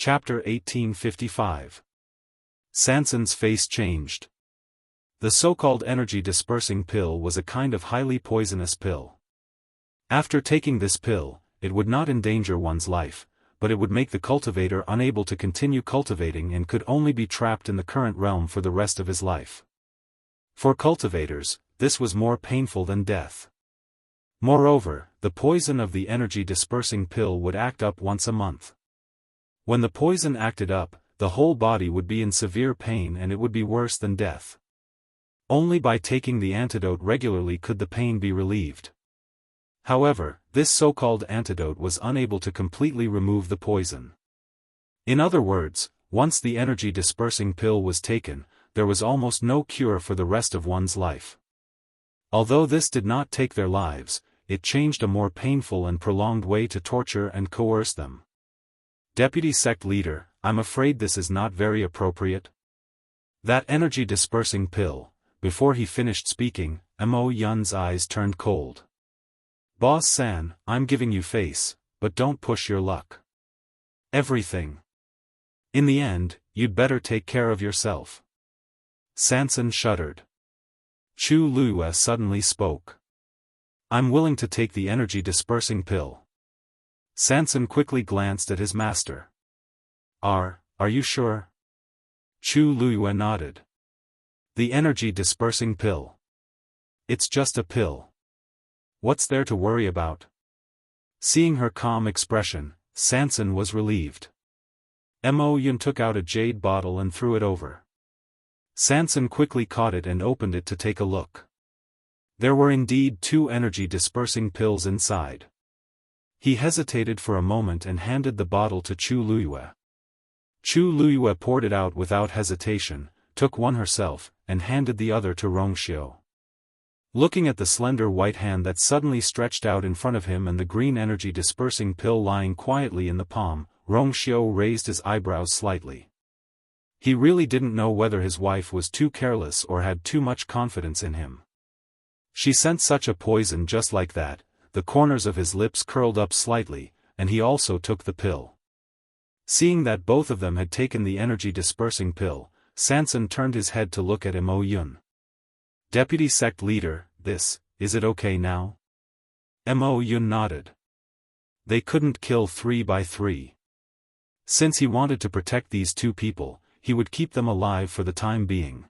Chapter 1855. Sanson's face changed. The so-called energy-dispersing pill was a kind of highly poisonous pill. After taking this pill, it would not endanger one's life, but it would make the cultivator unable to continue cultivating and could only be trapped in the current realm for the rest of his life. For cultivators, this was more painful than death. Moreover, the poison of the energy-dispersing pill would act up once a month. When the poison acted up, the whole body would be in severe pain and it would be worse than death. Only by taking the antidote regularly could the pain be relieved. However, this so-called antidote was unable to completely remove the poison. In other words, once the energy-dispersing pill was taken, there was almost no cure for the rest of one's life. Although this did not take their lives, it changed a more painful and prolonged way to torture and coerce them. Deputy Sect Leader, I'm afraid this is not very appropriate. That energy-dispersing pill. Before he finished speaking, Mo Yun's eyes turned cold. Boss San, I'm giving you face, but don't push your luck. Everything. In the end, you'd better take care of yourself. Sanson shuddered. Chu Luiyue suddenly spoke. I'm willing to take the energy-dispersing pill. Sanson quickly glanced at his master. Are you sure? Chu Luiyue nodded. The energy-dispersing pill. It's just a pill. What's there to worry about? Seeing her calm expression, Sanson was relieved. Mo Yun took out a jade bottle and threw it over. Sanson quickly caught it and opened it to take a look. There were indeed 2 energy-dispersing pills inside. He hesitated for a moment and handed the bottle to Chu Luiyue. Chu Luiyue poured it out without hesitation, took one herself, and handed the other to Wuxia. Looking at the slender white hand that suddenly stretched out in front of him and the green energy-dispersing pill lying quietly in the palm, Wuxia raised his eyebrows slightly. He really didn't know whether his wife was too careless or had too much confidence in him. She sent such a poison just like that. The corners of his lips curled up slightly, and he also took the pill. Seeing that both of them had taken the energy-dispersing pill, Sanson turned his head to look at Mo Yun. Deputy Sect Leader, is it okay now? Mo Yun nodded. They couldn't kill 3 by 3. Since he wanted to protect these 2 people, he would keep them alive for the time being.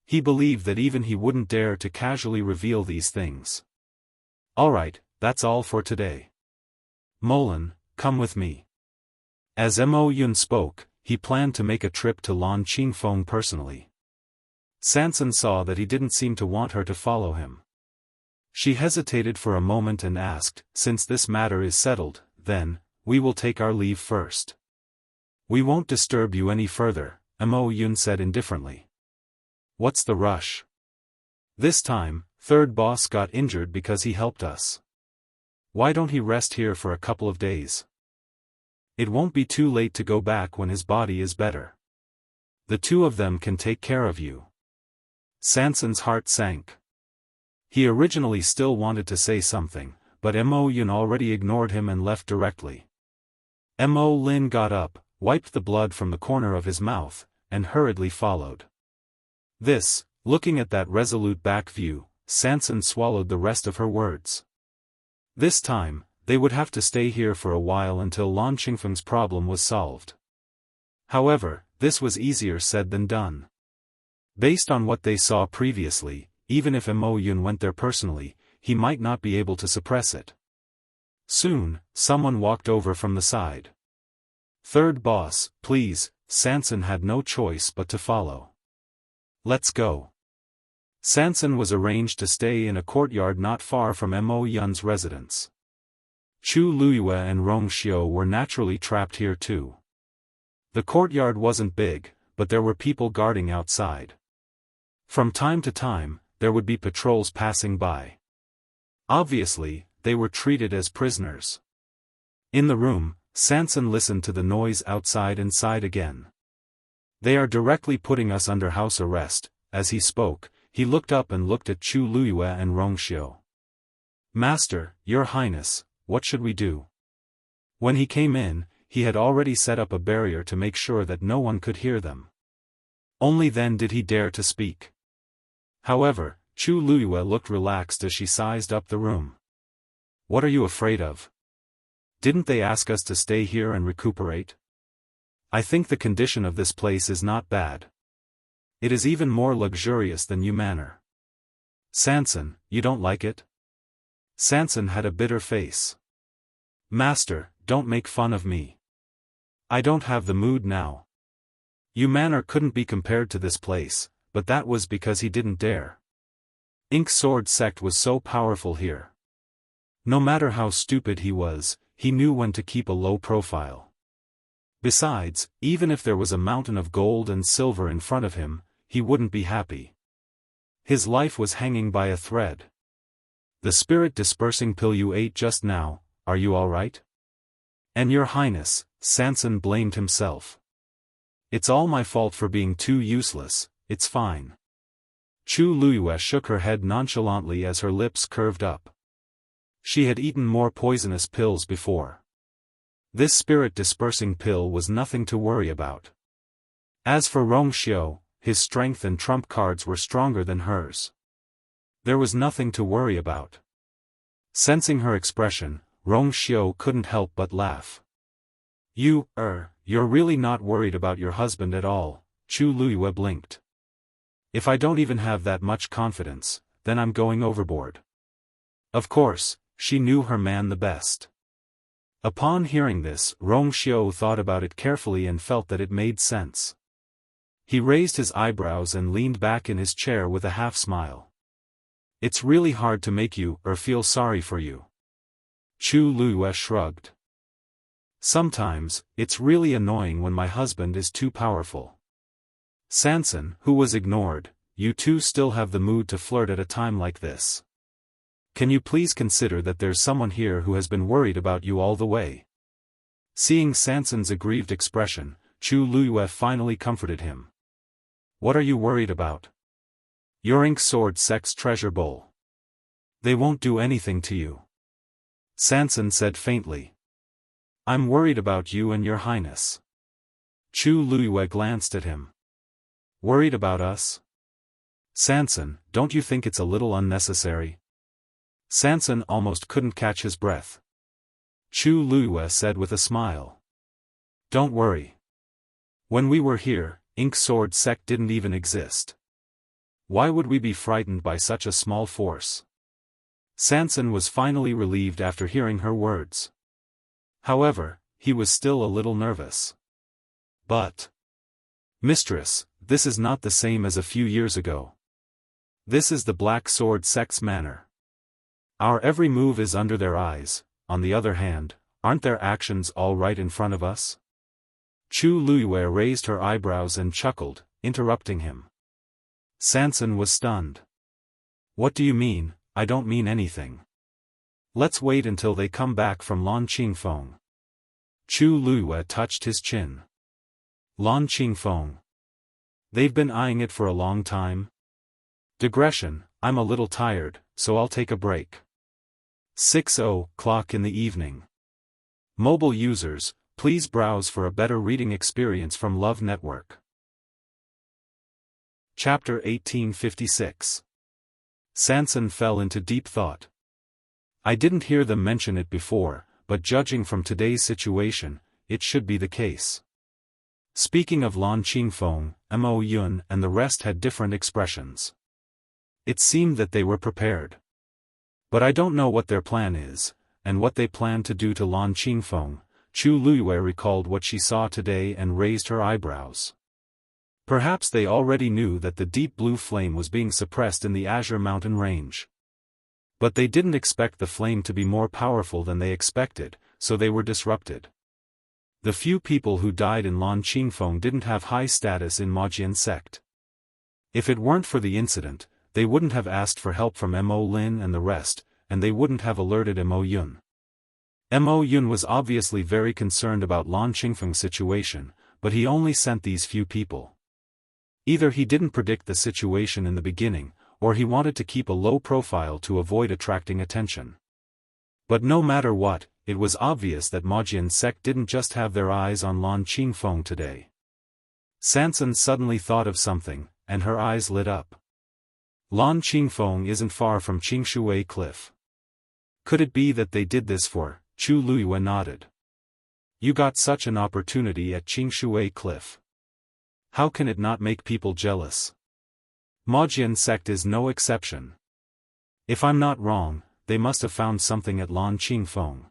He believed that even he wouldn't dare to casually reveal these things. Alright, that's all for today. Molan, come with me. As Mo Yun spoke, he planned to make a trip to Lan Qingfeng personally. Sanson saw that he didn't seem to want her to follow him. She hesitated for a moment and asked, since this matter is settled, then, we will take our leave first. We won't disturb you any further, Mo Yun said indifferently. What's the rush? This time, third boss got injured because he helped us. Why don't he rest here for a couple of days? It won't be too late to go back when his body is better. The 2 of them can take care of you. Sanson's heart sank. He originally still wanted to say something, but Mo Yun already ignored him and left directly. Mo Lin got up, wiped the blood from the corner of his mouth, and hurriedly followed. Looking at that resolute back view, Sanson swallowed the rest of her words. This time, they would have to stay here for a while until Lan Qingfeng's problem was solved. However, this was easier said than done. Based on what they saw previously, even if Mo Yun went there personally, he might not be able to suppress it. Soon, someone walked over from the side. Third boss, please, Sanson had no choice but to follow. Let's go. Sanson was arranged to stay in a courtyard not far from Mo Yun's residence. Chu Luiyue and Wuxia were naturally trapped here too. The courtyard wasn't big, but there were people guarding outside. From time to time, there would be patrols passing by. Obviously, they were treated as prisoners. In the room, Sanson listened to the noise outside and sighed again. They are directly putting us under house arrest. As he spoke, he looked up and looked at Chu Luiyue and Wuxia. Master, Your Highness, what should we do? When he came in, he had already set up a barrier to make sure that no one could hear them. Only then did he dare to speak. However, Chu Luyue looked relaxed as she sized up the room. "What are you afraid of? Didn't they ask us to stay here and recuperate? I think the condition of this place is not bad. It is even more luxurious than Yu Manor." "Sanson, you don't like it?" Sanson had a bitter face. "Master, don't make fun of me. I don't have the mood now." Yu Manor couldn't be compared to this place, but that was because he didn't dare. Ink Sword sect was so powerful here. No matter how stupid he was, he knew when to keep a low profile. Besides, even if there was a mountain of gold and silver in front of him, he wouldn't be happy. His life was hanging by a thread. "The spirit dispersing pill you ate just now, are you all right?" "And your highness," Sanson blamed himself. "It's all my fault for being too useless, it's fine." Chu Luyue shook her head nonchalantly as her lips curved up. She had eaten more poisonous pills before. This spirit-dispersing pill was nothing to worry about. As for Rongxiu, his strength and trump cards were stronger than hers. There was nothing to worry about. Sensing her expression, Rongxiu couldn't help but laugh. You're really not worried about your husband at all," Chu Luyue blinked. "If I don't even have that much confidence, then I'm going overboard." Of course, she knew her man the best. Upon hearing this, Rongxiu thought about it carefully and felt that it made sense. He raised his eyebrows and leaned back in his chair with a half-smile. "It's really hard to make you feel sorry for you." Chu Luyue shrugged. "Sometimes, it's really annoying when my husband is too powerful." Sanson, who was ignored, "You two still have the mood to flirt at a time like this. Can you please consider that there's someone here who has been worried about you all the way?" Seeing Sanson's aggrieved expression, Chu Luyue finally comforted him. "What are you worried about?" "Your Ink Sword sect's treasure bowl. They won't do anything to you," Sanson said faintly. "I'm worried about you and your highness." Chu Luyue glanced at him. "Worried about us? Sanson, don't you think it's a little unnecessary?" Sanson almost couldn't catch his breath. Chu Luyue said with a smile. "Don't worry. When we were here, Ink Sword sect didn't even exist. Why would we be frightened by such a small force?" Sanson was finally relieved after hearing her words. However, he was still a little nervous. "But, mistress, this is not the same as a few years ago. This is the Black Sword sect's manner. Our every move is under their eyes. On the other hand, aren't their actions all right in front of us?" Chu Luyue raised her eyebrows and chuckled, interrupting him. Sanson was stunned. "What do you mean? I don't mean anything. Let's wait until they come back from Lan Qingfeng." Chu Luyue touched his chin. "Lan Qingfeng? They've been eyeing it for a long time?" "Digression, I'm a little tired, so I'll take a break." 6:00 in the evening. Mobile users, please browse for a better reading experience from Love Network. Chapter 1856. Sanson fell into deep thought. "I didn't hear them mention it before, but judging from today's situation, it should be the case." Speaking of Lan Qingfeng, Mo Yun and the rest had different expressions. It seemed that they were prepared. "But I don't know what their plan is, and what they plan to do to Lan Qingfeng." Chu Luyue recalled what she saw today and raised her eyebrows. Perhaps they already knew that the deep blue flame was being suppressed in the Azure Mountain range. But they didn't expect the flame to be more powerful than they expected, so they were disrupted. The few people who died in Lan Qingfeng didn't have high status in Mojian sect. If it weren't for the incident, they wouldn't have asked for help from Mo Lin and the rest, and they wouldn't have alerted Mo Yun. Mo Yun was obviously very concerned about Lan Qingfeng's situation, but he only sent these few people. Either he didn't predict the situation in the beginning, or he wanted to keep a low profile to avoid attracting attention. But no matter what, it was obvious that Mojian's sect didn't just have their eyes on Lan Qingfeng today. Sansan suddenly thought of something, and her eyes lit up. Lan Qingfeng isn't far from Qingshui Cliff. Could it be that they did this for? Chu Luiyue nodded. You got such an opportunity at Qingshui Cliff. How can it not make people jealous? Mojian sect is no exception. If I'm not wrong, they must have found something at Lan Qingfeng.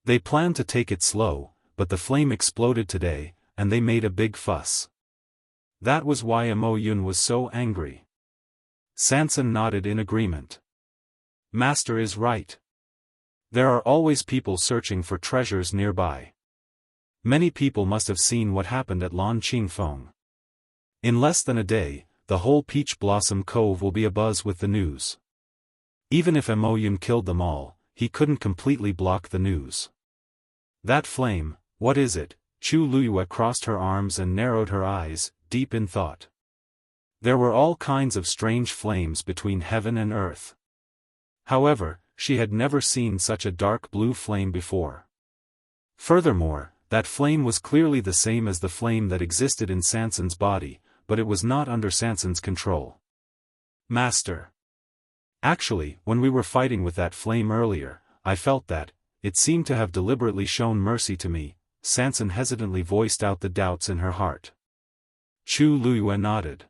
They planned to take it slow, but the flame exploded today, and they made a big fuss. That was why Mo Yun was so angry. Sansan nodded in agreement. Master is right. There are always people searching for treasures nearby. Many people must have seen what happened at Lan Qingfeng. In less than a day, the whole Peach Blossom Cove will be abuzz with the news. Even if Mo Yun killed them all, he couldn't completely block the news. That flame, what is it? Chu Luiyue crossed her arms and narrowed her eyes, deep in thought. There were all kinds of strange flames between heaven and earth. However, she had never seen such a dark blue flame before. Furthermore, that flame was clearly the same as the flame that existed in Sansan's body, but it was not under Sansan's control. Master. Actually, when we were fighting with that flame earlier, I felt that, it seemed to have deliberately shown mercy to me. Sansan hesitantly voiced out the doubts in her heart. Chu Luiyue nodded.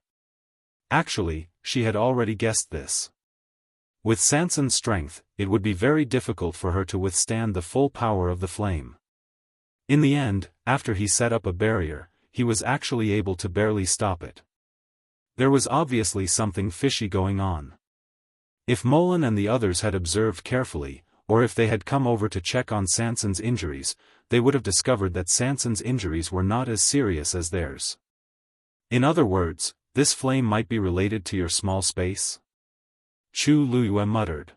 Actually, she had already guessed this. With Sansan's strength, it would be very difficult for her to withstand the full power of the flame. In the end, after he set up a barrier, he was actually able to barely stop it. There was obviously something fishy going on. If Molan and the others had observed carefully, or if they had come over to check on Sansan's injuries, they would have discovered that Sansan's injuries were not as serious as theirs. In other words, this flame might be related to your small space? Chu Luiyue muttered.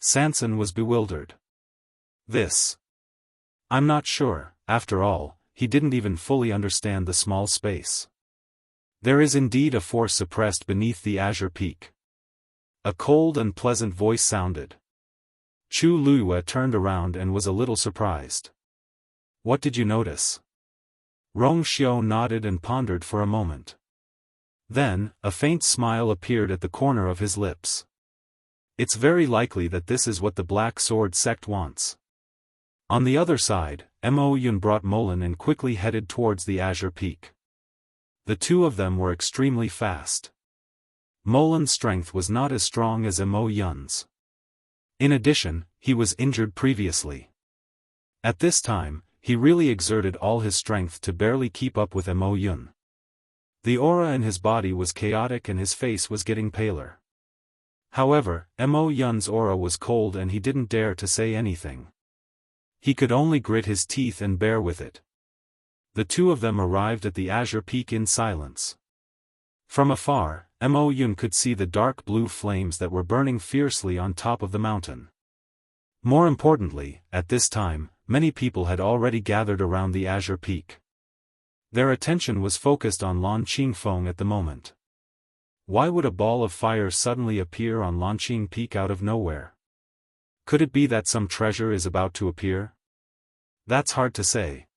Sansan was bewildered. This. I'm not sure, after all, he didn't even fully understand the small space. There is indeed a force suppressed beneath the azure peak. A cold and pleasant voice sounded. Chu Luiyue turned around and was a little surprised. What did you notice? Rong Xiao nodded and pondered for a moment. Then, a faint smile appeared at the corner of his lips. It's very likely that this is what the Black Sword sect wants. On the other side, Mo Yun brought Molan and quickly headed towards the azure peak. The two of them were extremely fast. Molan's strength was not as strong as Mo Yun's. In addition, he was injured previously. At this time, he really exerted all his strength to barely keep up with Mo Yun. The aura in his body was chaotic and his face was getting paler. However, Mo Yun's aura was cold and he didn't dare to say anything. He could only grit his teeth and bear with it. The two of them arrived at the azure peak in silence. From afar, Mo Yun could see the dark blue flames that were burning fiercely on top of the mountain. More importantly, at this time, many people had already gathered around the azure peak. Their attention was focused on Lan Qingfeng at the moment. Why would a ball of fire suddenly appear on Lanqing Peak out of nowhere? Could it be that some treasure is about to appear? That's hard to say.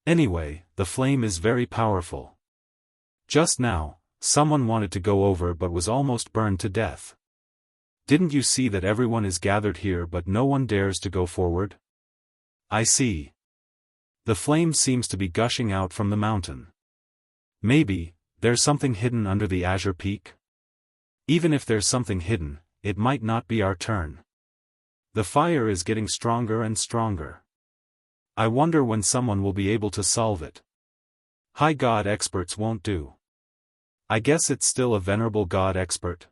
Anyway, the flame is very powerful. Just now, someone wanted to go over but was almost burned to death. Didn't you see that everyone is gathered here but no one dares to go forward? I see. The flame seems to be gushing out from the mountain. Maybe, there's something hidden under the azure peak? Even if there's something hidden, it might not be our turn. The fire is getting stronger and stronger. I wonder when someone will be able to solve it. High god experts won't do. I guess it's still a venerable god expert.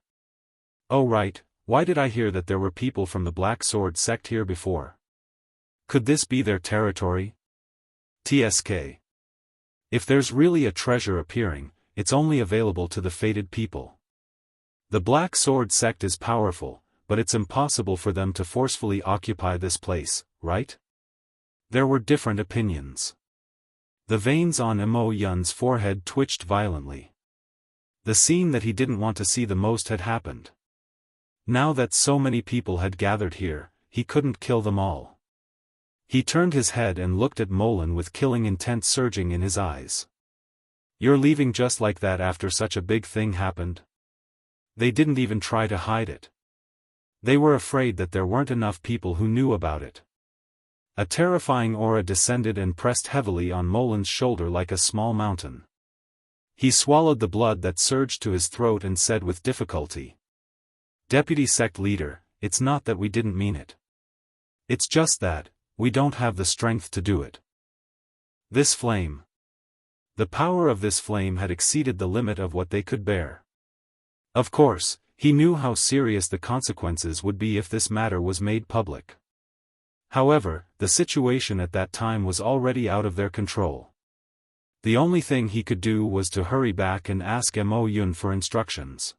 Oh right, why did I hear that there were people from the Black Sword sect here before? Could this be their territory? TSK. If there's really a treasure appearing, it's only available to the fated people. The Black Sword sect is powerful, but it's impossible for them to forcefully occupy this place, right? There were different opinions. The veins on Mo Yun's forehead twitched violently. The scene that he didn't want to see the most had happened. Now that so many people had gathered here, he couldn't kill them all. He turned his head and looked at Molan with killing intent surging in his eyes. "You're leaving just like that after such a big thing happened?" They didn't even try to hide it. They were afraid that there weren't enough people who knew about it. A terrifying aura descended and pressed heavily on Molan's shoulder like a small mountain. He swallowed the blood that surged to his throat and said with difficulty, "Deputy Sect Leader, it's not that we didn't mean it. It's just that, we don't have the strength to do it. This flame." The power of this flame had exceeded the limit of what they could bear. Of course, he knew how serious the consequences would be if this matter was made public. However, the situation at that time was already out of their control. The only thing he could do was to hurry back and ask Mo Yun for instructions.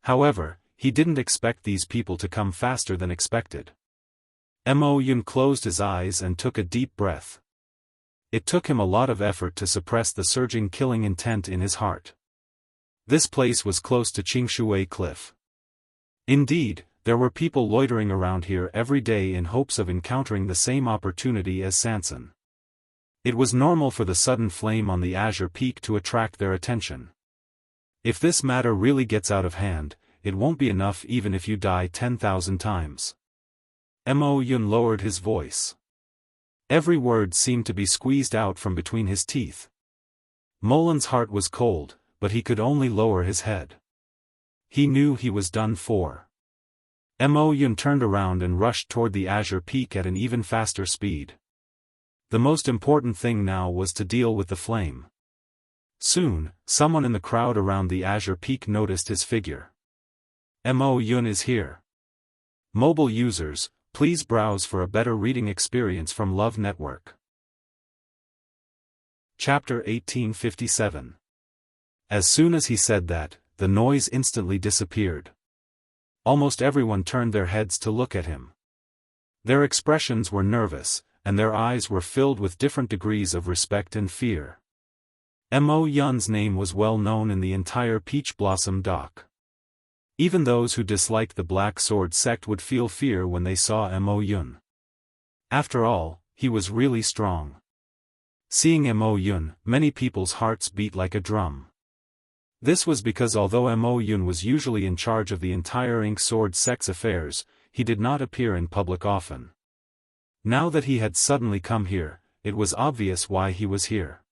However, he didn't expect these people to come faster than expected. Mo Yun closed his eyes and took a deep breath. It took him a lot of effort to suppress the surging killing intent in his heart. This place was close to Qingshui Cliff. Indeed, there were people loitering around here every day in hopes of encountering the same opportunity as Sanson. It was normal for the sudden flame on the Azure Peak to attract their attention. If this matter really gets out of hand, it won't be enough even if you die 10,000 times. Mo Yun lowered his voice. Every word seemed to be squeezed out from between his teeth. Molan's heart was cold, but he could only lower his head. He knew he was done for. Mo Yun turned around and rushed toward the Azure Peak at an even faster speed. The most important thing now was to deal with the flame. Soon, someone in the crowd around the Azure Peak noticed his figure. Mo Yun is here. Mobile users, please browse for a better reading experience from Love Network. Chapter 1857. As soon as he said that, the noise instantly disappeared. Almost everyone turned their heads to look at him. Their expressions were nervous, and their eyes were filled with different degrees of respect and fear. Mo Yun's name was well known in the entire Peach Blossom Dock. Even those who disliked the Black Sword sect would feel fear when they saw Mo Yun. After all, he was really strong. Seeing Mo Yun, many people's hearts beat like a drum. This was because although Mo Yun was usually in charge of the entire Ink Sword sect's affairs, he did not appear in public often. Now that he had suddenly come here, it was obvious why he was here.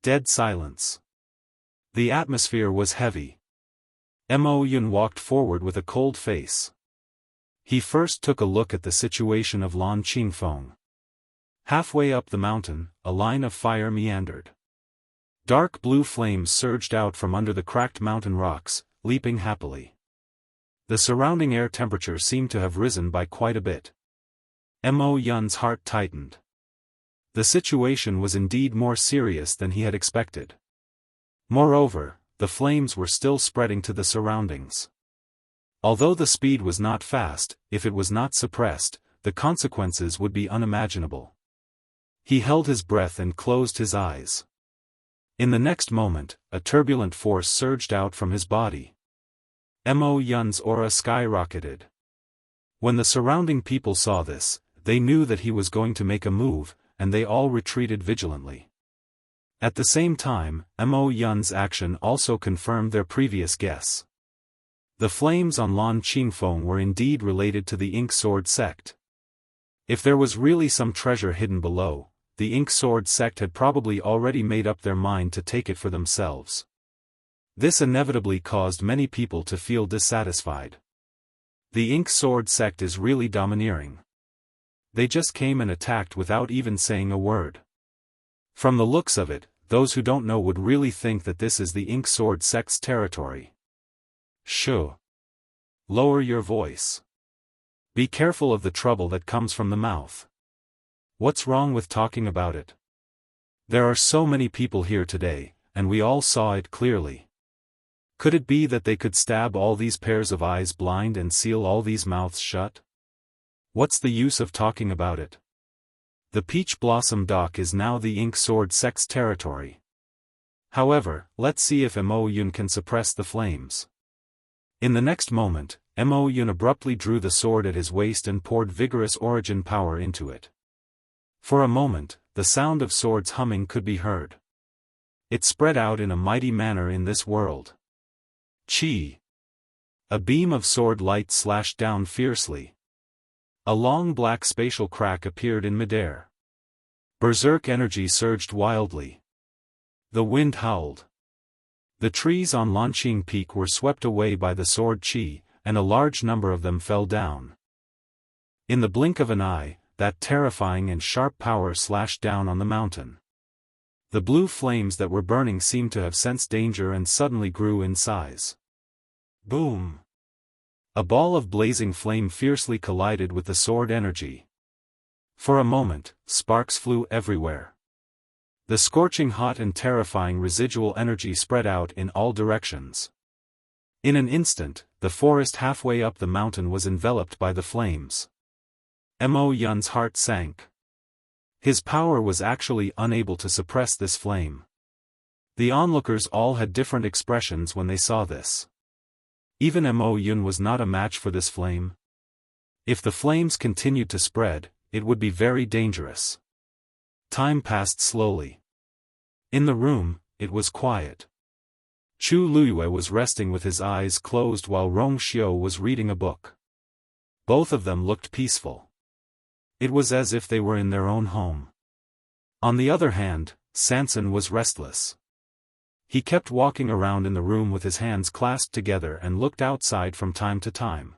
Dead silence. The atmosphere was heavy. Mo Yun walked forward with a cold face. He first took a look at the situation of Lan Qingfeng. Halfway up the mountain, a line of fire meandered. Dark blue flames surged out from under the cracked mountain rocks, leaping happily. The surrounding air temperature seemed to have risen by quite a bit. Mo Yun's heart tightened. The situation was indeed more serious than he had expected. Moreover, the flames were still spreading to the surroundings. Although the speed was not fast, if it was not suppressed, the consequences would be unimaginable. He held his breath and closed his eyes. In the next moment, a turbulent force surged out from his body. Mo Yun's aura skyrocketed. When the surrounding people saw this, they knew that he was going to make a move, and they all retreated vigilantly. At the same time, Mo Yun's action also confirmed their previous guess. The flames on Lan Qingfeng were indeed related to the Ink Sword sect. If there was really some treasure hidden below, the Ink Sword sect had probably already made up their mind to take it for themselves. This inevitably caused many people to feel dissatisfied. The Ink Sword sect is really domineering. They just came and attacked without even saying a word. From the looks of it, those who don't know would really think that this is the Ink Sword sect's territory. Shoo. Lower your voice. Be careful of the trouble that comes from the mouth. What's wrong with talking about it? There are so many people here today, and we all saw it clearly. Could it be that they could stab all these pairs of eyes blind and seal all these mouths shut? What's the use of talking about it? The Peach Blossom Dock is now the Ink Sword sect's territory. However, let's see if Mo Yun can suppress the flames. In the next moment, Mo Yun abruptly drew the sword at his waist and poured vigorous origin power into it. For a moment, the sound of swords humming could be heard. It spread out in a mighty manner in this world. Chi! A beam of sword light slashed down fiercely. A long black spatial crack appeared in midair. Berserk energy surged wildly. The wind howled. The trees on Lanqing Peak were swept away by the sword chi, and a large number of them fell down. In the blink of an eye, that terrifying and sharp power slashed down on the mountain. The blue flames that were burning seemed to have sensed danger and suddenly grew in size. Boom! A ball of blazing flame fiercely collided with the sword energy. For a moment, sparks flew everywhere. The scorching hot and terrifying residual energy spread out in all directions. In an instant, the forest halfway up the mountain was enveloped by the flames. Mo Yun's heart sank. His power was actually unable to suppress this flame. The onlookers all had different expressions when they saw this. Even Mo Yun was not a match for this flame. If the flames continued to spread, it would be very dangerous. Time passed slowly. In the room, it was quiet. Chu Luyue was resting with his eyes closed while Rong Xiao was reading a book. Both of them looked peaceful. It was as if they were in their own home. On the other hand, Sanson was restless. He kept walking around in the room with his hands clasped together and looked outside from time to time.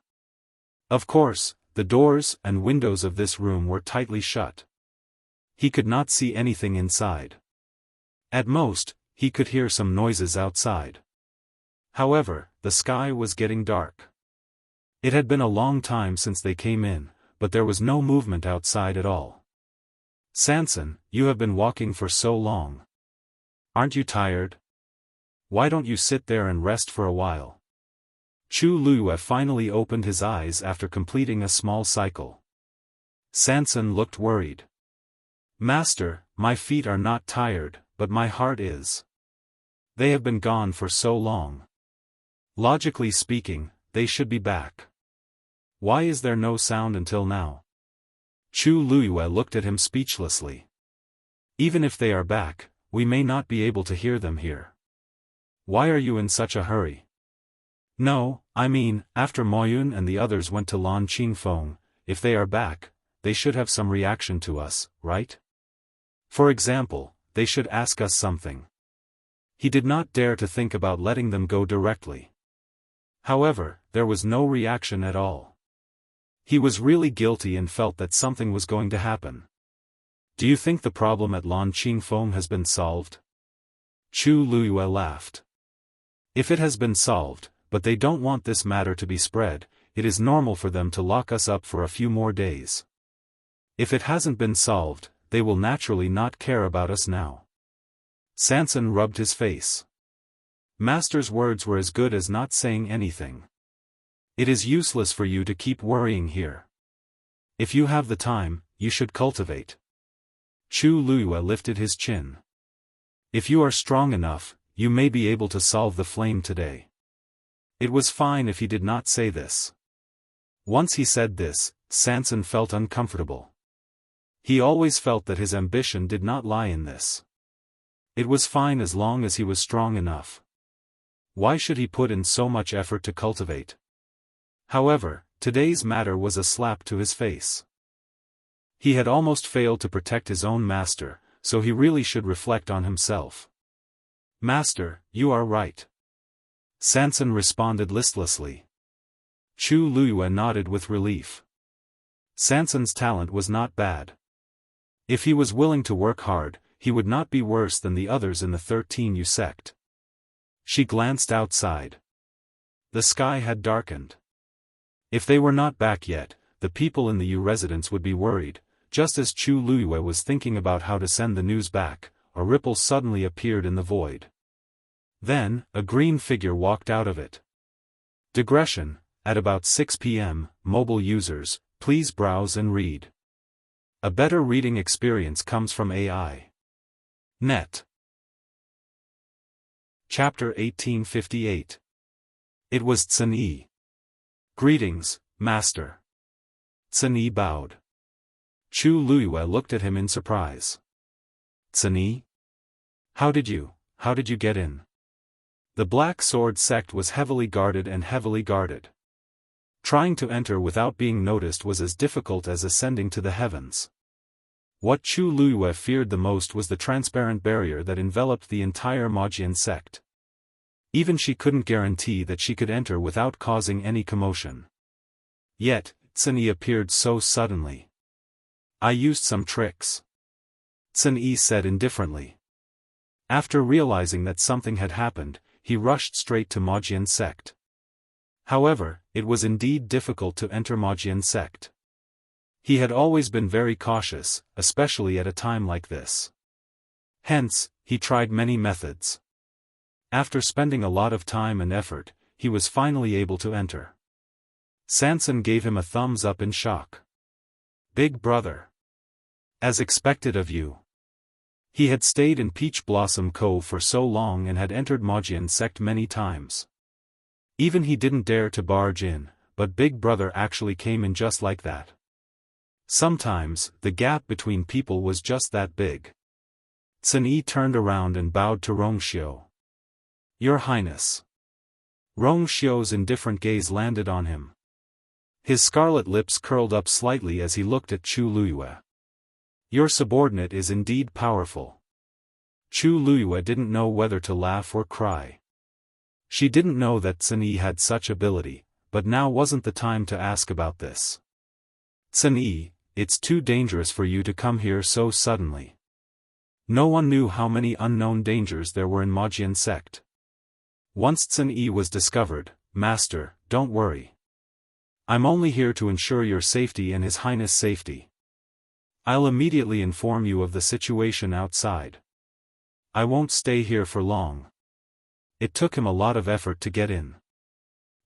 Of course, the doors and windows of this room were tightly shut. He could not see anything inside. At most, he could hear some noises outside. However, the sky was getting dark. It had been a long time since they came in, but there was no movement outside at all. Sanson, you have been walking for so long. Aren't you tired? Why don't you sit there and rest for a while? Chu Luyue finally opened his eyes after completing a small cycle. Sanson looked worried. Master, my feet are not tired, but my heart is. They have been gone for so long. Logically speaking, they should be back. Why is there no sound until now? Chu Luyue looked at him speechlessly. Even if they are back, we may not be able to hear them here. Why are you in such a hurry? No, I mean, after Moyun and the others went to Lan Qingfeng, if they are back, they should have some reaction to us, right? For example, they should ask us something. He did not dare to think about letting them go directly. However, there was no reaction at all. He was really guilty and felt that something was going to happen. Do you think the problem at Lan Qingfeng has been solved? Chu Luyue laughed. If it has been solved, but they don't want this matter to be spread, it is normal for them to lock us up for a few more days. If it hasn't been solved, they will naturally not care about us now. Sanson rubbed his face. Master's words were as good as not saying anything. It is useless for you to keep worrying here. If you have the time, you should cultivate. Chu Luyue lifted his chin. If you are strong enough, you may be able to solve the flame today. It was fine if he did not say this. Once he said this, Sanson felt uncomfortable. He always felt that his ambition did not lie in this. It was fine as long as he was strong enough. Why should he put in so much effort to cultivate? However, today's matter was a slap to his face. He had almost failed to protect his own master, so he really should reflect on himself. Master, you are right. Sanson responded listlessly. Chu Luyue nodded with relief. Sanson's talent was not bad. If he was willing to work hard, he would not be worse than the others in the 13U sect. She glanced outside. The sky had darkened. If they were not back yet, the people in the U residence would be worried. Just as Chu Luyue was thinking about how to send the news back, a ripple suddenly appeared in the void. Then, a green figure walked out of it. Digression, at about 6 p.m., mobile users, please browse and read. A better reading experience comes from AI. Net. Chapter 1858. It was Tsun-Yi. Greetings, Master. Tsun-Yi bowed. Chu Luiyue looked at him in surprise. "Cini? How did you get in?" The Black Sword sect was heavily guarded and heavily guarded. Trying to enter without being noticed was as difficult as ascending to the heavens. What Chu Luiyue feared the most was the transparent barrier that enveloped the entire Mojian sect. Even she couldn't guarantee that she could enter without causing any commotion. Yet, Cini appeared so suddenly. "I used some tricks," Cini said indifferently. After realizing that something had happened, he rushed straight to Mojian sect. However, it was indeed difficult to enter Mojian sect. He had always been very cautious, especially at a time like this. Hence, he tried many methods. After spending a lot of time and effort, he was finally able to enter. Sanson gave him a thumbs up in shock. "Big brother. As expected of you." He had stayed in Peach Blossom Cove for so long and had entered Mojian sect many times. Even he didn't dare to barge in, but Big Brother actually came in just like that. Sometimes, the gap between people was just that big. Cini turned around and bowed to Rongxiu. "Your Highness." Rongxiu's indifferent gaze landed on him. His scarlet lips curled up slightly as he looked at Chu Luiyue. "Your subordinate is indeed powerful." Chu Luiyue didn't know whether to laugh or cry. She didn't know that Cini had such ability, but now wasn't the time to ask about this. "Cini, it's too dangerous for you to come here so suddenly." No one knew how many unknown dangers there were in Mojian sect. Once Cini was discovered, "Master, don't worry. I'm only here to ensure your safety and His Highness' safety. I'll immediately inform you of the situation outside. I won't stay here for long." It took him a lot of effort to get in.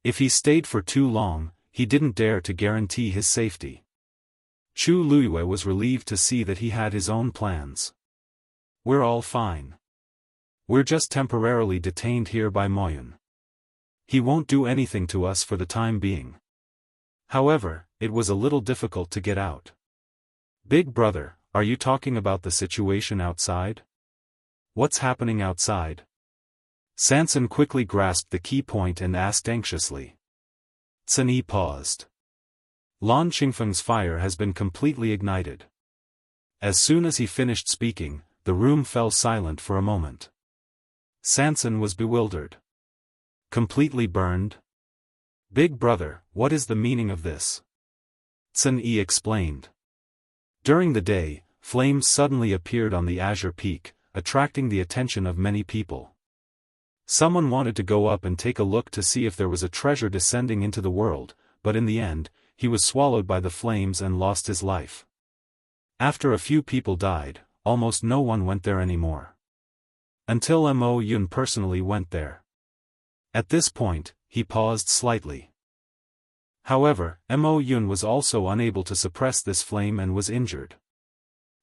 If he stayed for too long, he didn't dare to guarantee his safety. Chu Luiyue was relieved to see that he had his own plans. "We're all fine. We're just temporarily detained here by Moyun. He won't do anything to us for the time being." However, it was a little difficult to get out. "Big brother, are you talking about the situation outside? What's happening outside?" Sanson quickly grasped the key point and asked anxiously. Cini paused. "Lan Qingfeng's fire has been completely ignited." As soon as he finished speaking, the room fell silent for a moment. Sanson was bewildered. "Completely burned? Big brother, what is the meaning of this?" Cini explained. During the day, flames suddenly appeared on the Azure Peak, attracting the attention of many people. Someone wanted to go up and take a look to see if there was a treasure descending into the world, but in the end, he was swallowed by the flames and lost his life. After a few people died, almost no one went there anymore. Until Mo Yun personally went there. At this point, he paused slightly. However, Mo Yun was also unable to suppress this flame and was injured.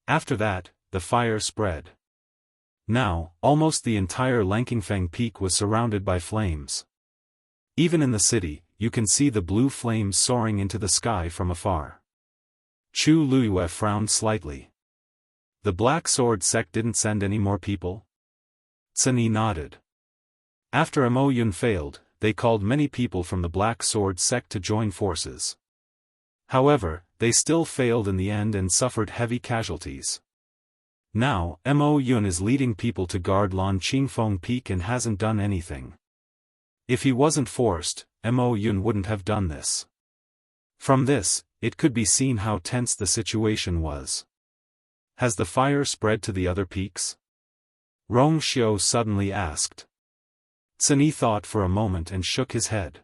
After that, the fire spread. Now, almost the entire Langqingfeng Peak was surrounded by flames. Even in the city, you can see the blue flames soaring into the sky from afar. Chu Luiyue frowned slightly. "The Black Sword sect didn't send any more people?" Cini nodded. After Mo Yun failed, they called many people from the Black Sword sect to join forces. However, they still failed in the end and suffered heavy casualties. Now, Mo Yun is leading people to guard Lan Qingfeng Peak and hasn't done anything. If he wasn't forced, Mo Yun wouldn't have done this. From this, it could be seen how tense the situation was. Has the fire spread to the other peaks? Rongxiu suddenly asked. Cini thought for a moment and shook his head.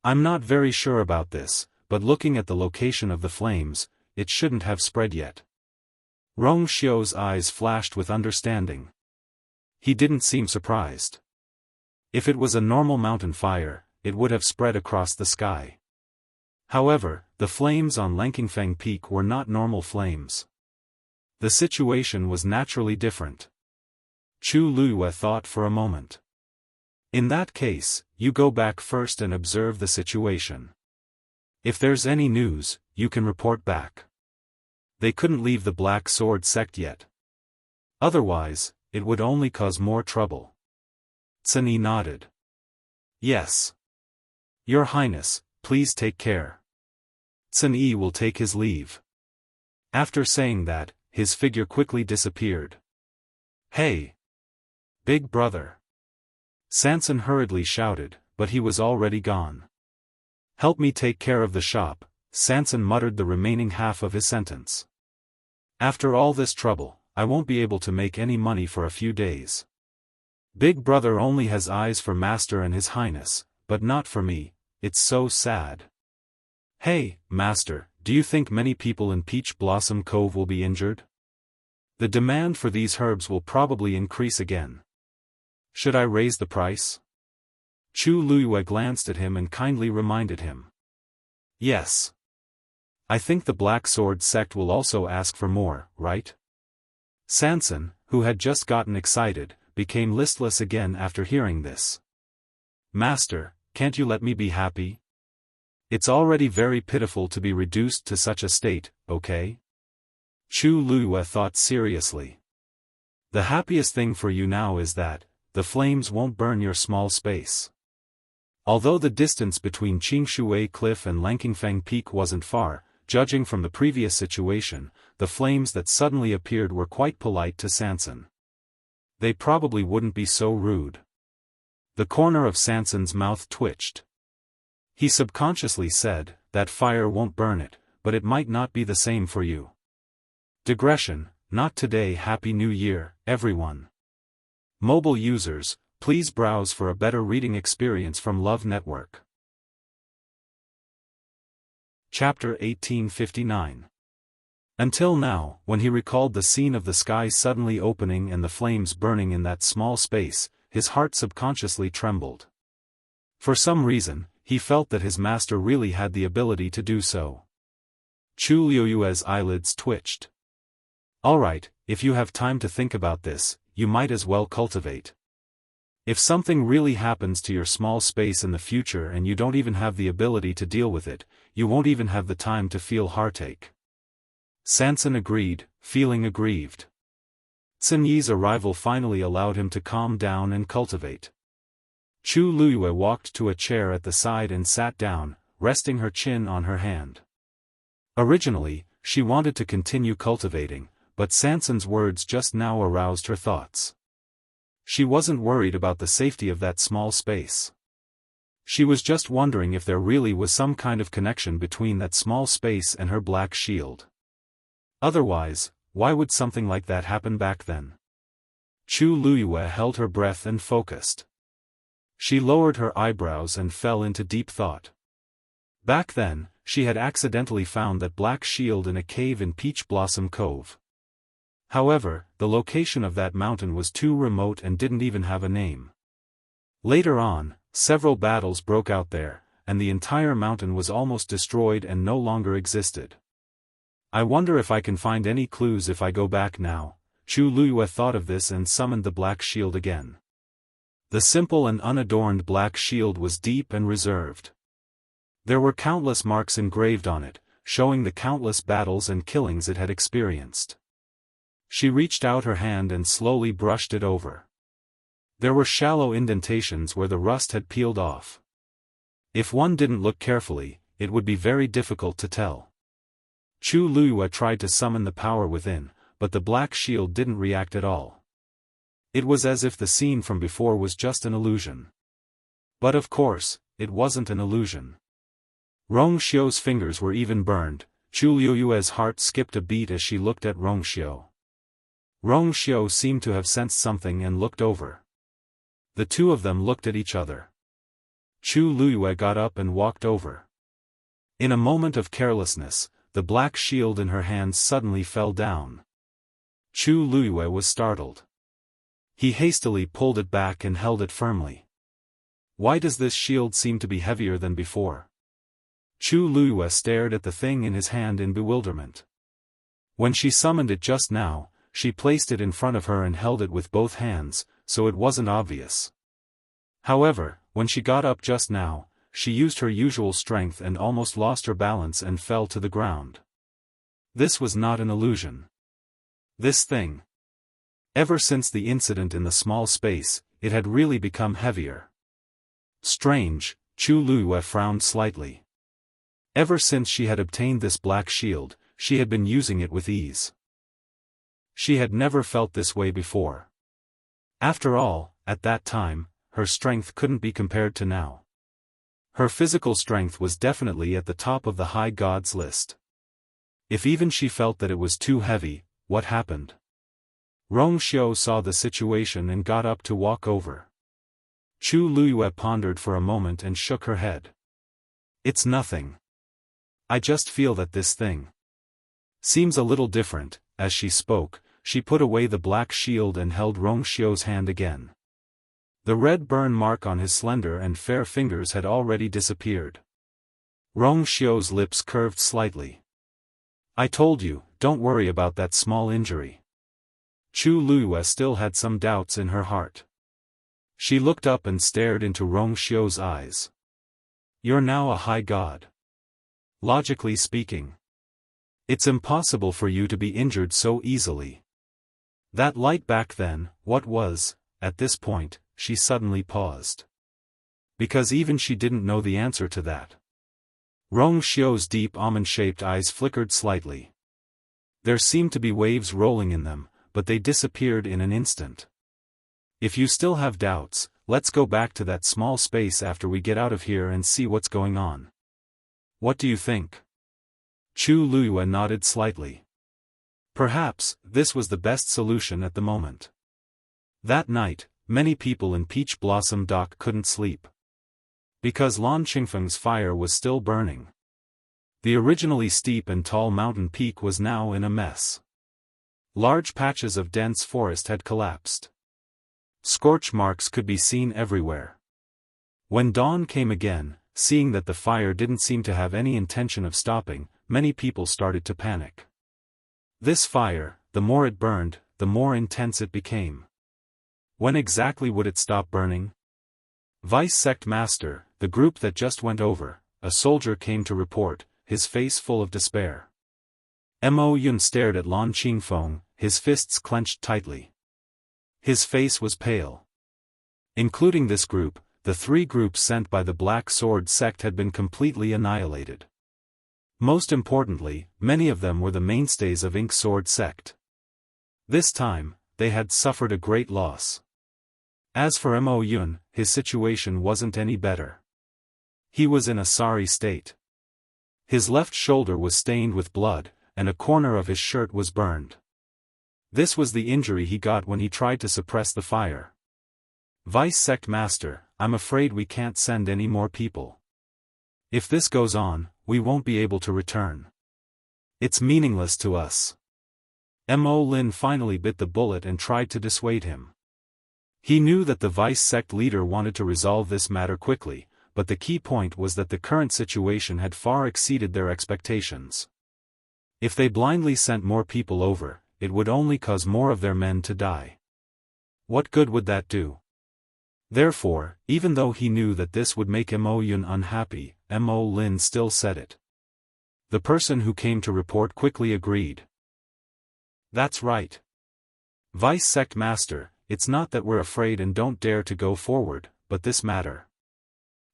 "I'm not very sure about this, but looking at the location of the flames, it shouldn't have spread yet." Rongxiu's eyes flashed with understanding. He didn't seem surprised. If it was a normal mountain fire, it would have spread across the sky. However, the flames on Langqingfeng Peak were not normal flames. The situation was naturally different. Chu Luiyue thought for a moment. "In that case, you go back first and observe the situation. If there's any news, you can report back." They couldn't leave the Black Sword sect yet. Otherwise, it would only cause more trouble. Sun Yi nodded. Yes. Your Highness, please take care. Sun Yi will take his leave. After saying that, his figure quickly disappeared. Hey! Big brother! Sanson hurriedly shouted, but he was already gone. Help me take care of the shop, Sanson muttered the remaining half of his sentence. After all this trouble, I won't be able to make any money for a few days. Big brother only has eyes for Master and His Highness, but not for me, it's so sad. Hey, Master, do you think many people in Peach Blossom Cove will be injured? The demand for these herbs will probably increase again. Should I raise the price? Chu Luyue glanced at him and kindly reminded him. Yes. I think the Black Sword sect will also ask for more, right? Sanson, who had just gotten excited, became listless again after hearing this. Master, can't you let me be happy? It's already very pitiful to be reduced to such a state, okay? Chu Luyue thought seriously. The happiest thing for you now is that, the flames won't burn your small space. Although the distance between Qingshui Cliff and Lankingfeng Peak wasn't far, judging from the previous situation, the flames that suddenly appeared were quite polite to Sanson. They probably wouldn't be so rude. The corner of Sanson's mouth twitched. He subconsciously said, that fire won't burn it, but it might not be the same for you. Digression, not today. Happy New Year, everyone. Mobile users, please browse for a better reading experience from Love Network. Chapter 1859. Until now, when he recalled the scene of the sky suddenly opening and the flames burning in that small space, his heart subconsciously trembled. For some reason, he felt that his master really had the ability to do so. Chu Luyue's eyelids twitched. Alright, if you have time to think about this, you might as well cultivate. If something really happens to your small space in the future and you don't even have the ability to deal with it, you won't even have the time to feel heartache. Sanson agreed, feeling aggrieved. Sun Yi's arrival finally allowed him to calm down and cultivate. Chu Luyue walked to a chair at the side and sat down, resting her chin on her hand. Originally, she wanted to continue cultivating, but Sanson's words just now aroused her thoughts. She wasn't worried about the safety of that small space. She was just wondering if there really was some kind of connection between that small space and her black shield. Otherwise, why would something like that happen back then? Chu Luyue held her breath and focused. She lowered her eyebrows and fell into deep thought. Back then, she had accidentally found that black shield in a cave in Peach Blossom Cove. However, the location of that mountain was too remote and didn't even have a name. Later on, several battles broke out there, and the entire mountain was almost destroyed and no longer existed. I wonder if I can find any clues if I go back now. Chu Luyue thought of this and summoned the black shield again. The simple and unadorned black shield was deep and reserved. There were countless marks engraved on it, showing the countless battles and killings it had experienced. She reached out her hand and slowly brushed it over. There were shallow indentations where the rust had peeled off. If one didn't look carefully, it would be very difficult to tell. Chu Luyue tried to summon the power within, but the black shield didn't react at all. It was as if the scene from before was just an illusion. But of course, it wasn't an illusion. Rongxiu's fingers were even burned. Chu Luyue's heart skipped a beat as she looked at Rongxiu. Rongxiu seemed to have sensed something and looked over. The two of them looked at each other. Chu Luyue got up and walked over. In a moment of carelessness, the black shield in her hands suddenly fell down. Chu Luyue was startled. He hastily pulled it back and held it firmly. Why does this shield seem to be heavier than before? Chu Luyue stared at the thing in his hand in bewilderment. When she summoned it just now, she placed it in front of her and held it with both hands, so it wasn't obvious. However, when she got up just now, she used her usual strength and almost lost her balance and fell to the ground. This was not an illusion. This thing. Ever since the incident in the small space, it had really become heavier. Strange, Chu Luiyue frowned slightly. Ever since she had obtained this black shield, she had been using it with ease. She had never felt this way before. After all, at that time, her strength couldn't be compared to now. Her physical strength was definitely at the top of the high gods list. If even she felt that it was too heavy, what happened? Rongxiu saw the situation and got up to walk over. Chu Luiyue pondered for a moment and shook her head. It's nothing. I just feel that this thing seems a little different. As she spoke, she put away the black shield and held Rongxiu's hand again. The red burn mark on his slender and fair fingers had already disappeared. Rongxiu's lips curved slightly. I told you, don't worry about that small injury. Chu Luiyue still had some doubts in her heart. She looked up and stared into Rongxiu's eyes. You're now a high god. Logically speaking, it's impossible for you to be injured so easily. That light back then, what was? At this point, she suddenly paused. Because even she didn't know the answer to that. Rongxiu's deep almond-shaped eyes flickered slightly. There seemed to be waves rolling in them, but they disappeared in an instant. If you still have doubts, let's go back to that small space after we get out of here and see what's going on. What do you think? Chu Luiyue nodded slightly. Perhaps, this was the best solution at the moment. That night, many people in Peach Blossom Dock couldn't sleep. Because Lan Qingfeng's fire was still burning. The originally steep and tall mountain peak was now in a mess. Large patches of dense forest had collapsed. Scorch marks could be seen everywhere. When dawn came again, seeing that the fire didn't seem to have any intention of stopping, many people started to panic. This fire, the more it burned, the more intense it became. When exactly would it stop burning? Vice Sect Master, the group that just went over, a soldier came to report, his face full of despair. Mo Yun stared at Lan Qingfeng, his fists clenched tightly. His face was pale. Including this group, the three groups sent by the Black Sword sect had been completely annihilated. Most importantly, many of them were the mainstays of Ink Sword sect. This time, they had suffered a great loss. As for Mo Yun, his situation wasn't any better. He was in a sorry state. His left shoulder was stained with blood, and a corner of his shirt was burned. This was the injury he got when he tried to suppress the fire. Vice Sect Master, I'm afraid we can't send any more people. If this goes on, we won't be able to return. It's meaningless to us. Mo Lin finally bit the bullet and tried to dissuade him. He knew that the vice sect leader wanted to resolve this matter quickly, but the key point was that the current situation had far exceeded their expectations. If they blindly sent more people over, it would only cause more of their men to die. What good would that do? Therefore, even though he knew that this would make Mo Yun unhappy, Mo Lin still said it. The person who came to report quickly agreed. That's right. Vice Sect Master, it's not that we're afraid and don't dare to go forward, but this matter.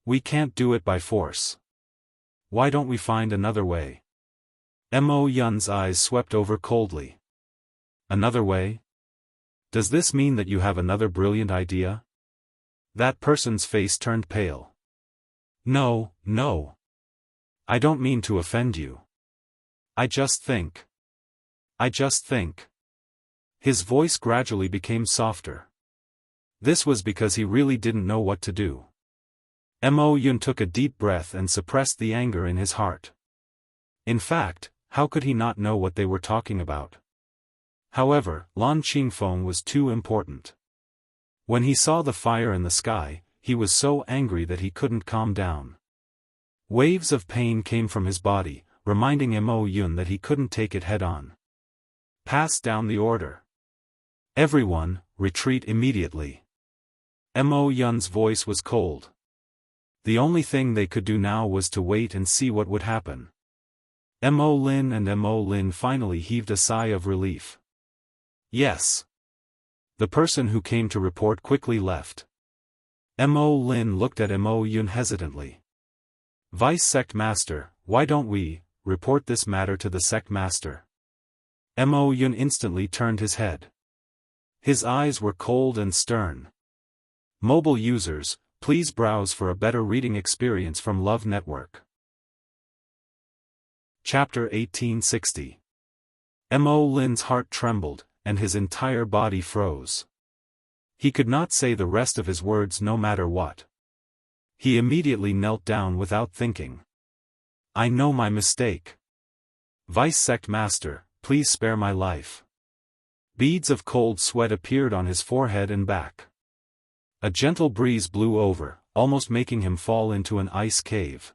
We can't do it by force. Why don't we find another way? Mo Yun's eyes swept over coldly. Another way? Does this mean that you have another brilliant idea? That person's face turned pale. No, no. I don't mean to offend you. I just think. His voice gradually became softer. This was because he really didn't know what to do. Mo Yun took a deep breath and suppressed the anger in his heart. In fact, how could he not know what they were talking about? However, Lan Qingfeng was too important. When he saw the fire in the sky, he was so angry that he couldn't calm down. Waves of pain came from his body, reminding Mo Yun that he couldn't take it head-on. Pass down the order. Everyone, retreat immediately. Mo Yun's voice was cold. The only thing they could do now was to wait and see what would happen. Mo Lin and Mo Lin finally heaved a sigh of relief. Yes. The person who came to report quickly left. Mo Lin looked at Mo Yun hesitantly. Vice Sect Master, why don't we report this matter to the Sect Master? Mo Yun instantly turned his head. His eyes were cold and stern. Mobile users, please browse for a better reading experience from Love Network. Chapter 1860. Mo Lin's heart trembled, and his entire body froze. He could not say the rest of his words no matter what. He immediately knelt down without thinking. I know my mistake. Vice Sect Master, please spare my life. Beads of cold sweat appeared on his forehead and back. A gentle breeze blew over, almost making him fall into an ice cave.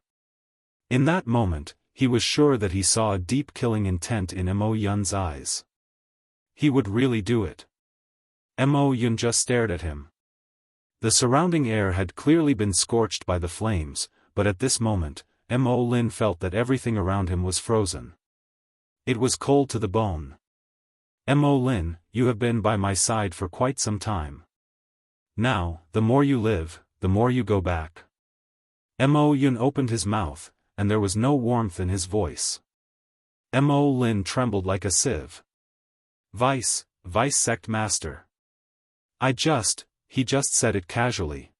In that moment, he was sure that he saw a deep killing intent in Mo Yun's eyes. He would really do it. Mo Yun just stared at him. The surrounding air had clearly been scorched by the flames, but at this moment, Mo Lin felt that everything around him was frozen. It was cold to the bone. Mo Lin, you have been by my side for quite some time. Now, the more you live, the more you go back. Mo Yun opened his mouth, and there was no warmth in his voice. Mo Lin trembled like a sieve. Vice Sect Master. He just said it casually.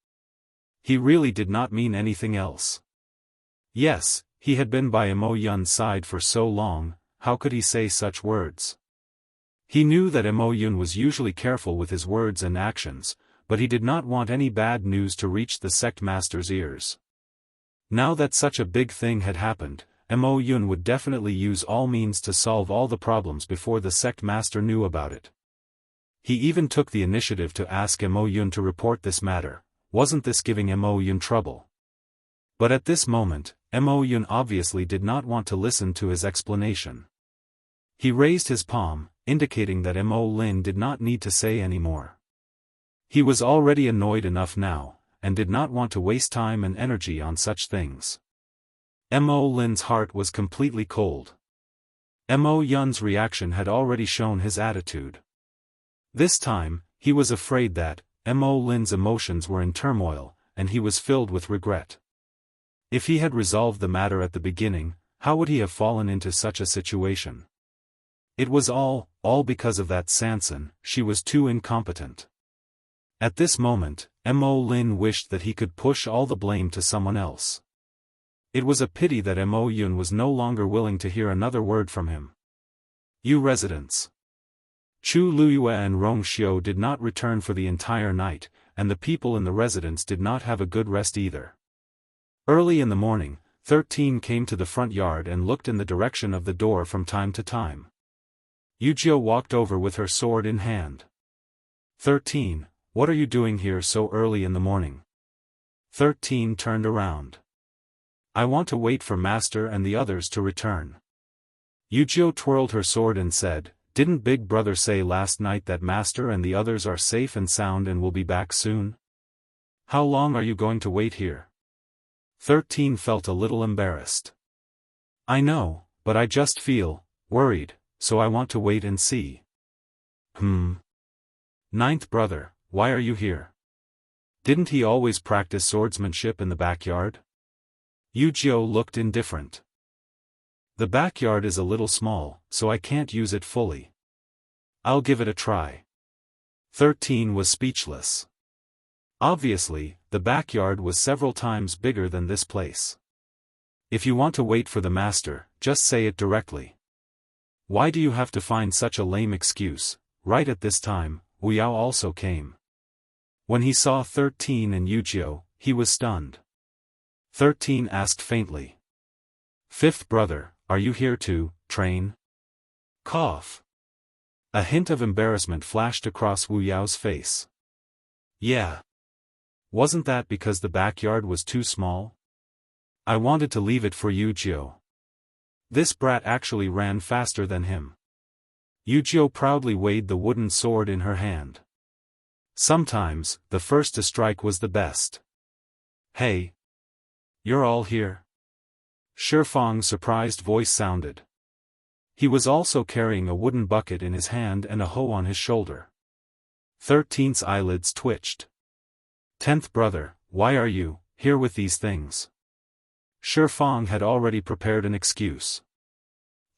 He really did not mean anything else. Yes, he had been by Mo Yun's side for so long, how could he say such words? He knew that Mo Yun was usually careful with his words and actions, but he did not want any bad news to reach the Sect Master's ears. Now that such a big thing had happened, Mo Yun would definitely use all means to solve all the problems before the Sect Master knew about it. He even took the initiative to ask Mo Yun to report this matter. Wasn't this giving Mo Yun trouble? But at this moment, Mo Yun obviously did not want to listen to his explanation. He raised his palm, indicating that Mo Lin did not need to say any more. He was already annoyed enough now, and did not want to waste time and energy on such things. Mo Lin's heart was completely cold. Mo Yun's reaction had already shown his attitude. This time, he was afraid that Mo Lin's emotions were in turmoil, and he was filled with regret. If he had resolved the matter at the beginning, how would he have fallen into such a situation? It was all because of that Sansan. She was too incompetent. At this moment, Mo Lin wished that he could push all the blame to someone else. It was a pity that Mo Yun was no longer willing to hear another word from him. You residents. Chu Luyue and Rong Xiu did not return for the entire night, and the people in the residence did not have a good rest either. Early in the morning, 13 came to the front yard and looked in the direction of the door from time to time. Yujio walked over with her sword in hand. 13, what are you doing here so early in the morning? 13 turned around. I want to wait for Master and the others to return. Yujio twirled her sword and said, didn't Big Brother say last night that Master and the others are safe and sound and will be back soon? How long are you going to wait here? 13 felt a little embarrassed. I know, but I just feel worried, so I want to wait and see. Ninth brother, why are you here? Didn't he always practice swordsmanship in the backyard? Yujio looked indifferent. The backyard is a little small, so I can't use it fully. I'll give it a try. 13 was speechless. Obviously, the backyard was several times bigger than this place. If you want to wait for the Master, just say it directly. Why do you have to find such a lame excuse? Right at this time, Wu Yao also came. When he saw 13 and Yujio, he was stunned. 13 asked faintly. Fifth brother, are you here to train? Cough. A hint of embarrassment flashed across Wu Yao's face. Yeah. Wasn't that because the backyard was too small? I wanted to leave it for Yujio. This brat actually ran faster than him. Yujio proudly weighed the wooden sword in her hand. Sometimes, the first to strike was the best. Hey. You're all here? Xiaofan's surprised voice sounded. He was also carrying a wooden bucket in his hand and a hoe on his shoulder. 13th's eyelids twitched. 10th brother, why are you here with these things? Xiaofan had already prepared an excuse.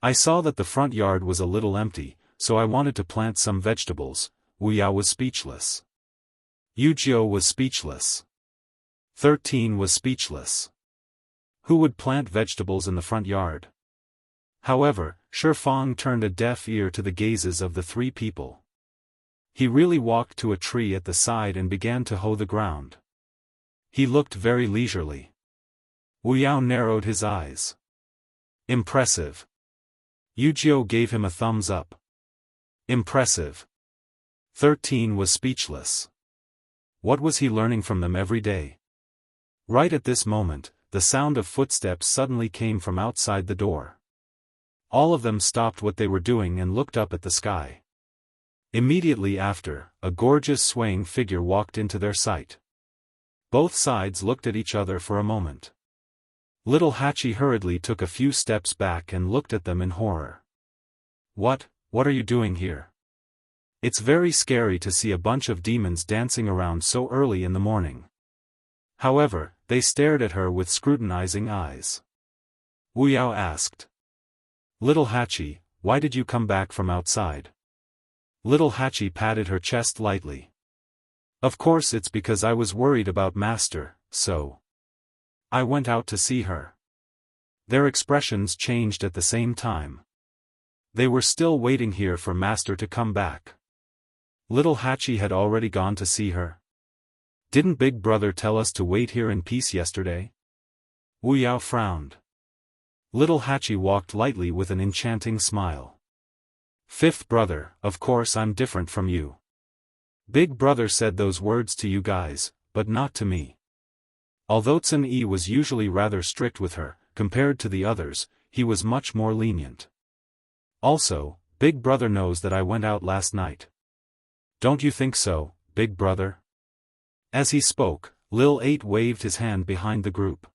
I saw that the front yard was a little empty, so I wanted to plant some vegetables. Wuxia was speechless. Yujio was speechless. 13 was speechless. Who would plant vegetables in the front yard? However, Xiaofan turned a deaf ear to the gazes of the three people. He really walked to a tree at the side and began to hoe the ground. He looked very leisurely. Wuxia narrowed his eyes. Impressive. Yujio gave him a thumbs up. Impressive. 13 was speechless. What was he learning from them every day? Right at this moment, the sound of footsteps suddenly came from outside the door. All of them stopped what they were doing and looked up at the sky. Immediately after, a gorgeous swaying figure walked into their sight. Both sides looked at each other for a moment. Little Hachi hurriedly took a few steps back and looked at them in horror. What are you doing here? It's very scary to see a bunch of demons dancing around so early in the morning. However, they stared at her with scrutinizing eyes. Wuxia asked. Little Hachi, why did you come back from outside? Little Hachi patted her chest lightly. Of course it's because I was worried about Master, so I went out to see her. Their expressions changed at the same time. They were still waiting here for Master to come back. Little Hachi had already gone to see her. Didn't Big Brother tell us to wait here in peace yesterday? Wuxia frowned. Little Hachi walked lightly with an enchanting smile. 5th brother, of course I'm different from you. Big Brother said those words to you guys, but not to me. Although Tsun-Yi was usually rather strict with her, compared to the others, he was much more lenient. Also, Big Brother knows that I went out last night. Don't you think so, Big Brother? As he spoke, Lil 8 waved his hand behind the group.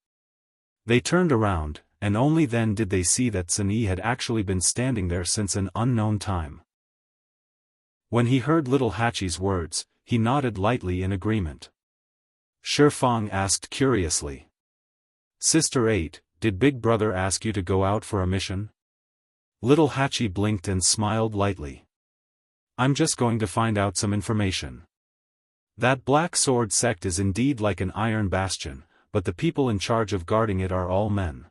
They turned around, and only then did they see that Tsun-Yi had actually been standing there since an unknown time. When he heard Little Hachi's words, he nodded lightly in agreement. Xiaofan asked curiously. Sister 8, did Big Brother ask you to go out for a mission? Little Hachi blinked and smiled lightly. I'm just going to find out some information. That Black Sword sect is indeed like an iron bastion, but the people in charge of guarding it are all men.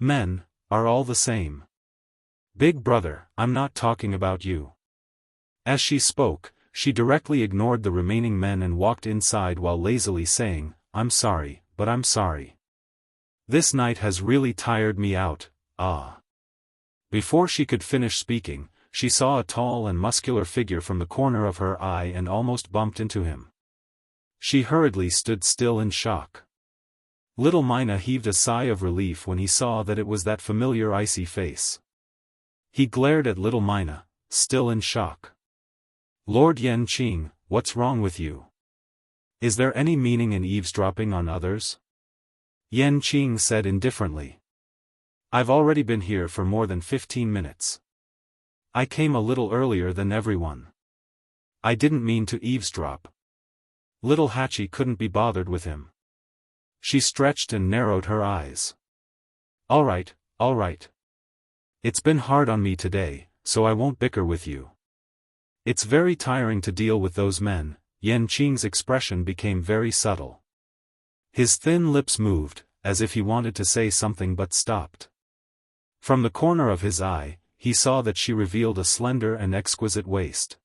Men are all the same. Big Brother, I'm not talking about you. As she spoke, she directly ignored the remaining men and walked inside while lazily saying, I'm sorry, but I'm sorry. This night has really tired me out, ah. Before she could finish speaking, she saw a tall and muscular figure from the corner of her eye and almost bumped into him. She hurriedly stood still in shock. Little Mina heaved a sigh of relief when he saw that it was that familiar icy face. He glared at Little Mina, still in shock. Lord Yanqing, what's wrong with you? Is there any meaning in eavesdropping on others? Yanqing said indifferently. I've already been here for more than 15 minutes. I came a little earlier than everyone. I didn't mean to eavesdrop. Little Hachi couldn't be bothered with him. She stretched and narrowed her eyes. All right. It's been hard on me today, so I won't bicker with you. It's very tiring to deal with those men. Yanqing's expression became very subtle. His thin lips moved, as if he wanted to say something but stopped. From the corner of his eye, he saw that she revealed a slender and exquisite waist.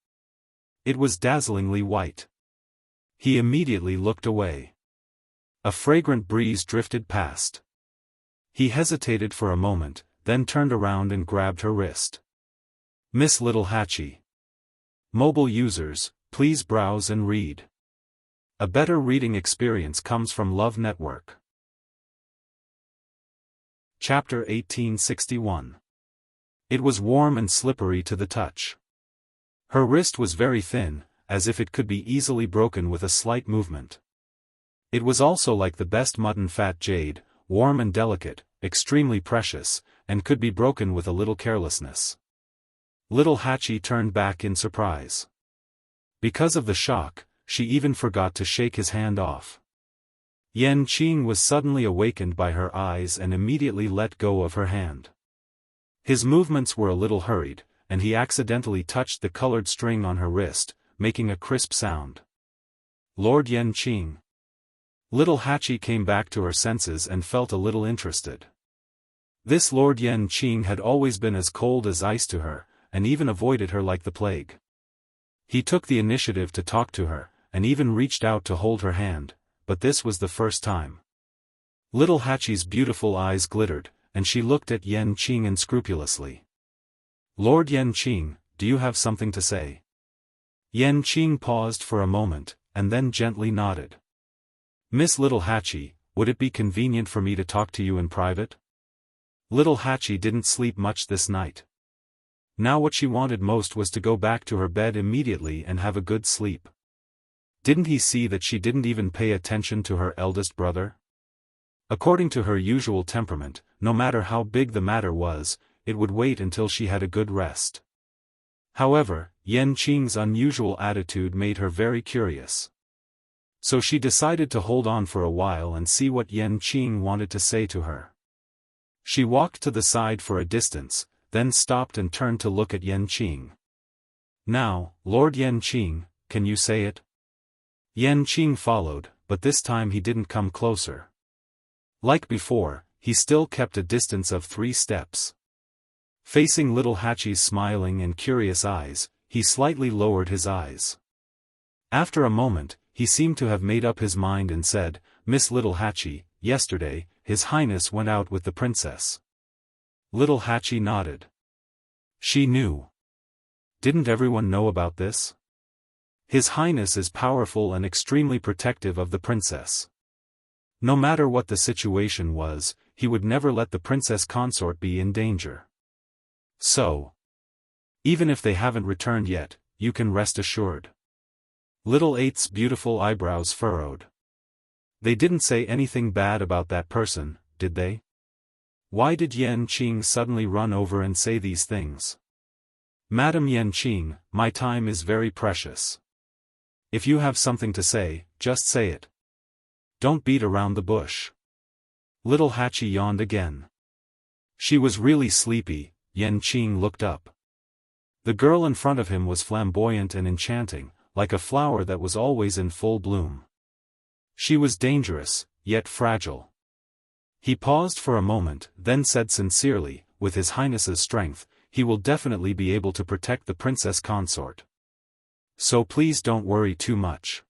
It was dazzlingly white. He immediately looked away. A fragrant breeze drifted past. He hesitated for a moment, then turned around and grabbed her wrist. Miss Little Hachi. Mobile users, please browse and read. A better reading experience comes from Love Network. Chapter 1861. It was warm and slippery to the touch. Her wrist was very thin, as if it could be easily broken with a slight movement. It was also like the best mutton fat jade, warm and delicate, extremely precious, and could be broken with a little carelessness. Little Hachi turned back in surprise. Because of the shock, she even forgot to shake his hand off. Yan Qing was suddenly awakened by her eyes and immediately let go of her hand. His movements were a little hurried, and he accidentally touched the colored string on her wrist, making a crisp sound. Lord Yan Qing. Little Hachi came back to her senses and felt a little interested. This Lord Yan Qing had always been as cold as ice to her, and even avoided her like the plague. He took the initiative to talk to her, and even reached out to hold her hand, but this was the first time. Little Hachi's beautiful eyes glittered, and she looked at Yan Qing unscrupulously. Lord Yan Qing, do you have something to say? Yan Qing paused for a moment, and then gently nodded. Miss Little Hachi, would it be convenient for me to talk to you in private? Little Hachi didn't sleep much this night. Now what she wanted most was to go back to her bed immediately and have a good sleep. Didn't he see that she didn't even pay attention to her eldest brother? According to her usual temperament, no matter how big the matter was, it would wait until she had a good rest. However, Yan Qing's unusual attitude made her very curious. So she decided to hold on for a while and see what Yan Qing wanted to say to her. She walked to the side for a distance, then stopped and turned to look at Yan Qing. Now, Lord Yan Qing, can you say it? Yan Qing followed, but this time he didn't come closer. Like before, he still kept a distance of 3 steps. Facing Little Hachi's smiling and curious eyes, he slightly lowered his eyes. After a moment, he seemed to have made up his mind and said, Miss Little Hachi, yesterday, His Highness went out with the princess. Little Hachi nodded. She knew. Didn't everyone know about this? His Highness is powerful and extremely protective of the princess. No matter what the situation was, he would never let the princess consort be in danger. So, even if they haven't returned yet, you can rest assured. Little Eight's beautiful eyebrows furrowed. They didn't say anything bad about that person, did they? Why did Yan Qing suddenly run over and say these things? Madam Yan Qing, my time is very precious. If you have something to say, just say it. Don't beat around the bush. Little Hachi yawned again. She was really sleepy. Yan Qing looked up. The girl in front of him was flamboyant and enchanting, like a flower that was always in full bloom. She was dangerous, yet fragile. He paused for a moment, then said sincerely, with His Highness's strength, he will definitely be able to protect the princess consort. So please don't worry too much.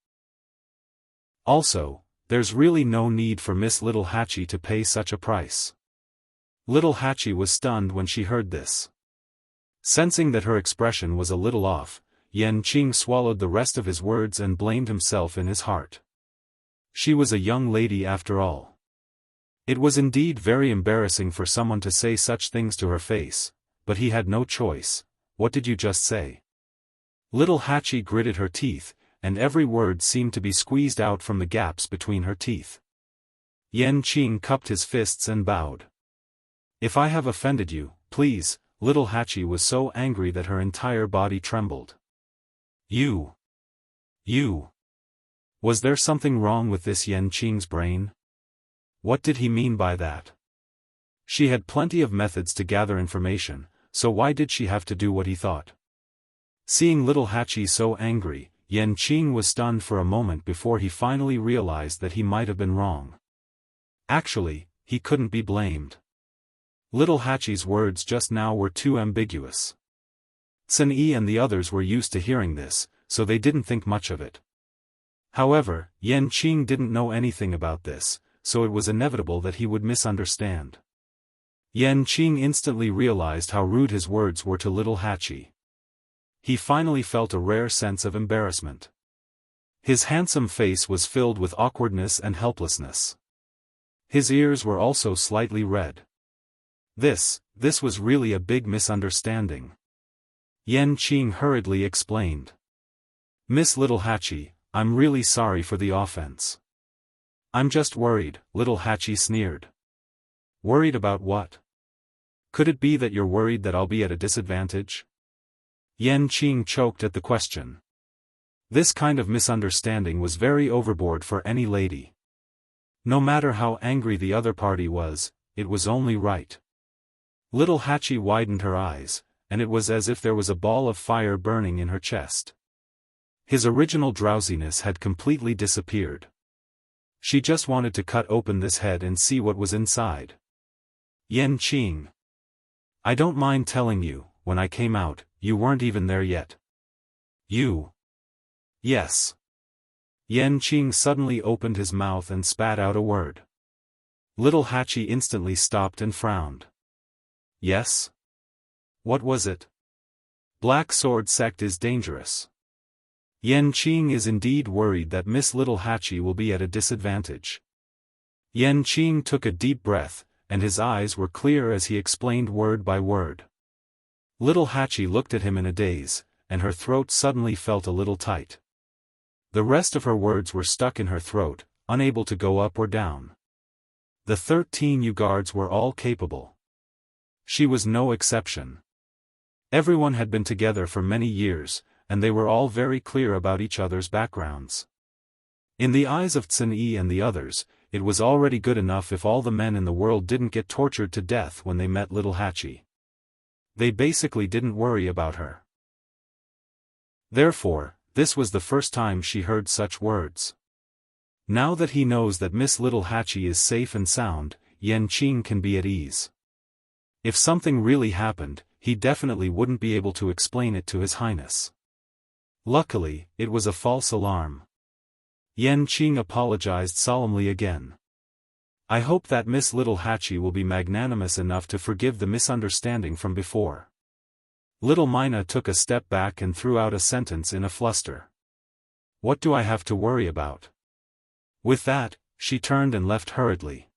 Also, there's really no need for Miss Little Hachi to pay such a price. Little Hachi was stunned when she heard this. Sensing that her expression was a little off, Yan Qing swallowed the rest of his words and blamed himself in his heart. She was a young lady after all. It was indeed very embarrassing for someone to say such things to her face, but he had no choice. What did you just say? Little Hachi gritted her teeth, and every word seemed to be squeezed out from the gaps between her teeth. Yan Qing cupped his fists and bowed. If I have offended you, please. Little Hachi was so angry that her entire body trembled. You. Was there something wrong with this Yan Qing's brain? What did he mean by that? She had plenty of methods to gather information, so why did she have to do what he thought? Seeing Little Hachi so angry, Yan Qing was stunned for a moment before he finally realized that he might have been wrong. Actually, he couldn't be blamed. Little Hachi's words just now were too ambiguous. Sun Yi and the others were used to hearing this, so they didn't think much of it. However, Yan Qing didn't know anything about this, so it was inevitable that he would misunderstand. Yan Qing instantly realized how rude his words were to Little Hachi. He finally felt a rare sense of embarrassment. His handsome face was filled with awkwardness and helplessness. His ears were also slightly red. This was really a big misunderstanding. Yan Qing hurriedly explained. Miss Little Hachi, I'm really sorry for the offense. I'm just worried, Little Hachi sneered. Worried about what? Could it be that you're worried that I'll be at a disadvantage? Yan Qing choked at the question. This kind of misunderstanding was very overboard for any lady. No matter how angry the other party was, it was only right. Little Hachi widened her eyes, and it was as if there was a ball of fire burning in her chest. His original drowsiness had completely disappeared. She just wanted to cut open this head and see what was inside. Yan Qing. I don't mind telling you, when I came out, you weren't even there yet. You. Yes. Yan Qing suddenly opened his mouth and spat out a word. Little Hachi instantly stopped and frowned. Yes? What was it? Black Sword Sect is dangerous. Yan Qing is indeed worried that Miss Little Hachi will be at a disadvantage. Yan Qing took a deep breath, and his eyes were clear as he explained word by word. Little Hachi looked at him in a daze, and her throat suddenly felt a little tight. The rest of her words were stuck in her throat, unable to go up or down. The 13 Yu guards were all capable. She was no exception. Everyone had been together for many years, and they were all very clear about each other's backgrounds. In the eyes of Cin Yi and the others, it was already good enough if all the men in the world didn't get tortured to death when they met Little Hachi. They basically didn't worry about her. Therefore, this was the first time she heard such words. Now that he knows that Miss Little Hachi is safe and sound, Yan Qing can be at ease. If something really happened, he definitely wouldn't be able to explain it to His Highness. Luckily, it was a false alarm. Yan Qing apologized solemnly again. I hope that Miss Little Hachi will be magnanimous enough to forgive the misunderstanding from before. Little Mina took a step back and threw out a sentence in a fluster. What do I have to worry about? With that, she turned and left hurriedly.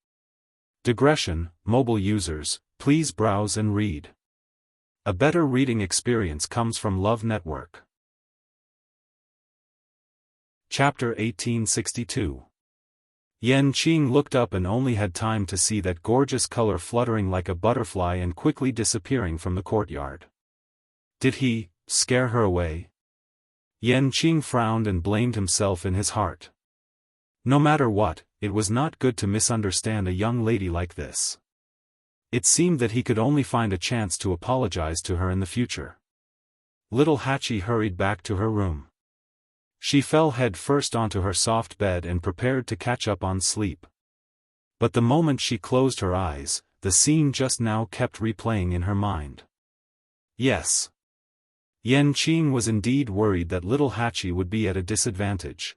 Digression, mobile users, please browse and read. A better reading experience comes from Love Network. Chapter 1862. Yan Qing looked up and only had time to see that gorgeous color fluttering like a butterfly and quickly disappearing from the courtyard. Did he scare her away? Yan Qing frowned and blamed himself in his heart. No matter what, it was not good to misunderstand a young lady like this. It seemed that he could only find a chance to apologize to her in the future. Little Hachi hurried back to her room. She fell head first onto her soft bed and prepared to catch up on sleep. But the moment she closed her eyes, the scene just now kept replaying in her mind. Yes. Yan Qing was indeed worried that Little Hachi would be at a disadvantage.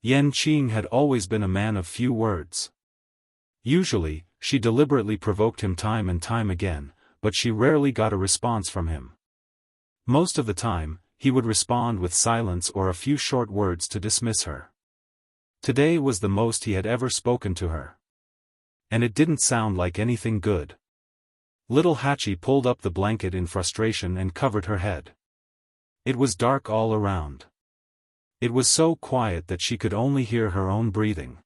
Yan Qing had always been a man of few words. Usually, she deliberately provoked him time and time again, but she rarely got a response from him. Most of the time, he would respond with silence or a few short words to dismiss her. Today was the most he had ever spoken to her. And it didn't sound like anything good. Little Hachi pulled up the blanket in frustration and covered her head. It was dark all around. It was so quiet that she could only hear her own breathing.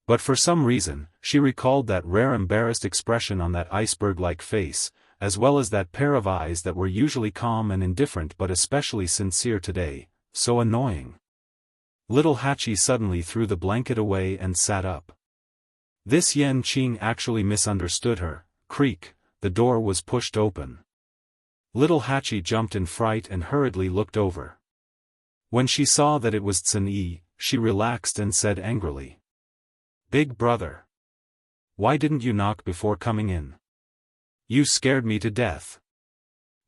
But for some reason, she recalled that rare embarrassed expression on that iceberg-like face, as well as that pair of eyes that were usually calm and indifferent but especially sincere today, so annoying. Little Hachi suddenly threw the blanket away and sat up. This Yan Qing actually misunderstood her. Creak, the door was pushed open. Little Hachi jumped in fright and hurriedly looked over. When she saw that it was Cin Yi, she relaxed and said angrily. Big brother. Why didn't you knock before coming in? You scared me to death.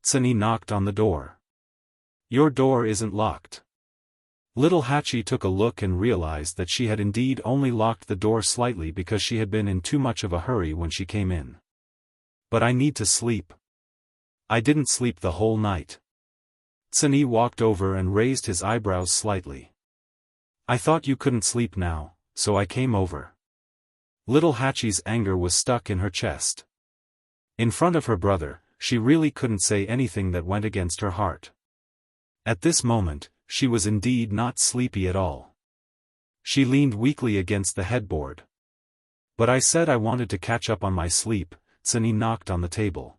Cin Yi knocked on the door. Your door isn't locked. Little Hachi took a look and realized that she had indeed only locked the door slightly because she had been in too much of a hurry when she came in. But I need to sleep. I didn't sleep the whole night. Cin Yi walked over and raised his eyebrows slightly. I thought you couldn't sleep now, so I came over. Little Hachi's anger was stuck in her chest. In front of her brother, she really couldn't say anything that went against her heart. At this moment, she was indeed not sleepy at all. She leaned weakly against the headboard. But I said I wanted to catch up on my sleep. Sunny knocked on the table.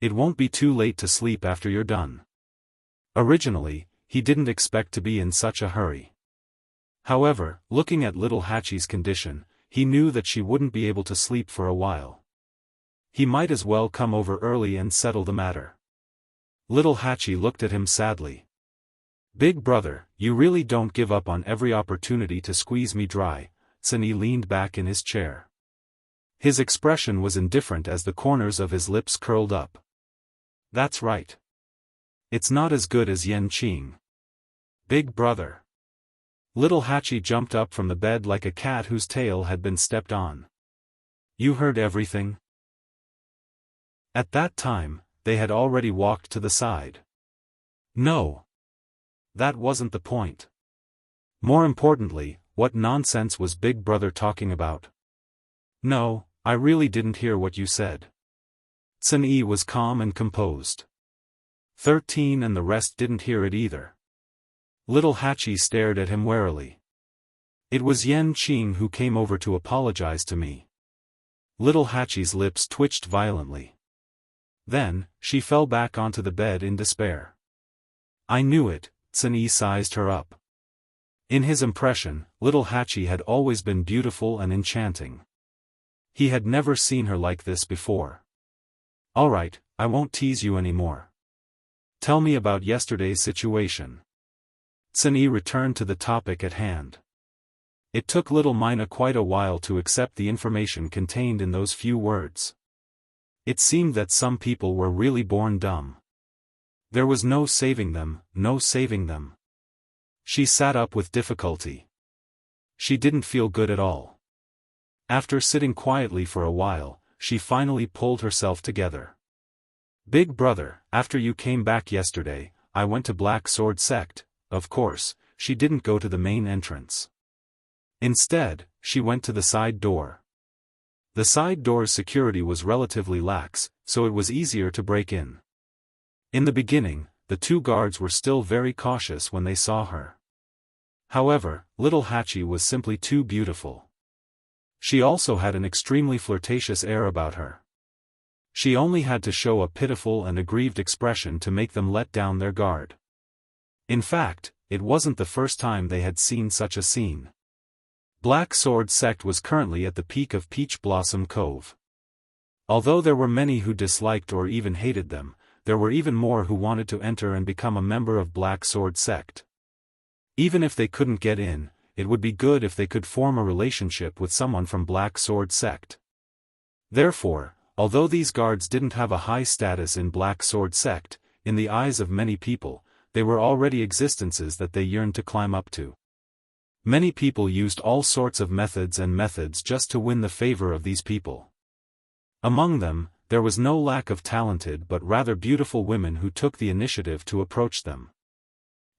It won't be too late to sleep after you're done. Originally, he didn't expect to be in such a hurry. However, looking at little Hachi's condition, he knew that she wouldn't be able to sleep for a while. He might as well come over early and settle the matter. Little Hachi looked at him sadly. Big brother, you really don't give up on every opportunity to squeeze me dry. Sunny leaned back in his chair. His expression was indifferent as the corners of his lips curled up. That's right. It's not as good as Yan Qing. Big brother. Little Hachi jumped up from the bed like a cat whose tail had been stepped on. You heard everything? At that time, they had already walked to the side. No. That wasn't the point. More importantly, what nonsense was Big Brother talking about? No, I really didn't hear what you said. Sun-yi was calm and composed. 13 and the rest didn't hear it either. Little Hachi stared at him warily. It was Yan Qing who came over to apologize to me. Little Hachi's lips twitched violently. Then, she fell back onto the bed in despair. I knew it, Sun-yi sized her up. In his impression, little Hachi had always been beautiful and enchanting. He had never seen her like this before. Alright, I won't tease you anymore. Tell me about yesterday's situation. Sun-yi returned to the topic at hand. It took little Mina quite a while to accept the information contained in those few words. It seemed that some people were really born dumb. There was no saving them, no saving them. She sat up with difficulty. She didn't feel good at all. After sitting quietly for a while, she finally pulled herself together. Big brother, after you came back yesterday, I went to Black Sword Sect. Of course, she didn't go to the main entrance. Instead, she went to the side door. The side door's security was relatively lax, so it was easier to break in. In the beginning, the two guards were still very cautious when they saw her. However, little Hachi was simply too beautiful. She also had an extremely flirtatious air about her. She only had to show a pitiful and aggrieved expression to make them let down their guard. In fact, it wasn't the first time they had seen such a scene. Black Sword Sect was currently at the peak of Peach Blossom Cove. Although there were many who disliked or even hated them, there were even more who wanted to enter and become a member of Black Sword Sect. Even if they couldn't get in, it would be good if they could form a relationship with someone from Black Sword Sect. Therefore, although these guards didn't have a high status in Black Sword Sect, in the eyes of many people, they were already existences that they yearned to climb up to. Many people used all sorts of methods just to win the favor of these people. Among them, there was no lack of talented but rather beautiful women who took the initiative to approach them.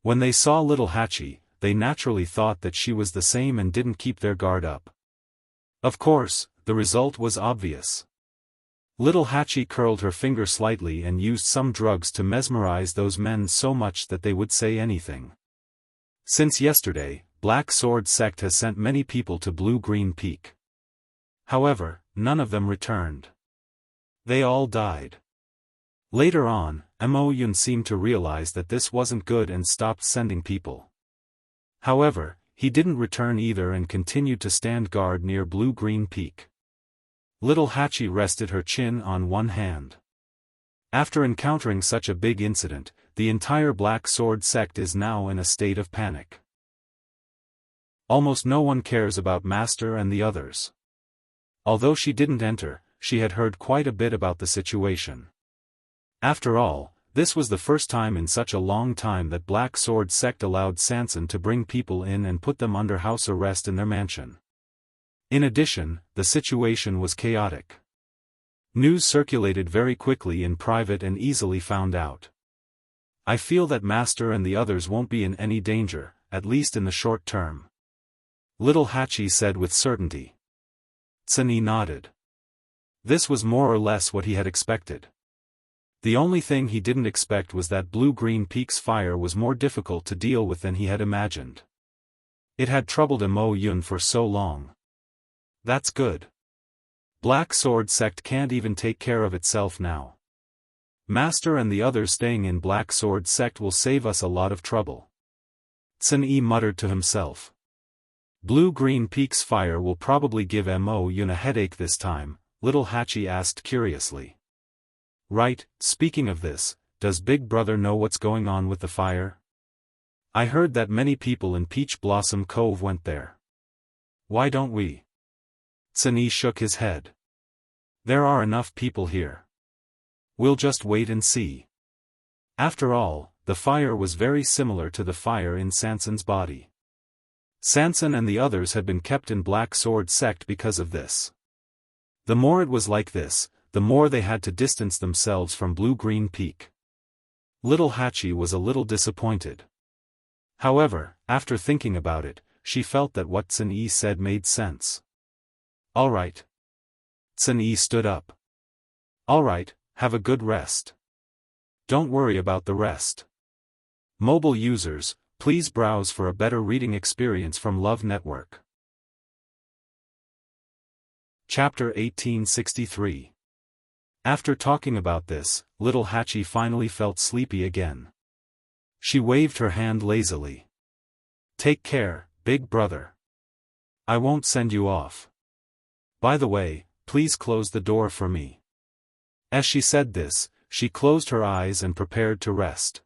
When they saw little Hachi, they naturally thought that she was the same and didn't keep their guard up. Of course, the result was obvious. Little Hachi curled her finger slightly and used some drugs to mesmerize those men so much that they would say anything. Since yesterday, Black Sword Sect has sent many people to Blue-Green Peak. However, none of them returned. They all died. Later on, Mo Yun seemed to realize that this wasn't good and stopped sending people. However, he didn't return either and continued to stand guard near Blue-Green Peak. Little Hachi rested her chin on one hand. After encountering such a big incident, the entire Black Sword Sect is now in a state of panic. Almost no one cares about Master and the others. Although she didn't enter, she had heard quite a bit about the situation. After all, this was the first time in such a long time that Black Sword Sect allowed Sanson to bring people in and put them under house arrest in their mansion. In addition, the situation was chaotic. News circulated very quickly in private and easily found out. I feel that Master and the others won't be in any danger, at least in the short term. Little Hachi said with certainty. Sun-yi nodded. This was more or less what he had expected. The only thing he didn't expect was that Blue-Green Peak's fire was more difficult to deal with than he had imagined. It had troubled Mo Yun for so long. That's good. Black Sword Sect can't even take care of itself now. Master and the others staying in Black Sword Sect will save us a lot of trouble. Sun Yi muttered to himself. Blue-Green Peak's fire will probably give Mo Yun a headache this time, little Hachi asked curiously. Right, speaking of this, does Big Brother know what's going on with the fire? I heard that many people in Peach Blossom Cove went there. Why don't we? Sun Yi shook his head. There are enough people here. We'll just wait and see. After all, the fire was very similar to the fire in Sanson's body. Sanson and the others had been kept in Black Sword Sect because of this. The more it was like this, the more they had to distance themselves from Blue-Green Peak. Little Hachi was a little disappointed. However, after thinking about it, she felt that what Sun Yi said made sense. All right. Sun Yi stood up. All right, have a good rest. Don't worry about the rest. Mobile users, please browse for a better reading experience from Love Network. Chapter 1863. After talking about this, little Hachi finally felt sleepy again. She waved her hand lazily. Take care, Big Brother. I won't send you off. By the way, please close the door for me. As she said this, she closed her eyes and prepared to rest.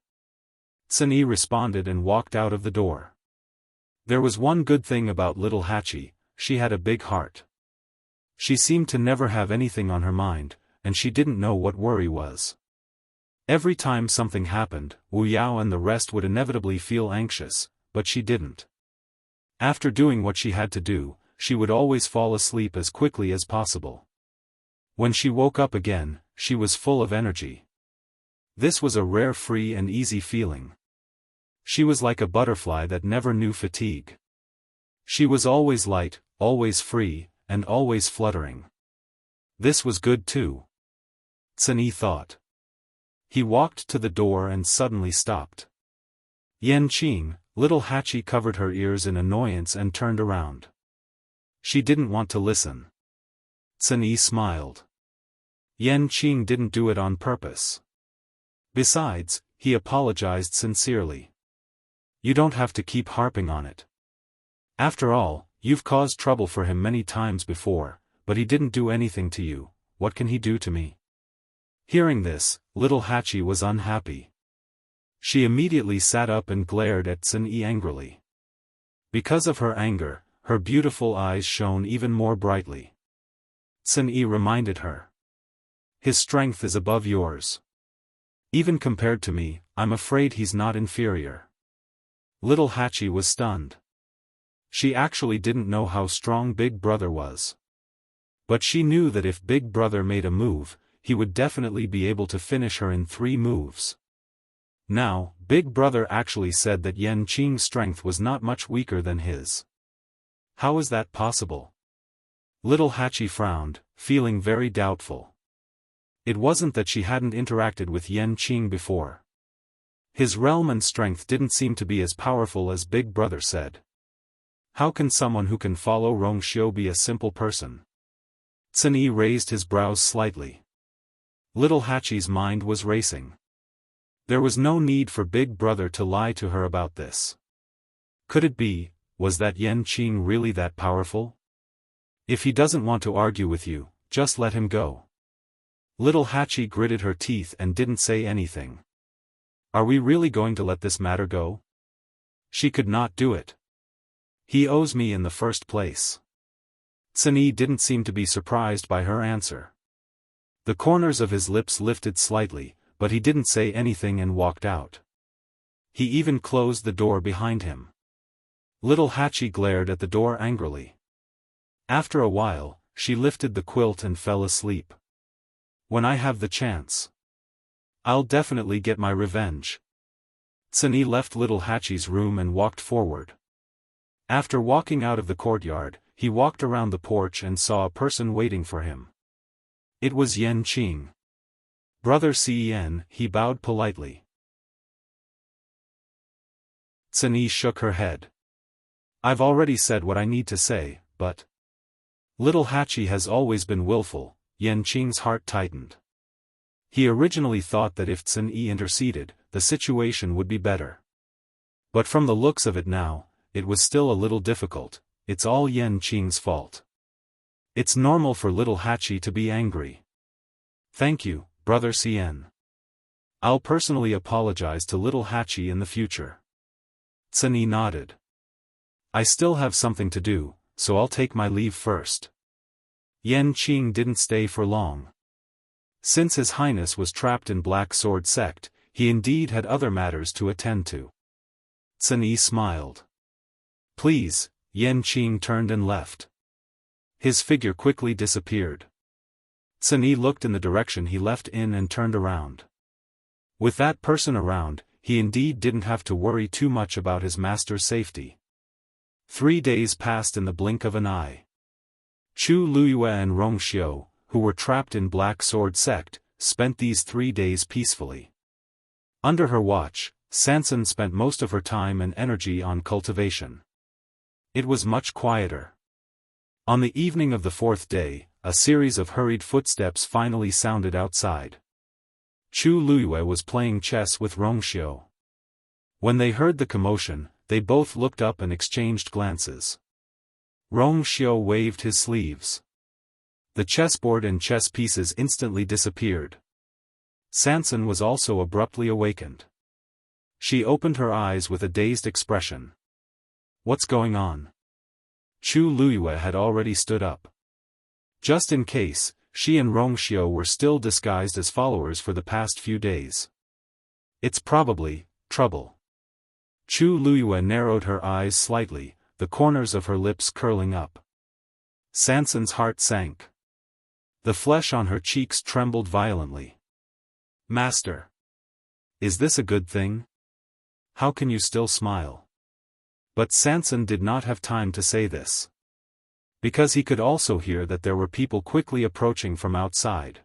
Sun Yi responded and walked out of the door. There was one good thing about little Hachi, she had a big heart. She seemed to never have anything on her mind, and she didn't know what worry was. Every time something happened, Wuxiao and the rest would inevitably feel anxious, but she didn't. After doing what she had to do, she would always fall asleep as quickly as possible. When she woke up again, she was full of energy. This was a rare free and easy feeling. She was like a butterfly that never knew fatigue. She was always light, always free, and always fluttering. This was good too. Sun Yi thought. He walked to the door and suddenly stopped. Yan Qing, little Hachi covered her ears in annoyance and turned around. She didn't want to listen. Sun Yi smiled. Yan Qing didn't do it on purpose. Besides, he apologized sincerely. You don't have to keep harping on it. After all, you've caused trouble for him many times before, but he didn't do anything to you. What can he do to me? Hearing this, little Hachi was unhappy. She immediately sat up and glared at Sun Yi angrily. Because of her anger, her beautiful eyes shone even more brightly. Sun Yi reminded her. His strength is above yours. Even compared to me, I'm afraid he's not inferior. Little Hachi was stunned. She actually didn't know how strong Big Brother was. But she knew that if Big Brother made a move, he would definitely be able to finish her in 3 moves. Now, Big Brother actually said that Yan Qing's strength was not much weaker than his. How is that possible? Little Hachi frowned, feeling very doubtful. It wasn't that she hadn't interacted with Yan Qing before. His realm and strength didn't seem to be as powerful as Big Brother said. How can someone who can follow Rongxiu be a simple person? Sun Yi raised his brows slightly. Little Hachi's mind was racing. There was no need for Big Brother to lie to her about this. Could it be, was that Yan Qing really that powerful? If he doesn't want to argue with you, just let him go. Little Hachi gritted her teeth and didn't say anything. Are we really going to let this matter go? She could not do it. He owes me in the first place. Sun Yi didn't seem to be surprised by her answer. The corners of his lips lifted slightly, but he didn't say anything and walked out. He even closed the door behind him. Little Hachi glared at the door angrily. After a while, she lifted the quilt and fell asleep. When I have the chance, I'll definitely get my revenge. Sun Yi left little Hachi's room and walked forward. After walking out of the courtyard, he walked around the porch and saw a person waiting for him. It was Yan Qing. Brother Cen, he bowed politely. Sun Yi shook her head. I've already said what I need to say, but... Little Hachi has always been willful. Yan Qing's heart tightened. He originally thought that if Cun Yi interceded, the situation would be better. But from the looks of it now, it was still a little difficult. It's all Yan Qing's fault. It's normal for little Hachi to be angry. Thank you, Brother Xian. I'll personally apologize to little Hachi in the future. Cun Yi nodded. I still have something to do, so I'll take my leave first. Yan Qing didn't stay for long. Since His Highness was trapped in Black Sword sect, he indeed had other matters to attend to. Cun Yi smiled. Please. Yan Qing turned and left. His figure quickly disappeared. Cun Yi looked in the direction he left in and turned around. With that person around, he indeed didn't have to worry too much about his master's safety. 3 days passed in the blink of an eye. Chu Luyue and Rong Xiu, who were trapped in Black Sword sect, spent these 3 days peacefully. Under her watch, Sansun spent most of her time and energy on cultivation. It was much quieter. On the evening of the 4th day, a series of hurried footsteps finally sounded outside. Chu Luyue was playing chess with Rong Xiu. When they heard the commotion, they both looked up and exchanged glances. Rong Xiu waved his sleeves. The chessboard and chess pieces instantly disappeared. Sansun was also abruptly awakened. She opened her eyes with a dazed expression. What's going on? Chu Luyue had already stood up. Just in case, she and Rong Xiu were still disguised as followers for the past few days. It's probably trouble. Chu Luyue narrowed her eyes slightly, the corners of her lips curling up. Sansun's heart sank. The flesh on her cheeks trembled violently. Master! Is this a good thing? How can you still smile? But Sansun did not have time to say this. Because he could also hear that there were people quickly approaching from outside.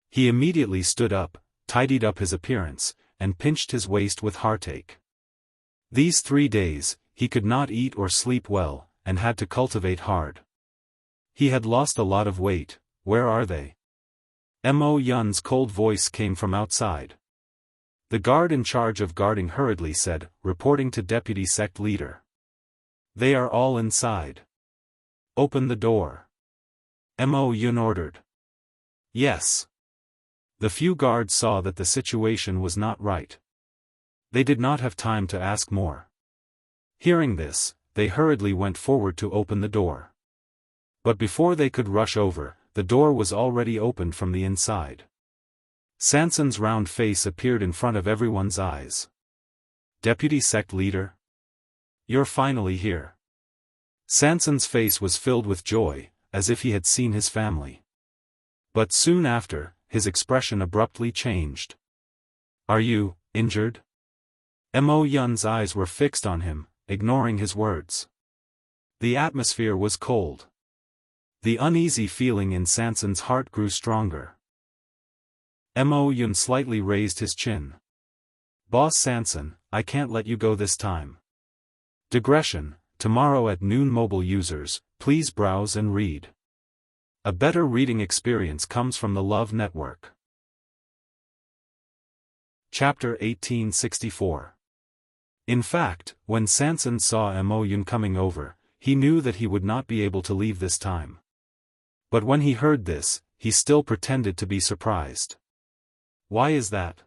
He immediately stood up, tidied up his appearance, and pinched his waist with heartache. These 3 days, he could not eat or sleep well, and had to cultivate hard. He had lost a lot of weight. Where are they? Mo Yun's cold voice came from outside. The guard in charge of guarding hurriedly said, reporting to deputy sect leader. They are all inside. Open the door. Mo Yun ordered. Yes. The few guards saw that the situation was not right. They did not have time to ask more. Hearing this, they hurriedly went forward to open the door. But before they could rush over, the door was already opened from the inside. Sansun's round face appeared in front of everyone's eyes. Deputy sect leader? You're finally here. Sansun's face was filled with joy, as if he had seen his family. But soon after, his expression abruptly changed. Are you injured? Mo Yun's eyes were fixed on him, ignoring his words. The atmosphere was cold. The uneasy feeling in Sansun's heart grew stronger. Mo Yun slightly raised his chin. Boss Sansun, I can't let you go this time. Digression, tomorrow at noon. Mobile users, please browse and read. A better reading experience comes from the Love Network. Chapter 1864. In fact, when Sansun saw Mo Yun coming over, he knew that he would not be able to leave this time. But when he heard this, he still pretended to be surprised. Why is that?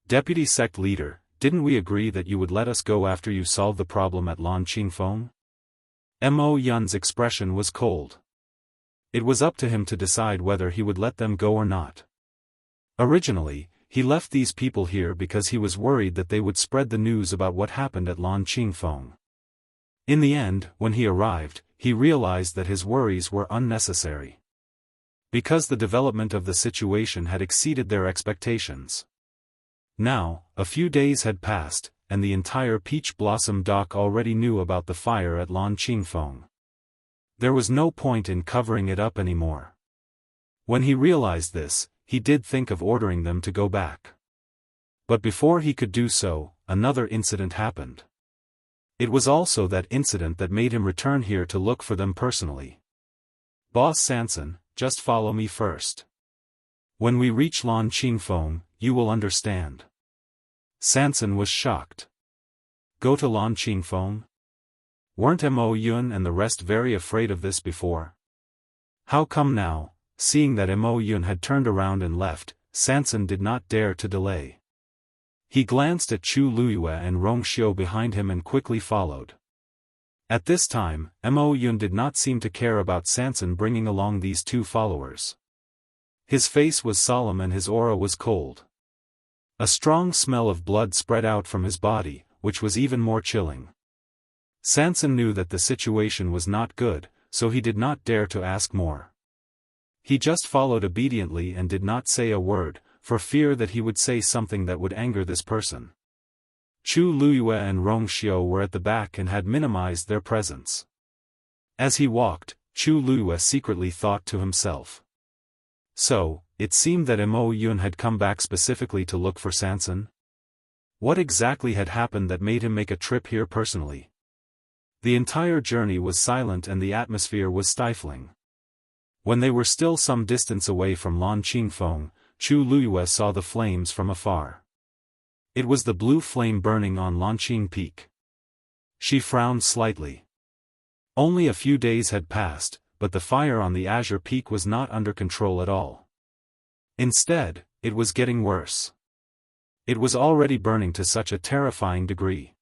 Deputy sect leader, didn't we agree that you would let us go after you solved the problem at Lan Qingfeng? Mo Yun's expression was cold. It was up to him to decide whether he would let them go or not. Originally, he left these people here because he was worried that they would spread the news about what happened at Lan Qingfeng. In the end, when he arrived, he realized that his worries were unnecessary. Because the development of the situation had exceeded their expectations. Now, a few days had passed, and the entire Peach Blossom Dock already knew about the fire at Lan Qingfeng. There was no point in covering it up anymore. When he realized this, he did think of ordering them to go back. But before he could do so, another incident happened. It was also that incident that made him return here to look for them personally. Boss Sanson, just follow me first. When we reach Lan Qingfeng, you will understand. Sanson was shocked. Go to Lan Qingfeng? Weren't Mo Yun and the rest very afraid of this before? How come now? Seeing that Mo Yun had turned around and left, Sanson did not dare to delay. He glanced at Chu Luyue and Rong Xiu behind him and quickly followed. At this time, Mo Yun did not seem to care about Sanson bringing along these two followers. His face was solemn and his aura was cold. A strong smell of blood spread out from his body, which was even more chilling. Sanson knew that the situation was not good, so he did not dare to ask more. He just followed obediently and did not say a word, for fear that he would say something that would anger this person. Chu Luyue and Rong Xiu were at the back and had minimized their presence. As he walked, Chu Luyue secretly thought to himself. So, it seemed that Mo Yun had come back specifically to look for Sanson? What exactly had happened that made him make a trip here personally? The entire journey was silent and the atmosphere was stifling. When they were still some distance away from Lan Qingfeng, Chu Luyue saw the flames from afar. It was the blue flame burning on Lanqing Peak. She frowned slightly. Only a few days had passed, but the fire on the Azure Peak was not under control at all. Instead, it was getting worse. It was already burning to such a terrifying degree.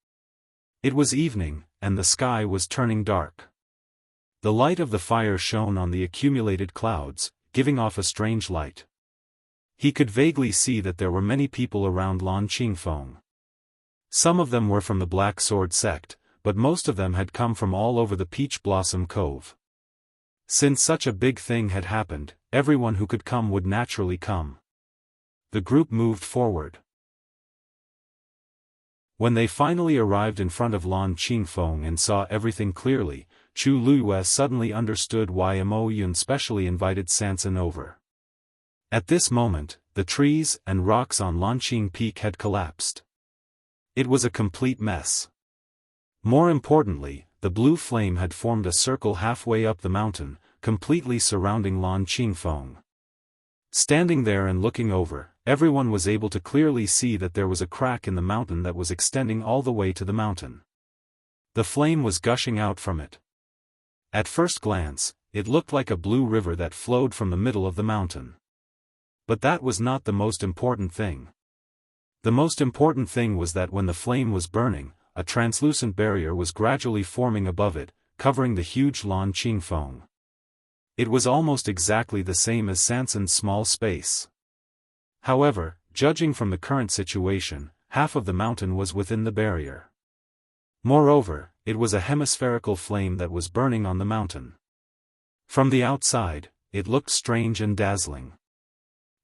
It was evening, and the sky was turning dark. The light of the fire shone on the accumulated clouds, giving off a strange light. He could vaguely see that there were many people around Lan Qingfeng. Some of them were from the Black Sword sect, but most of them had come from all over the Peach Blossom Cove. Since such a big thing had happened, everyone who could come would naturally come. The group moved forward. When they finally arrived in front of Lan Qingfeng and saw everything clearly, Chu Luyue suddenly understood why Mo Yun specially invited Sanson over. At this moment, the trees and rocks on Lanqing Peak had collapsed. It was a complete mess. More importantly, the blue flame had formed a circle halfway up the mountain, completely surrounding Lan Qingfeng. Standing there and looking over, everyone was able to clearly see that there was a crack in the mountain that was extending all the way to the mountain. The flame was gushing out from it. At first glance, it looked like a blue river that flowed from the middle of the mountain. But that was not the most important thing. The most important thing was that when the flame was burning, a translucent barrier was gradually forming above it, covering the huge Lan Qingfeng. It was almost exactly the same as Sanson's small space. However, judging from the current situation, half of the mountain was within the barrier. Moreover, it was a hemispherical flame that was burning on the mountain. From the outside, it looked strange and dazzling.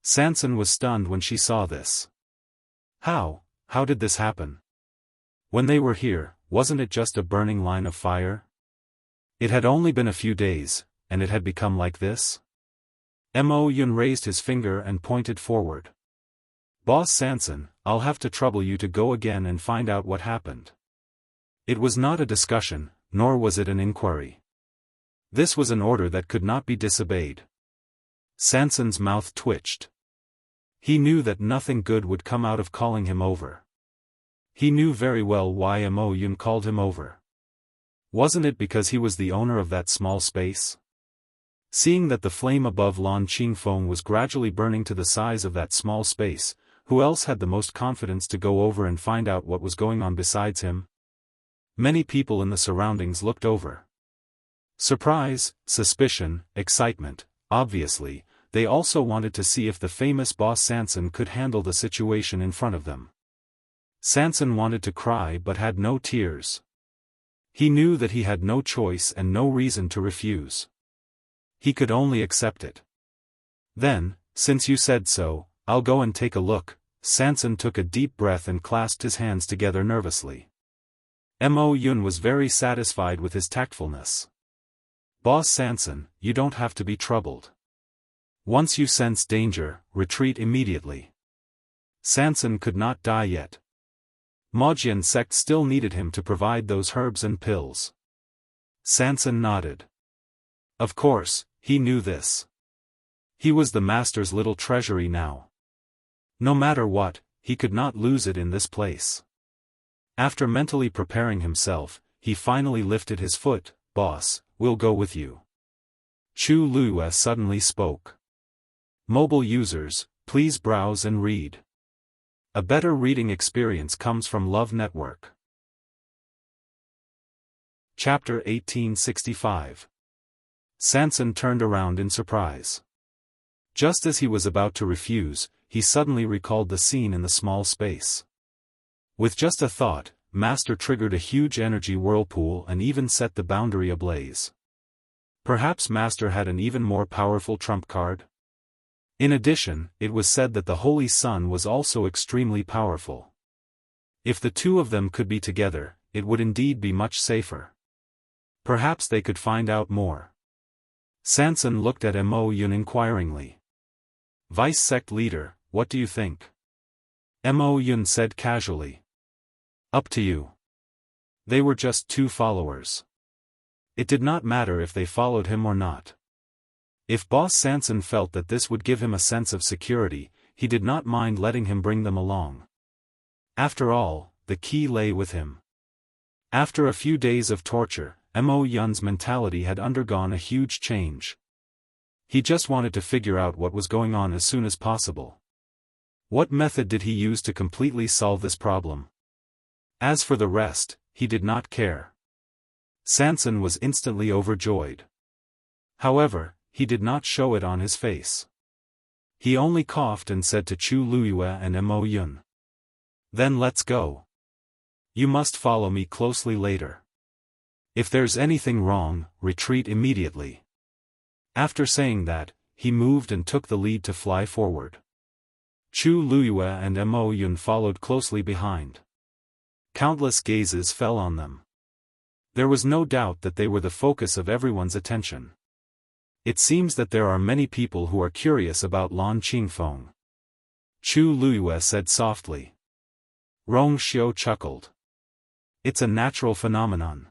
Sanson was stunned when she saw this. How did this happen? When they were here, wasn't it just a burning line of fire? It had only been a few days, and it had become like this? Mo Yun raised his finger and pointed forward. Boss Sanson, I'll have to trouble you to go again and find out what happened. It was not a discussion, nor was it an inquiry. This was an order that could not be disobeyed. Sanson's mouth twitched. He knew that nothing good would come out of calling him over. He knew very well why Mo Yun called him over. Wasn't it because he was the owner of that small space? Seeing that the flame above Lan Qingfeng was gradually burning to the size of that small space, who else had the most confidence to go over and find out what was going on besides him? Many people in the surroundings looked over. Surprise, suspicion, excitement, obviously, they also wanted to see if the famous boss Sanson could handle the situation in front of them. Sanson wanted to cry but had no tears. He knew that he had no choice and no reason to refuse. He could only accept it. Then, since you said so, I'll go and take a look. Sanson took a deep breath and clasped his hands together nervously. Mo Yun was very satisfied with his tactfulness. Boss Sanson, you don't have to be troubled. Once you sense danger, retreat immediately. Sanson could not die yet. Mojian sect still needed him to provide those herbs and pills. Sanson nodded. Of course, He knew this. He was the master's little treasury now. No matter what, he could not lose it in this place. After mentally preparing himself, he finally lifted his foot. "Boss, we'll go with you." Chu Luyue suddenly spoke. Mobile users, please browse and read. A better reading experience comes from Love Network. Chapter 1865. Sanson turned around in surprise. Just as he was about to refuse, he suddenly recalled the scene in the small space. With just a thought, Master triggered a huge energy whirlpool and even set the boundary ablaze. Perhaps Master had an even more powerful trump card? In addition, it was said that the Holy Sun was also extremely powerful. If the two of them could be together, it would indeed be much safer. Perhaps they could find out more. Sanson looked at Mo Yun inquiringly. "Vice sect leader, what do you think?" Mo Yun said casually. "Up to you." They were just two followers. It did not matter if they followed him or not. If Boss Sanson felt that this would give him a sense of security, he did not mind letting him bring them along. After all, the key lay with him. After a few days of torture, Mo Yun's mentality had undergone a huge change. He just wanted to figure out what was going on as soon as possible. What method did he use to completely solve this problem? As for the rest, he did not care. Sanson was instantly overjoyed. However, he did not show it on his face. He only coughed and said to Chu Luyue and Mo Yun, "Then let's go. You must follow me closely later. If there's anything wrong, retreat immediately." After saying that, he moved and took the lead to fly forward. Chu Luyue and Mo Yun followed closely behind. Countless gazes fell on them. There was no doubt that they were the focus of everyone's attention. It seems that there are many people who are curious about Lan Qingfeng. Chu Luyue said softly. Rong Xiu chuckled. It's a natural phenomenon.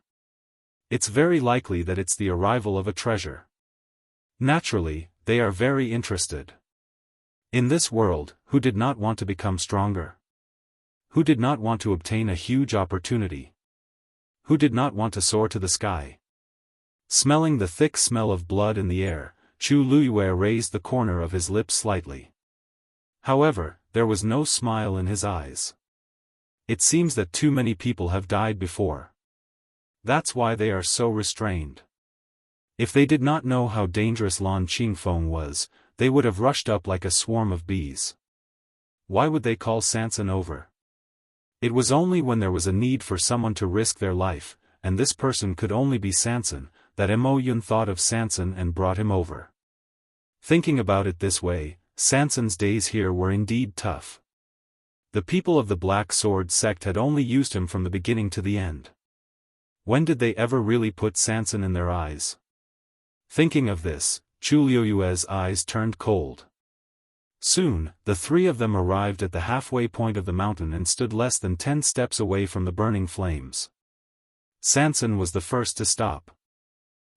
It's very likely that it's the arrival of a treasure. Naturally, they are very interested. In this world, who did not want to become stronger? Who did not want to obtain a huge opportunity? Who did not want to soar to the sky? Smelling the thick smell of blood in the air, Chu Luyue raised the corner of his lips slightly. However, there was no smile in his eyes. It seems that too many people have died before. That's why they are so restrained. If they did not know how dangerous Lan Qingfeng was, they would have rushed up like a swarm of bees. Why would they call Sanson over? It was only when there was a need for someone to risk their life, and this person could only be Sanson, that Mo Yun thought of Sanson and brought him over. Thinking about it this way, Sanson's days here were indeed tough. The people of the Black Sword sect had only used him from the beginning to the end. When did they ever really put Sanson in their eyes? Thinking of this, Chu Luyue's eyes turned cold. Soon, the three of them arrived at the halfway point of the mountain and stood less than 10 steps away from the burning flames. Sanson was the first to stop.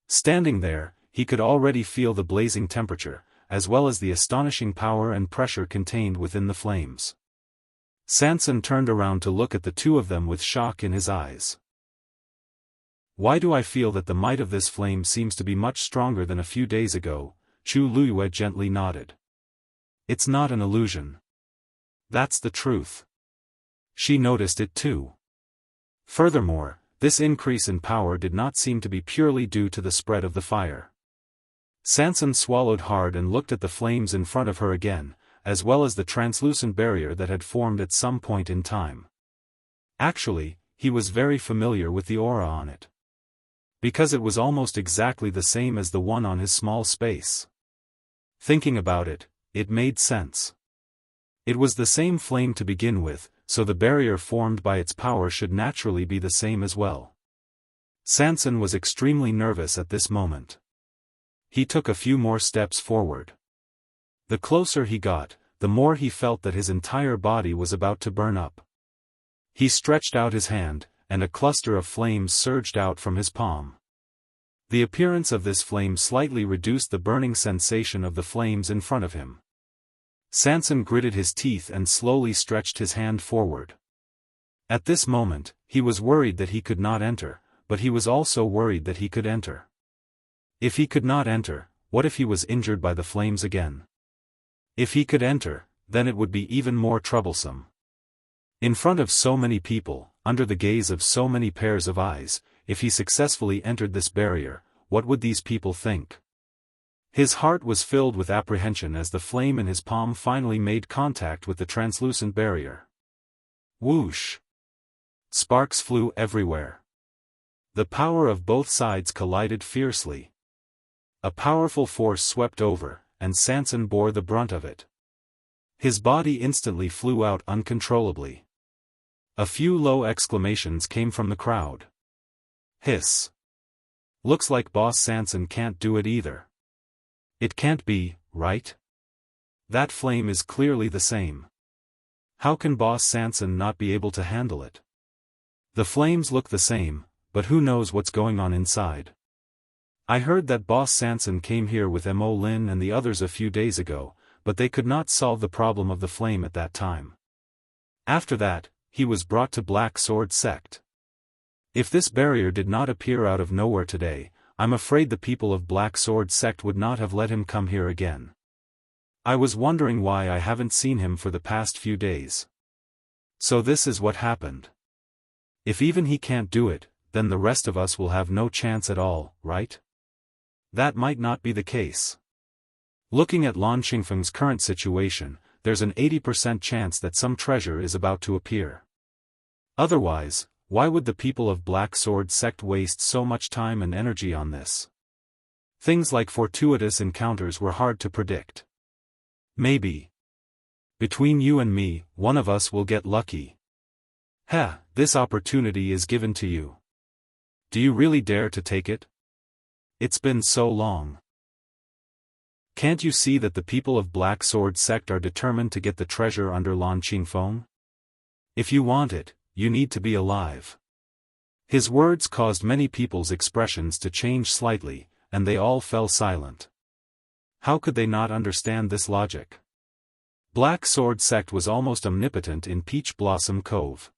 Standing there, he could already feel the blazing temperature, as well as the astonishing power and pressure contained within the flames. Sanson turned around to look at the two of them with shock in his eyes. Why do I feel that the might of this flame seems to be much stronger than a few days ago? Chu Luyue gently nodded. It's not an illusion. That's the truth. She noticed it too. Furthermore, this increase in power did not seem to be purely due to the spread of the fire. Sanson swallowed hard and looked at the flames in front of her again, as well as the translucent barrier that had formed at some point in time. Actually, he was very familiar with the aura on it. Because it was almost exactly the same as the one on his small space. Thinking about it, it made sense. It was the same flame to begin with, so the barrier formed by its power should naturally be the same as well. Sanson was extremely nervous at this moment. He took a few more steps forward. The closer he got, the more he felt that his entire body was about to burn up. He stretched out his hand, and a cluster of flames surged out from his palm. The appearance of this flame slightly reduced the burning sensation of the flames in front of him. Sanson gritted his teeth and slowly stretched his hand forward. At this moment, he was worried that he could not enter, but he was also worried that he could enter. If he could not enter, what if he was injured by the flames again? If he could enter, then it would be even more troublesome. In front of so many people, under the gaze of so many pairs of eyes, if he successfully entered this barrier, what would these people think? His heart was filled with apprehension as the flame in his palm finally made contact with the translucent barrier. Whoosh! Sparks flew everywhere. The power of both sides collided fiercely. A powerful force swept over, and Sanson bore the brunt of it. His body instantly flew out uncontrollably. A few low exclamations came from the crowd. Hiss! Looks like Boss Sanson can't do it either. It can't be, right? That flame is clearly the same. How can Boss Sanson not be able to handle it? The flames look the same, but who knows what's going on inside? I heard that Boss Sanson came here with Mo Lin and the others a few days ago, but they could not solve the problem of the flame at that time. After that, he was brought to Black Sword Sect. If this barrier did not appear out of nowhere today, I'm afraid the people of Black Sword Sect would not have let him come here again. I was wondering why I haven't seen him for the past few days. So this is what happened. If even he can't do it, then the rest of us will have no chance at all, right? That might not be the case. Looking at Lan Xingfeng's current situation, there's an 80% chance that some treasure is about to appear. Otherwise, why would the people of Black Sword Sect waste so much time and energy on this? Things like fortuitous encounters were hard to predict. Maybe. Between you and me, one of us will get lucky. Heh, this opportunity is given to you. Do you really dare to take it? It's been so long. Can't you see that the people of Black Sword Sect are determined to get the treasure under Lan Xingfeng? If you want it, you need to be alive. His words caused many people's expressions to change slightly, and they all fell silent. How could they not understand this logic? Black Sword Sect was almost omnipotent in Peach Blossom Cove.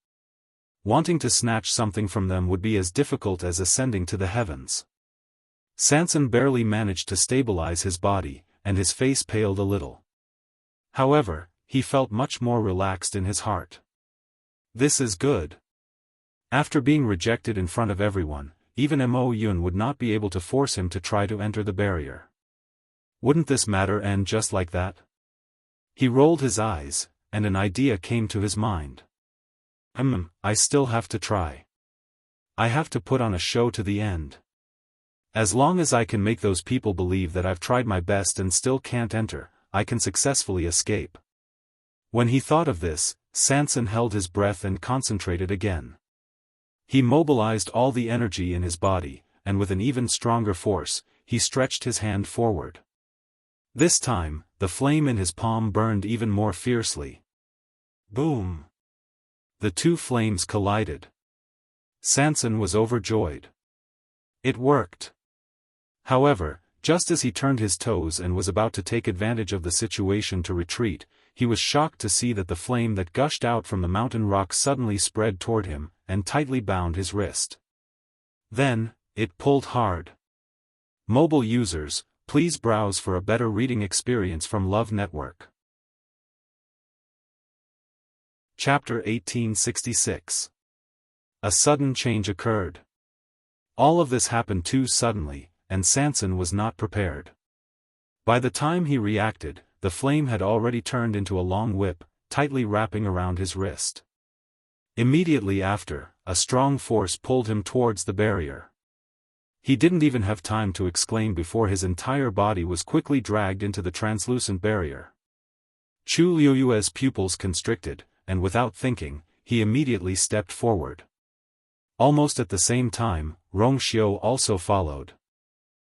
Wanting to snatch something from them would be as difficult as ascending to the heavens. Sanson barely managed to stabilize his body, and his face paled a little. However, he felt much more relaxed in his heart. This is good. After being rejected in front of everyone, even Mo Yun would not be able to force him to try to enter the barrier. Wouldn't this matter end just like that? He rolled his eyes, and an idea came to his mind. I still have to try. I have to put on a show to the end. As long as I can make those people believe that I've tried my best and still can't enter, I can successfully escape. When he thought of this, Sanson held his breath and concentrated again. He mobilized all the energy in his body, and with an even stronger force, he stretched his hand forward. This time, the flame in his palm burned even more fiercely. Boom! The two flames collided. Sanson was overjoyed. It worked. However, just as he turned his toes and was about to take advantage of the situation to retreat, he was shocked to see that the flame that gushed out from the mountain rock suddenly spread toward him, and tightly bound his wrist. Then, it pulled hard. Mobile users, please browse for a better reading experience from Love Network. Chapter 1866. A sudden change occurred. All of this happened too suddenly, and Sanson was not prepared. By the time he reacted, the flame had already turned into a long whip, tightly wrapping around his wrist. Immediately after, a strong force pulled him towards the barrier. He didn't even have time to exclaim before his entire body was quickly dragged into the translucent barrier. Chu Liuyue's pupils constricted, and without thinking, he immediately stepped forward. Almost at the same time, Rong Xiu also followed.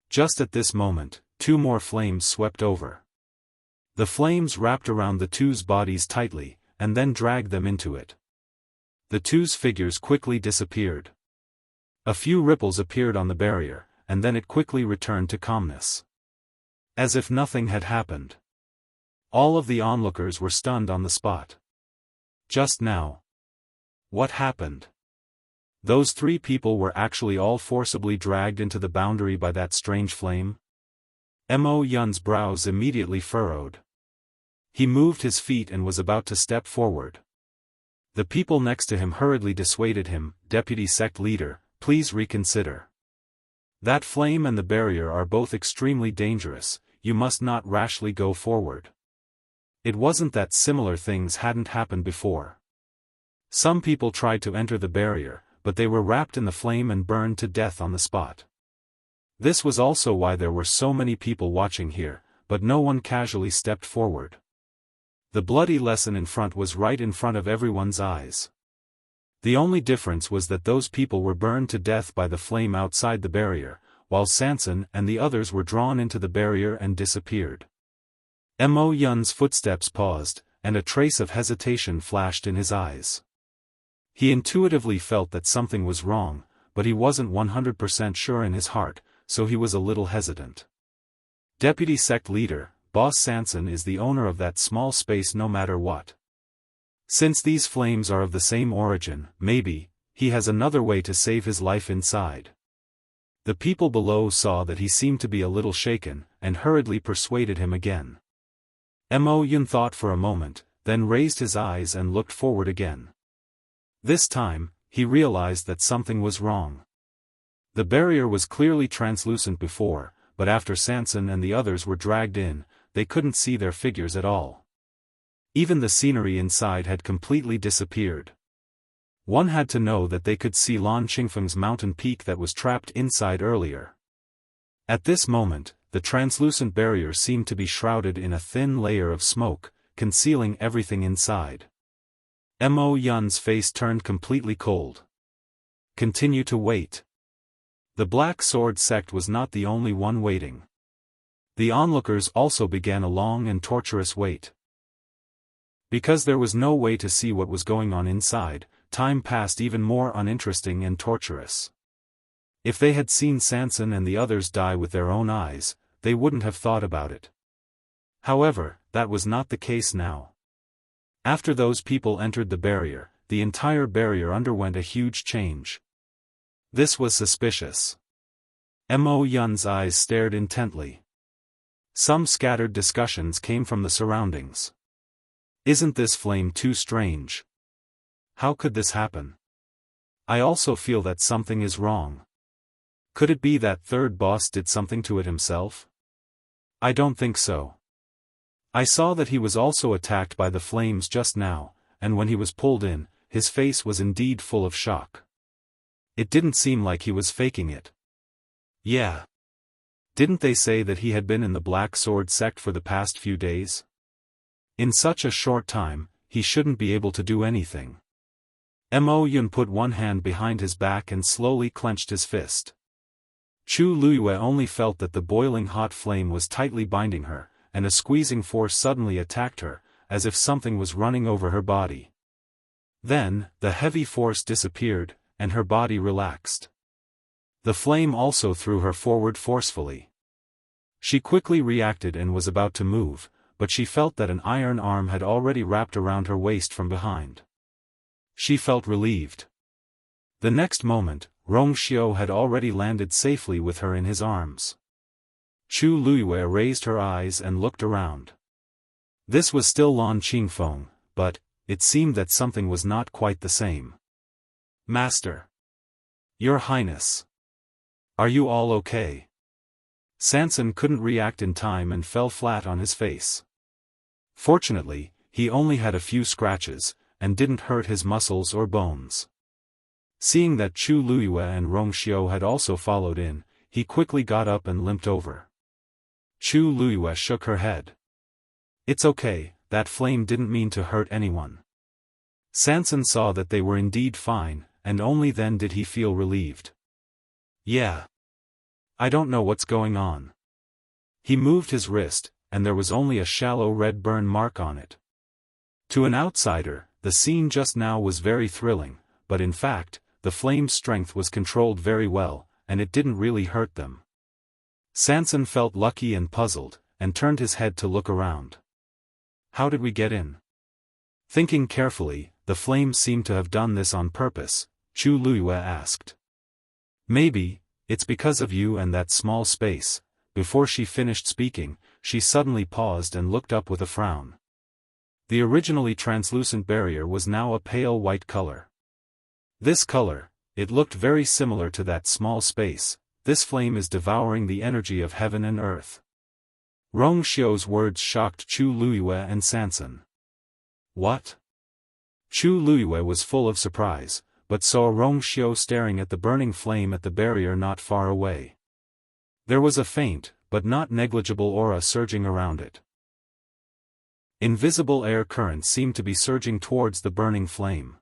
Just at this moment, two more flames swept over. The flames wrapped around the two's bodies tightly, and then dragged them into it. The two's figures quickly disappeared. A few ripples appeared on the barrier, and then it quickly returned to calmness. As if nothing had happened. All of the onlookers were stunned on the spot. Just now. What happened? Those 3 people were actually all forcibly dragged into the boundary by that strange flame? Mo Yun's brows immediately furrowed. He moved his feet and was about to step forward. The people next to him hurriedly dissuaded him. Deputy sect leader, please reconsider. That flame and the barrier are both extremely dangerous, you must not rashly go forward. It wasn't that similar things hadn't happened before. Some people tried to enter the barrier, but they were wrapped in the flame and burned to death on the spot. This was also why there were so many people watching here, but no one casually stepped forward. The bloody lesson in front was right in front of everyone's eyes. The only difference was that those people were burned to death by the flame outside the barrier, while Sanson and the others were drawn into the barrier and disappeared. Mo Yun's footsteps paused, and a trace of hesitation flashed in his eyes. He intuitively felt that something was wrong, but he wasn't 100% sure in his heart, so he was a little hesitant. Deputy sect leader, Boss Sanson is the owner of that small space no matter what. Since these flames are of the same origin, maybe, he has another way to save his life inside. The people below saw that he seemed to be a little shaken, and hurriedly persuaded him again. Mo Yun thought for a moment, then raised his eyes and looked forward again. This time, he realized that something was wrong. The barrier was clearly translucent before, but after Sanson and the others were dragged in, they couldn't see their figures at all. Even the scenery inside had completely disappeared. One had to know that they could see Lan Qingfeng's mountain peak that was trapped inside earlier. At this moment, the translucent barrier seemed to be shrouded in a thin layer of smoke, concealing everything inside. Mo Yun's face turned completely cold. Continue to wait. The Black Sword sect was not the only one waiting. The onlookers also began a long and torturous wait. Because there was no way to see what was going on inside, time passed even more uninteresting and torturous. If they had seen Sanson and the others die with their own eyes, they wouldn't have thought about it. However, that was not the case now. After those people entered the barrier, the entire barrier underwent a huge change. This was suspicious. Mo Yun's eyes stared intently. Some scattered discussions came from the surroundings. Isn't this flame too strange? How could this happen? I also feel that something is wrong. Could it be that third boss did something to it himself? I don't think so. I saw that he was also attacked by the flames just now, and when he was pulled in, his face was indeed full of shock. It didn't seem like he was faking it. Yeah. Didn't they say that he had been in the Black Sword sect for the past few days? In such a short time, he shouldn't be able to do anything. Mo Yun put one hand behind his back and slowly clenched his fist. Chu Luyue only felt that the boiling hot flame was tightly binding her, and a squeezing force suddenly attacked her, as if something was running over her body. Then, the heavy force disappeared, and her body relaxed. The flame also threw her forward forcefully. She quickly reacted and was about to move, but she felt that an iron arm had already wrapped around her waist from behind. She felt relieved. The next moment, Rongxiu had already landed safely with her in his arms. Chu Luyue raised her eyes and looked around. This was still Lan Qingfeng, but it seemed that something was not quite the same. Master. Your Highness. Are you all okay? Sanson couldn't react in time and fell flat on his face. Fortunately, he only had a few scratches, and didn't hurt his muscles or bones. Seeing that Chu Luyue and Rongxiu had also followed in, he quickly got up and limped over. Chu Luyue shook her head. It's okay, that flame didn't mean to hurt anyone. Sanson saw that they were indeed fine, and only then did he feel relieved. Yeah. I don't know what's going on. He moved his wrist, and there was only a shallow red burn mark on it. To an outsider, the scene just now was very thrilling, but in fact, the flame's strength was controlled very well, and it didn't really hurt them. Sanson felt lucky and puzzled, and turned his head to look around. How did we get in? Thinking carefully, the flames seemed to have done this on purpose, Chu Luiyue asked. Maybe, it's because of you and that small space. Before she finished speaking, she suddenly paused and looked up with a frown. The originally translucent barrier was now a pale white color. This color, it looked very similar to that small space. This flame is devouring the energy of heaven and earth. Rong Xiu's words shocked Chu Luiyue and Sanson. What? Chu Luiyue was full of surprise, but saw Rong Xiu staring at the burning flame at the barrier not far away. There was a faint, but not negligible aura surging around it. Invisible air currents seemed to be surging towards the burning flame.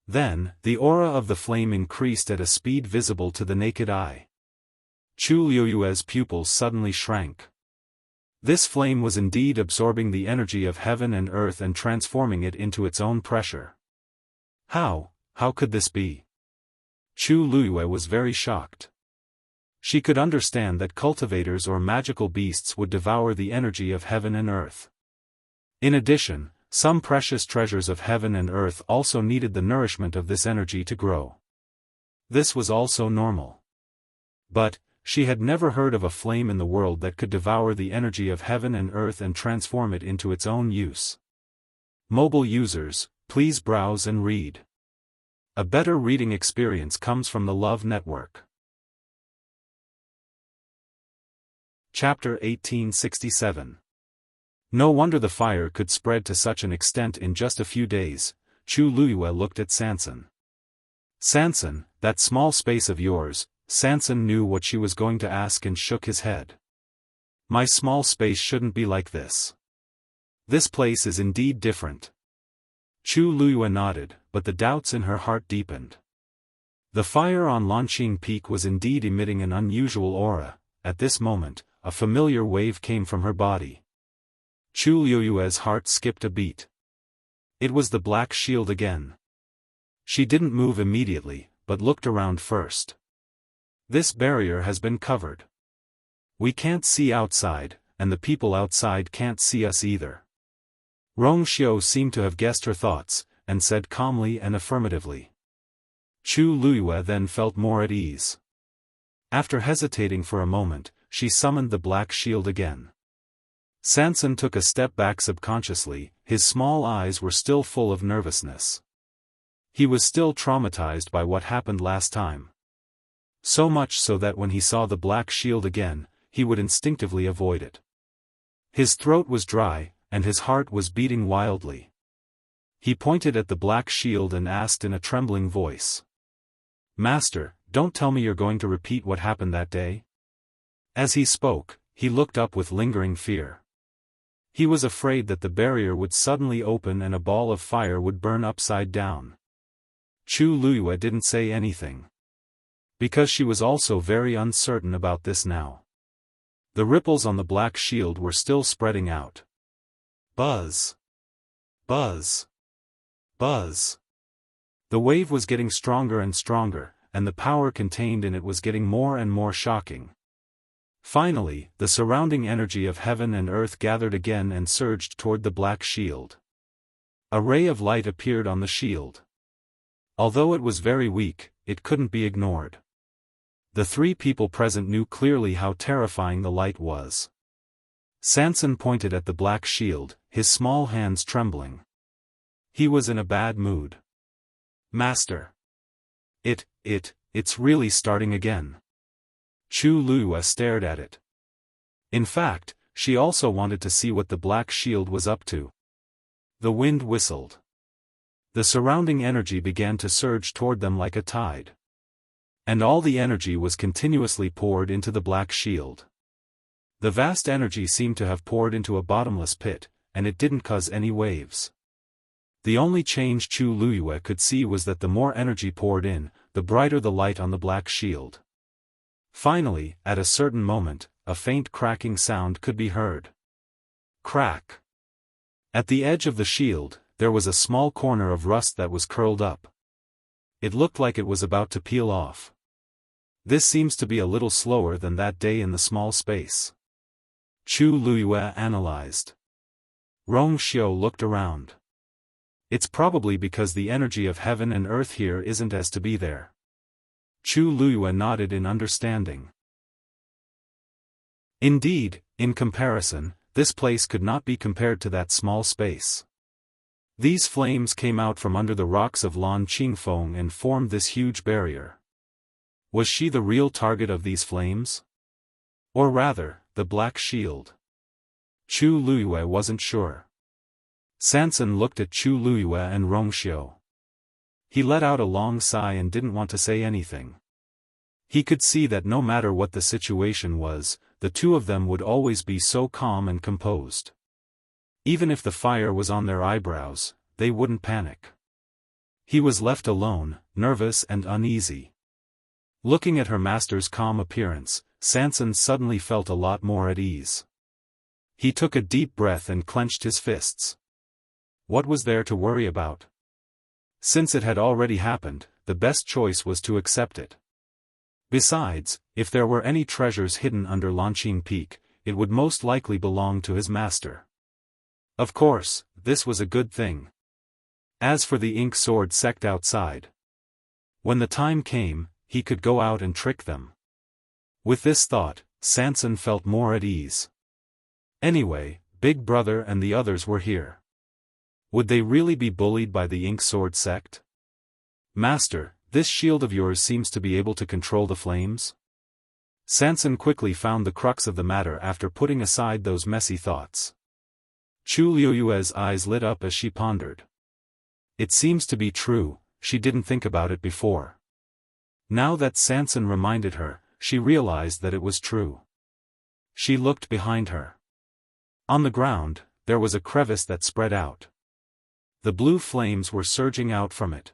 Then, the aura of the flame increased at a speed visible to the naked eye. Chu Luiyue's pupils suddenly shrank. This flame was indeed absorbing the energy of heaven and earth and transforming it into its own pressure. How could this be? Chu Luiyue was very shocked. She could understand that cultivators or magical beasts would devour the energy of heaven and earth. In addition, some precious treasures of heaven and earth also needed the nourishment of this energy to grow. This was also normal. But, she had never heard of a flame in the world that could devour the energy of heaven and earth and transform it into its own use. Mobile users, please browse and read. A better reading experience comes from the Love Network. Chapter 1867. No wonder the fire could spread to such an extent in just a few days. Chu Luiyue looked at Sanson. Sanson, that small space of yours. Sanson knew what she was going to ask and shook his head. My small space shouldn't be like this. This place is indeed different. Chu Luiyue nodded, but the doubts in her heart deepened. The fire on Lanqing Peak was indeed emitting an unusual aura. At this moment, a familiar wave came from her body. Chu Luiyue's heart skipped a beat. It was the black shield again. She didn't move immediately, but looked around first. This barrier has been covered. We can't see outside, and the people outside can't see us either. Rong Xiu seemed to have guessed her thoughts, and said calmly and affirmatively. Chu Luiyue then felt more at ease. After hesitating for a moment, she summoned the black shield again. Sanson took a step back subconsciously, his small eyes were still full of nervousness. He was still traumatized by what happened last time. So much so that when he saw the black shield again, he would instinctively avoid it. His throat was dry, and his heart was beating wildly. He pointed at the black shield and asked in a trembling voice. Master, don't tell me you're going to repeat what happened that day? As he spoke, he looked up with lingering fear. He was afraid that the barrier would suddenly open and a ball of fire would burn upside down. Chu Luiyue didn't say anything. Because she was also very uncertain about this now. The ripples on the black shield were still spreading out. Buzz. Buzz. Buzz. The wave was getting stronger and stronger, and the power contained in it was getting more and more shocking. Finally, the surrounding energy of heaven and earth gathered again and surged toward the black shield. A ray of light appeared on the shield. Although it was very weak, it couldn't be ignored. The three people present knew clearly how terrifying the light was. Sanson pointed at the black shield, his small hands trembling. He was in a bad mood. Master. It's really starting again. Chu Luiyue stared at it. In fact, she also wanted to see what the black shield was up to. The wind whistled. The surrounding energy began to surge toward them like a tide. And all the energy was continuously poured into the black shield. The vast energy seemed to have poured into a bottomless pit, and it didn't cause any waves. The only change Chu Luiyue could see was that the more energy poured in, the brighter the light on the black shield. Finally, at a certain moment, a faint cracking sound could be heard. Crack. At the edge of the shield, there was a small corner of rust that was curled up. It looked like it was about to peel off. This seems to be a little slower than that day in the small space. Chu Luiyue analyzed. Rong Xiao looked around. It's probably because the energy of heaven and earth here isn't as to be there. Chu Luiyue nodded in understanding. Indeed, in comparison, this place could not be compared to that small space. These flames came out from under the rocks of Lan Qingfeng and formed this huge barrier. Was she the real target of these flames? Or rather, the Black Shield? Chu Luiyue wasn't sure. Sanson looked at Chu Luiyue and Rong Xiao. He let out a long sigh and didn't want to say anything. He could see that no matter what the situation was, the two of them would always be so calm and composed. Even if the fire was on their eyebrows, they wouldn't panic. He was left alone, nervous and uneasy. Looking at her master's calm appearance, Sanson suddenly felt a lot more at ease. He took a deep breath and clenched his fists. What was there to worry about? Since it had already happened, the best choice was to accept it. Besides, if there were any treasures hidden under Lanqing Peak, it would most likely belong to his master. Of course, this was a good thing. As for the ink sword sect outside, when the time came, he could go out and trick them. With this thought, Sanson felt more at ease. Anyway, Big Brother and the others were here. Would they really be bullied by the ink sword sect? Master, this shield of yours seems to be able to control the flames? Sanson quickly found the crux of the matter after putting aside those messy thoughts. Chu Luiyue's eyes lit up as she pondered. It seems to be true, she didn't think about it before. Now that Sanson reminded her, she realized that it was true. She looked behind her. On the ground, there was a crevice that spread out. The blue flames were surging out from it.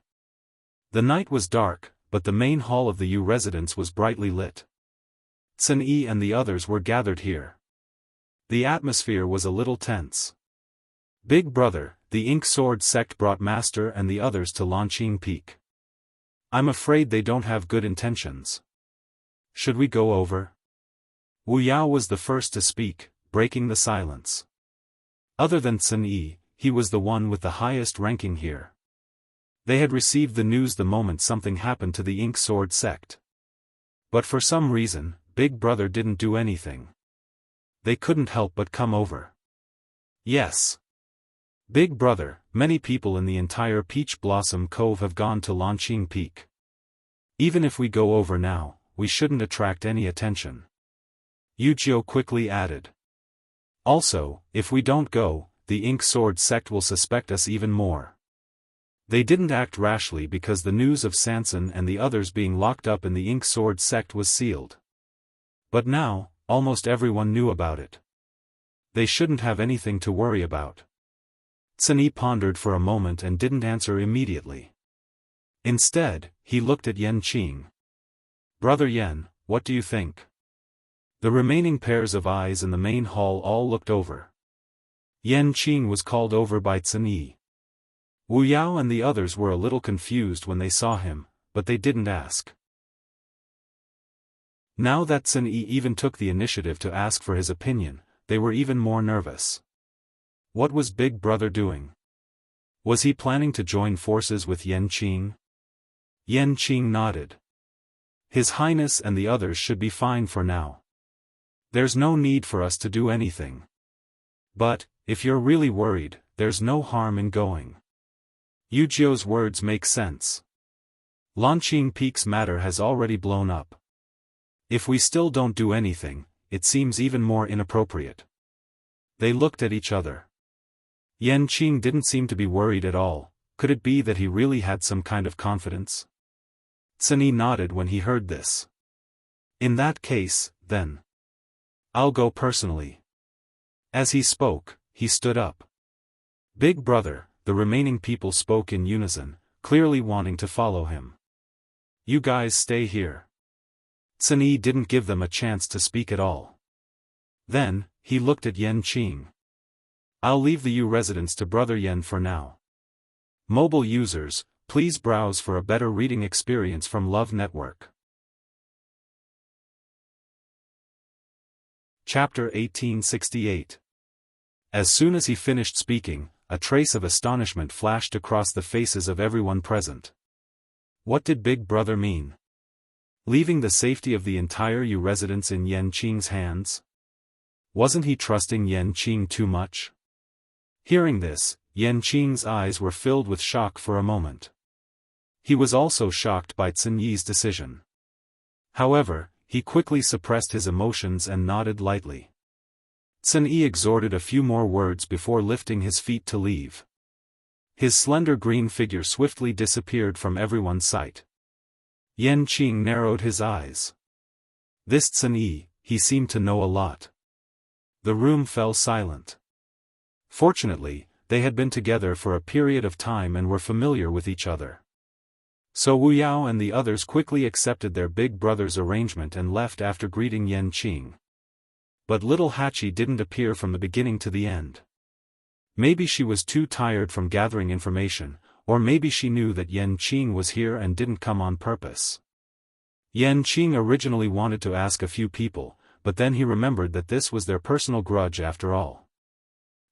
The night was dark, but the main hall of the Yu residence was brightly lit. Sun Yi and the others were gathered here. The atmosphere was a little tense. Big Brother, the Ink Sword sect brought Master and the others to Lanqing Peak. I'm afraid they don't have good intentions. Should we go over? Wu Yao was the first to speak, breaking the silence. Other than Sun Yi, he was the one with the highest ranking here. They had received the news the moment something happened to the Ink Sword sect. But for some reason, Big Brother didn't do anything. They couldn't help but come over. Yes. Big Brother, many people in the entire Peach Blossom Cove have gone to Lanqing Peak. Even if we go over now, we shouldn't attract any attention. Yujiu quickly added. Also, if we don't go, the Ink Sword sect will suspect us even more. They didn't act rashly because the news of Sanson and the others being locked up in the Ink Sword sect was sealed. But now, almost everyone knew about it. They shouldn't have anything to worry about. Sun Yi pondered for a moment and didn't answer immediately. Instead, he looked at Yan Qing. Brother Yan, what do you think? The remaining pairs of eyes in the main hall all looked over. Yan Qing was called over by Sun Yi. Wu Yao and the others were a little confused when they saw him, but they didn't ask. Now that Sun Yi even took the initiative to ask for his opinion, they were even more nervous. What was Big Brother doing? Was he planning to join forces with Yan Qing? Yan Qing nodded. His Highness and the others should be fine for now. There's no need for us to do anything. But, if you're really worried, there's no harm in going. Yujiu's words make sense. Lanqing Peak's matter has already blown up. If we still don't do anything, it seems even more inappropriate. They looked at each other. Yan Qing didn't seem to be worried at all. Could it be that he really had some kind of confidence? Sun Yi nodded when he heard this. In that case, then. I'll go personally. As he spoke, he stood up. Big Brother, the remaining people spoke in unison, clearly wanting to follow him. You guys stay here. Sun Yi didn't give them a chance to speak at all. Then, he looked at Yan Qing. I'll leave the Yu residence to Brother Yan for now. Mobile users, please browse for a better reading experience from Love Network. Chapter 1868. As soon as he finished speaking, a trace of astonishment flashed across the faces of everyone present. What did Big Brother mean? Leaving the safety of the entire Yu residence in Yanqing's hands? Wasn't he trusting Yanqing too much? Hearing this, Yanqing's eyes were filled with shock for a moment. He was also shocked by Cunyi's decision. However, he quickly suppressed his emotions and nodded lightly. Cunyi exhorted a few more words before lifting his feet to leave. His slender green figure swiftly disappeared from everyone's sight. Yanqing narrowed his eyes. This Cunyi, he seemed to know a lot. The room fell silent. Fortunately, they had been together for a period of time and were familiar with each other. So Wu Yao and the others quickly accepted their big brother's arrangement and left after greeting Yanqing. But little Hachi didn't appear from the beginning to the end. Maybe she was too tired from gathering information, or maybe she knew that Yanqing was here and didn't come on purpose. Yanqing originally wanted to ask a few people, but then he remembered that this was their personal grudge after all.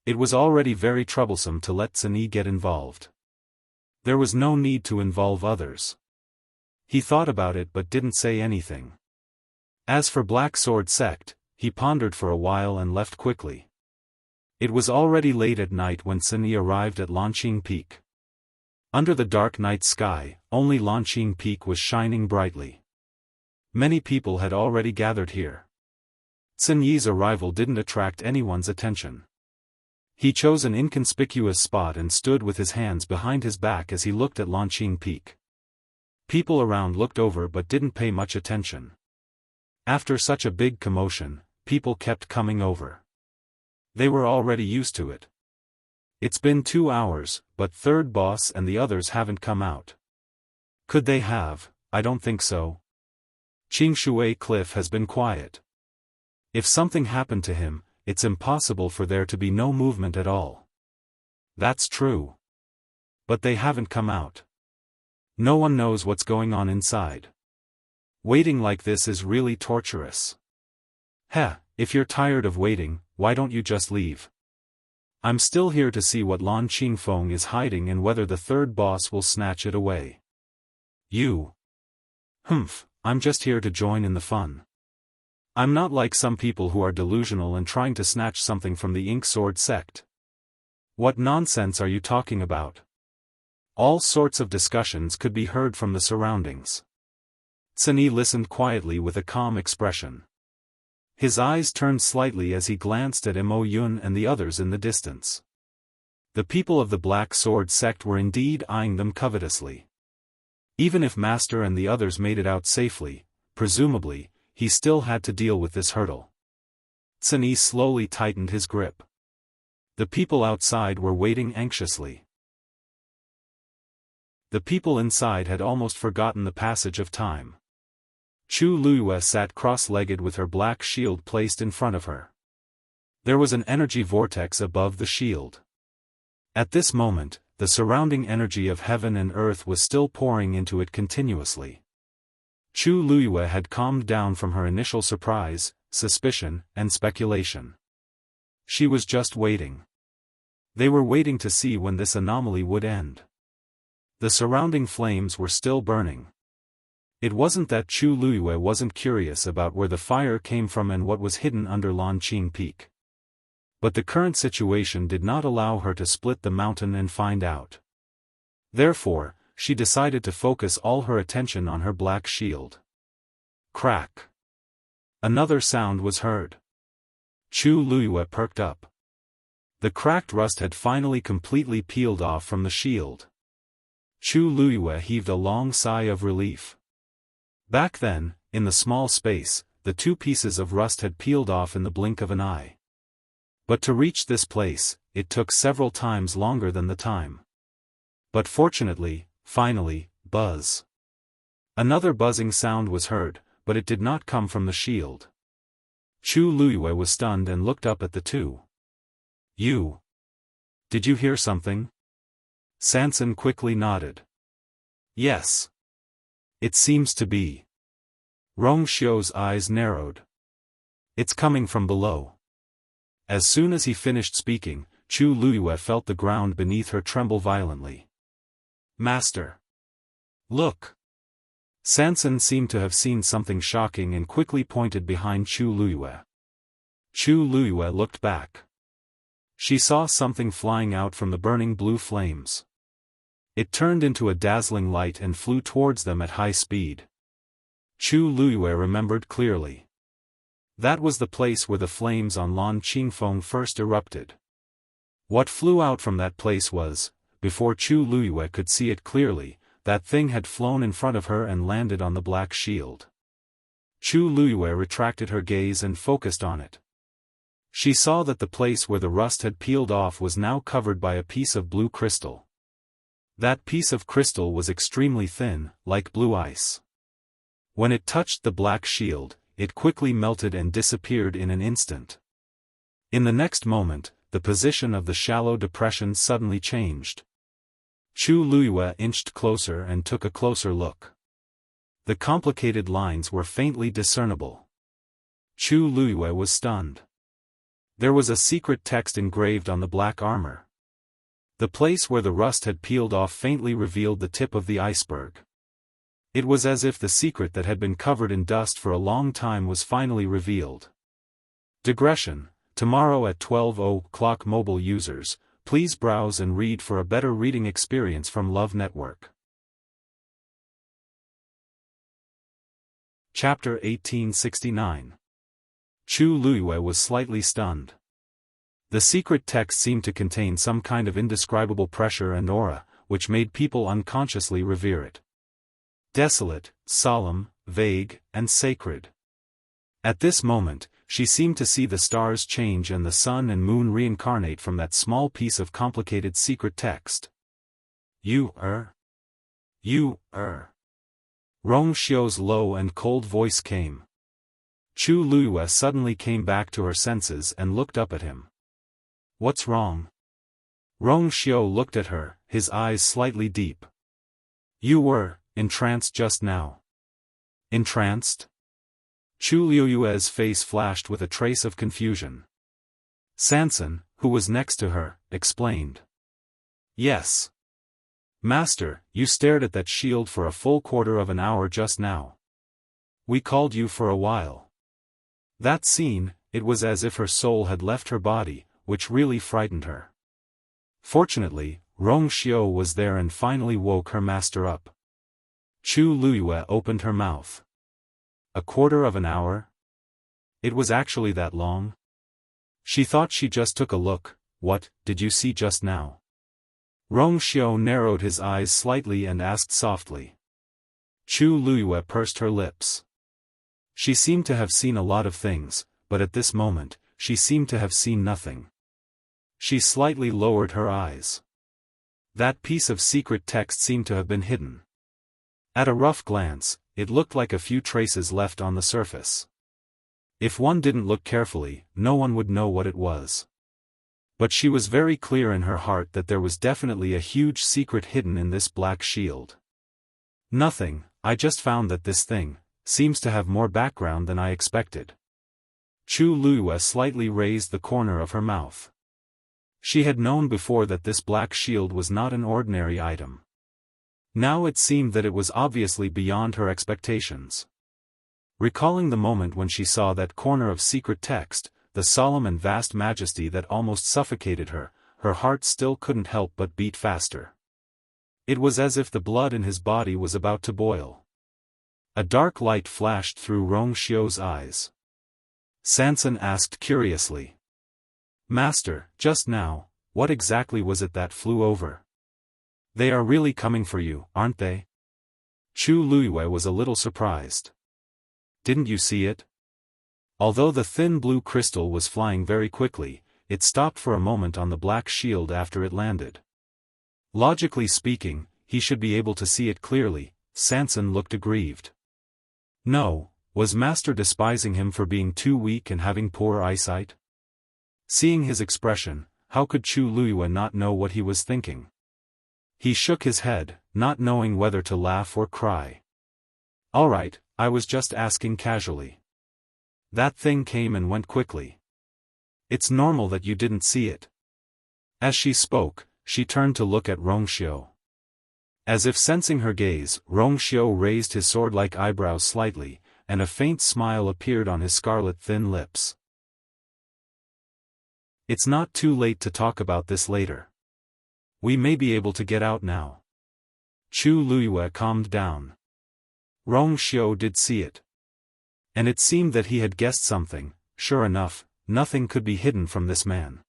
It was already very troublesome to let Cunyi get involved. There was no need to involve others. He thought about it but didn't say anything. As for Black Sword Sect, he pondered for a while and left quickly. It was already late at night when Cunyi arrived at Lanqing Peak. Under the dark night sky, only Lanqing Peak was shining brightly. Many people had already gathered here. Cunyi's arrival didn't attract anyone's attention. He chose an inconspicuous spot and stood with his hands behind his back as he looked at Lanqing Peak. People around looked over but didn't pay much attention. After such a big commotion, people kept coming over. They were already used to it. It's been 2 hours, but third boss and the others haven't come out. Could they have? I don't think so. Qingshui Cliff has been quiet. If something happened to him, it's impossible for there to be no movement at all. That's true. But they haven't come out. No one knows what's going on inside. Waiting like this is really torturous. Heh, if you're tired of waiting, why don't you just leave? I'm still here to see what Lan Qingfeng is hiding and whether the third boss will snatch it away. You? I'm just here to join in the fun. I'm not like some people who are delusional and trying to snatch something from the Ink Sword Sect. What nonsense are you talking about? All sorts of discussions could be heard from the surroundings. Cunyi listened quietly with a calm expression. His eyes turned slightly as he glanced at Mo Yun and the others in the distance. The people of the Black Sword Sect were indeed eyeing them covetously. Even if Master and the others made it out safely, presumably, he still had to deal with this hurdle. Cunyi slowly tightened his grip. The people outside were waiting anxiously. The people inside had almost forgotten the passage of time. Chu Luiyue sat cross-legged with her black shield placed in front of her. There was an energy vortex above the shield. At this moment, the surrounding energy of heaven and earth was still pouring into it continuously. Chu Luiyue had calmed down from her initial surprise, suspicion, and speculation. She was just waiting. They were waiting to see when this anomaly would end. The surrounding flames were still burning. It wasn't that Chu Luiyue wasn't curious about where the fire came from and what was hidden under Lanqing Peak. But the current situation did not allow her to split the mountain and find out. Therefore, she decided to focus all her attention on her black shield. Crack. Another sound was heard. Chu Luiyue perked up. The cracked rust had finally completely peeled off from the shield. Chu Luiyue heaved a long sigh of relief. Back then, in the small space, the 2 pieces of rust had peeled off in the blink of an eye. But to reach this place, it took several times longer than the time. But fortunately, finally, buzz. Another buzzing sound was heard, but it did not come from the shield. Chu Luiyue was stunned and looked up at the two. You. Did you hear something? Sanson quickly nodded. Yes. It seems to be. Rong Xiu's eyes narrowed. It's coming from below. As soon as he finished speaking, Chu Luiyue felt the ground beneath her tremble violently. Master! Look! Sanson seemed to have seen something shocking and quickly pointed behind Chu Luiyue. Chu Luiyue looked back. She saw something flying out from the burning blue flames. It turned into a dazzling light and flew towards them at high speed. Chu Luiyue remembered clearly. That was the place where the flames on Lan Qingfeng first erupted. What flew out from that place was, before Chu Luiyue could see it clearly, that thing had flown in front of her and landed on the black shield. Chu Luiyue retracted her gaze and focused on it. She saw that the place where the rust had peeled off was now covered by a piece of blue crystal. That piece of crystal was extremely thin, like blue ice. When it touched the black shield, it quickly melted and disappeared in an instant. In the next moment, the position of the shallow depression suddenly changed. Chu Luiyue inched closer and took a closer look. The complicated lines were faintly discernible. Chu Luiyue was stunned. There was a secret text engraved on the black armor. The place where the rust had peeled off faintly revealed the tip of the iceberg. It was as if the secret that had been covered in dust for a long time was finally revealed. Digression. Tomorrow at 12:00 mobile users, please browse and read for a better reading experience from Love Network. Chapter 1869. Chu Luiyue was slightly stunned. The secret text seemed to contain some kind of indescribable pressure and aura, which made people unconsciously revere it. Desolate, solemn, vague, and sacred. At this moment, she seemed to see the stars change and the sun and moon reincarnate from that small piece of complicated secret text. Rong Xiu's low and cold voice came. Chu Luiyue suddenly came back to her senses and looked up at him. What's wrong? Rong Xiu looked at her, his eyes slightly deep. You were entranced just now. Entranced? Chu Luiyue's face flashed with a trace of confusion. Sanson, who was next to her, explained. Yes. Master, you stared at that shield for a full quarter of an hour just now. We called you for a while. That scene, it was as if her soul had left her body, which really frightened her. Fortunately, Rong Xiu was there and finally woke her master up. Chu Luiyue opened her mouth. A quarter of an hour? It was actually that long? She thought she just took a look. What did you see just now? Rong Xiu narrowed his eyes slightly and asked softly. Chu Luiyue pursed her lips. She seemed to have seen a lot of things, but at this moment, she seemed to have seen nothing. She slightly lowered her eyes. That piece of secret text seemed to have been hidden. At a rough glance, it looked like a few traces left on the surface. If one didn't look carefully, no one would know what it was. But she was very clear in her heart that there was definitely a huge secret hidden in this black shield. Nothing, I just found that this thing seems to have more background than I expected. Chu Luiyue slightly raised the corner of her mouth. She had known before that this black shield was not an ordinary item. Now it seemed that it was obviously beyond her expectations. Recalling the moment when she saw that corner of secret text, the solemn and vast majesty that almost suffocated her, her heart still couldn't help but beat faster. It was as if the blood in his body was about to boil. A dark light flashed through Rong Xiu's eyes. Sanson asked curiously. Master, just now, what exactly was it that flew over? They are really coming for you, aren't they? Chu Luiyue was a little surprised. Didn't you see it? Although the thin blue crystal was flying very quickly, it stopped for a moment on the black shield after it landed. Logically speaking, he should be able to see it clearly. Sanson looked aggrieved. No, was Master despising him for being too weak and having poor eyesight? Seeing his expression, how could Chu Luiyue not know what he was thinking? He shook his head, not knowing whether to laugh or cry. All right, I was just asking casually. That thing came and went quickly. It's normal that you didn't see it. As she spoke, she turned to look at Rongxiu. As if sensing her gaze, Rongxiu raised his sword-like eyebrows slightly, and a faint smile appeared on his scarlet thin lips. It's not too late to talk about this later. We may be able to get out now. Chu Luiyue calmed down. Rongxiu did see it. And it seemed that he had guessed something. Sure enough, nothing could be hidden from this man.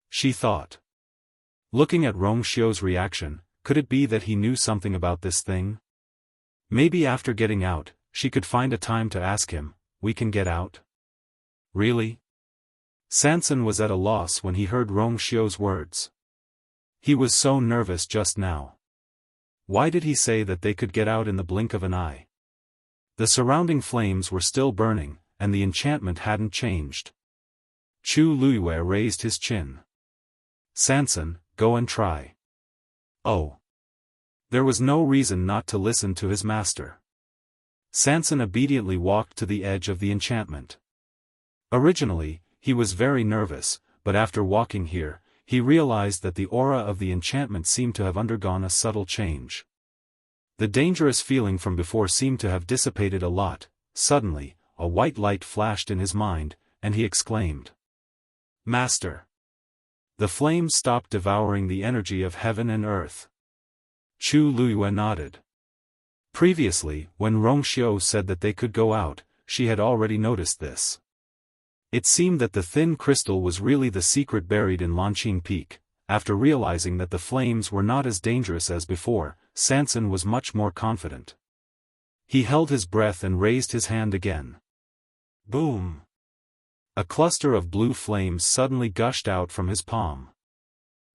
She thought. Looking at Rongxiu's reaction, could it be that he knew something about this thing? Maybe after getting out, she could find a time to ask him, "We can get out?" Really? Sanson was at a loss when he heard Rongxiu's words. He was so nervous just now. Why did he say that they could get out in the blink of an eye? The surrounding flames were still burning, and the enchantment hadn't changed. Chu Luiyue raised his chin. Sanson, go and try. Oh. There was no reason not to listen to his master. Sanson obediently walked to the edge of the enchantment. Originally, he was very nervous, but after walking here, he realized that the aura of the enchantment seemed to have undergone a subtle change. The dangerous feeling from before seemed to have dissipated a lot. Suddenly, a white light flashed in his mind, and he exclaimed, "Master!" The flames stopped devouring the energy of heaven and earth. Chu Luiyue nodded. Previously, when Rongxiu said that they could go out, she had already noticed this. It seemed that the thin crystal was really the secret buried in Lanqing Peak. After realizing that the flames were not as dangerous as before, Sanson was much more confident. He held his breath and raised his hand again. Boom! A cluster of blue flames suddenly gushed out from his palm.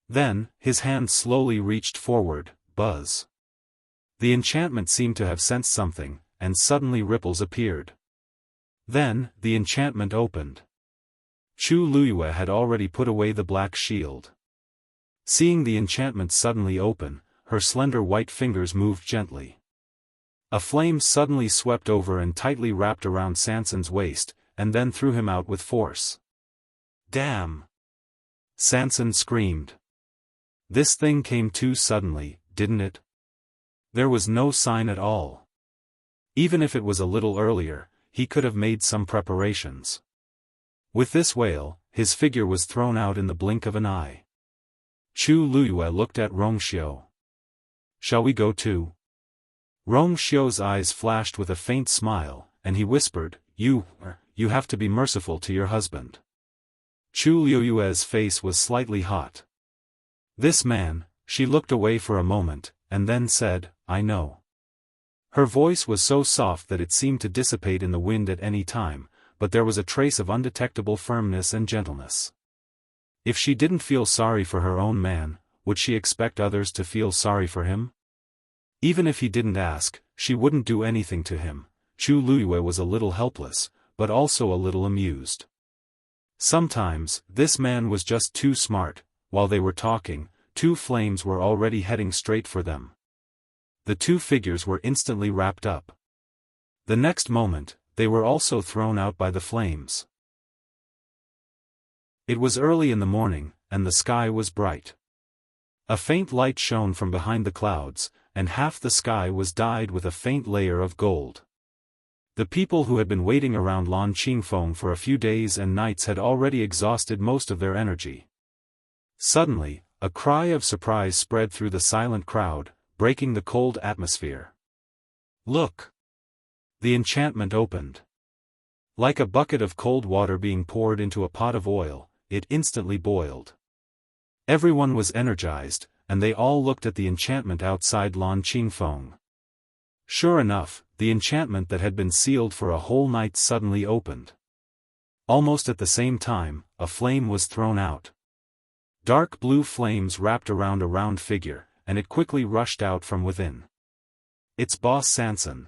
Then, his hand slowly reached forward. Buzz. The enchantment seemed to have sensed something, and suddenly ripples appeared. Then, the enchantment opened. Chu Luiyue had already put away the black shield. Seeing the enchantment suddenly open, her slender white fingers moved gently. A flame suddenly swept over and tightly wrapped around Sanson's waist, and then threw him out with force. Damn! Sanson screamed. This thing came too suddenly, didn't it? There was no sign at all. Even if it was a little earlier, he could have made some preparations. With this wail, his figure was thrown out in the blink of an eye. Chu Luiyue looked at Rongxiu. Shall we go too? Rongxiu's eyes flashed with a faint smile, and he whispered, You have to be merciful to your husband. Chu Luiyue's face was slightly hot. This man, she looked away for a moment, and then said, I know. Her voice was so soft that it seemed to dissipate in the wind at any time, but there was a trace of undetectable firmness and gentleness. If she didn't feel sorry for her own man, would she expect others to feel sorry for him? Even if he didn't ask, she wouldn't do anything to him. Chu Luiyue was a little helpless, but also a little amused. Sometimes, this man was just too smart. While they were talking, two flames were already heading straight for them. The two figures were instantly wrapped up. The next moment, they were also thrown out by the flames. It was early in the morning, and the sky was bright. A faint light shone from behind the clouds, and half the sky was dyed with a faint layer of gold. The people who had been waiting around Lan Qingfeng for a few days and nights had already exhausted most of their energy. Suddenly, a cry of surprise spread through the silent crowd, breaking the cold atmosphere. Look! The enchantment opened. Like a bucket of cold water being poured into a pot of oil, it instantly boiled. Everyone was energized, and they all looked at the enchantment outside Lan Qingfeng. Sure enough, the enchantment that had been sealed for a whole night suddenly opened. Almost at the same time, a flame was thrown out. Dark blue flames wrapped around a round figure, and it quickly rushed out from within. It's Boss Sanson.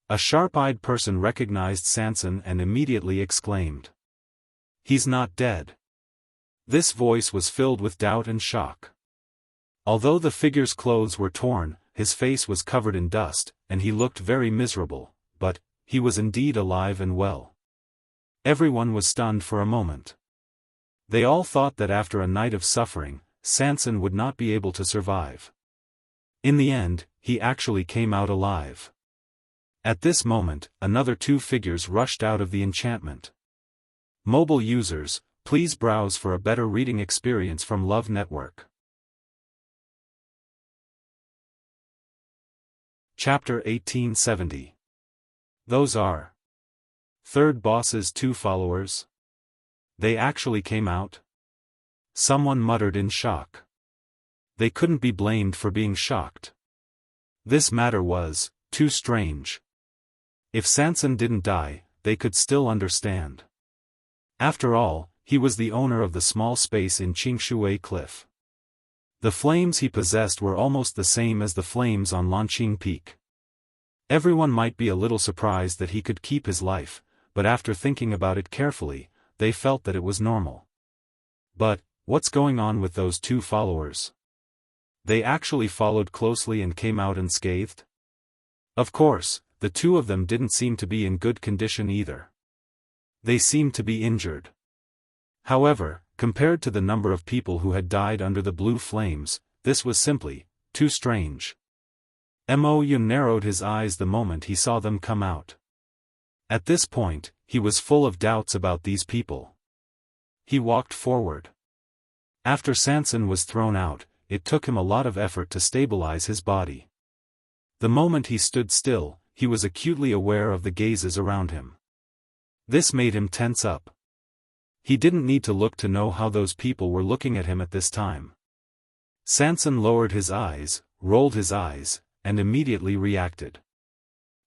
A sharp-eyed person recognized Sanson and immediately exclaimed. He's not dead. This voice was filled with doubt and shock. Although the figure's clothes were torn, his face was covered in dust, and he looked very miserable, but he was indeed alive and well. Everyone was stunned for a moment. They all thought that after a night of suffering, Sanson would not be able to survive. In the end, he actually came out alive. At this moment, another two figures rushed out of the enchantment. Mobile users, please browse for a better reading experience from Love Network. Chapter 1870. Those are third boss's two followers. They actually came out? Someone muttered in shock. They couldn't be blamed for being shocked. This matter was too strange. If Sanson didn't die, they could still understand. After all, he was the owner of the small space in Qingshui Cliff. The flames he possessed were almost the same as the flames on Lanqing Peak. Everyone might be a little surprised that he could keep his life, but after thinking about it carefully, they felt that it was normal. But, what's going on with those two followers? They actually followed closely and came out unscathed? Of course, the two of them didn't seem to be in good condition either. They seemed to be injured. However, compared to the number of people who had died under the blue flames, this was simply too strange. Mo Yun narrowed his eyes the moment he saw them come out. At this point, he was full of doubts about these people. He walked forward. After Sanson was thrown out, it took him a lot of effort to stabilize his body. The moment he stood still, he was acutely aware of the gazes around him. This made him tense up. He didn't need to look to know how those people were looking at him at this time. Sanson lowered his eyes, rolled his eyes, and immediately reacted.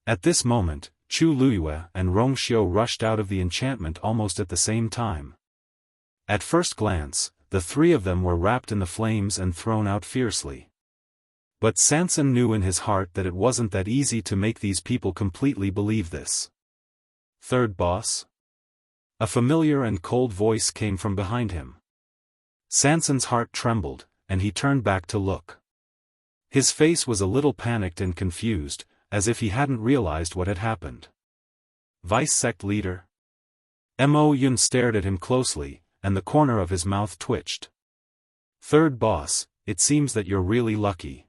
At this moment, Chu Luyue and Rong Xiu rushed out of the enchantment almost at the same time. At first glance, the three of them were wrapped in the flames and thrown out fiercely. But Sanson knew in his heart that it wasn't that easy to make these people completely believe this. Third boss? A familiar and cold voice came from behind him. Sanson's heart trembled, and he turned back to look. His face was a little panicked and confused, as if he hadn't realized what had happened. Vice Sect Leader? Mo Yun stared at him closely, and the corner of his mouth twitched. Third boss, it seems that you're really lucky.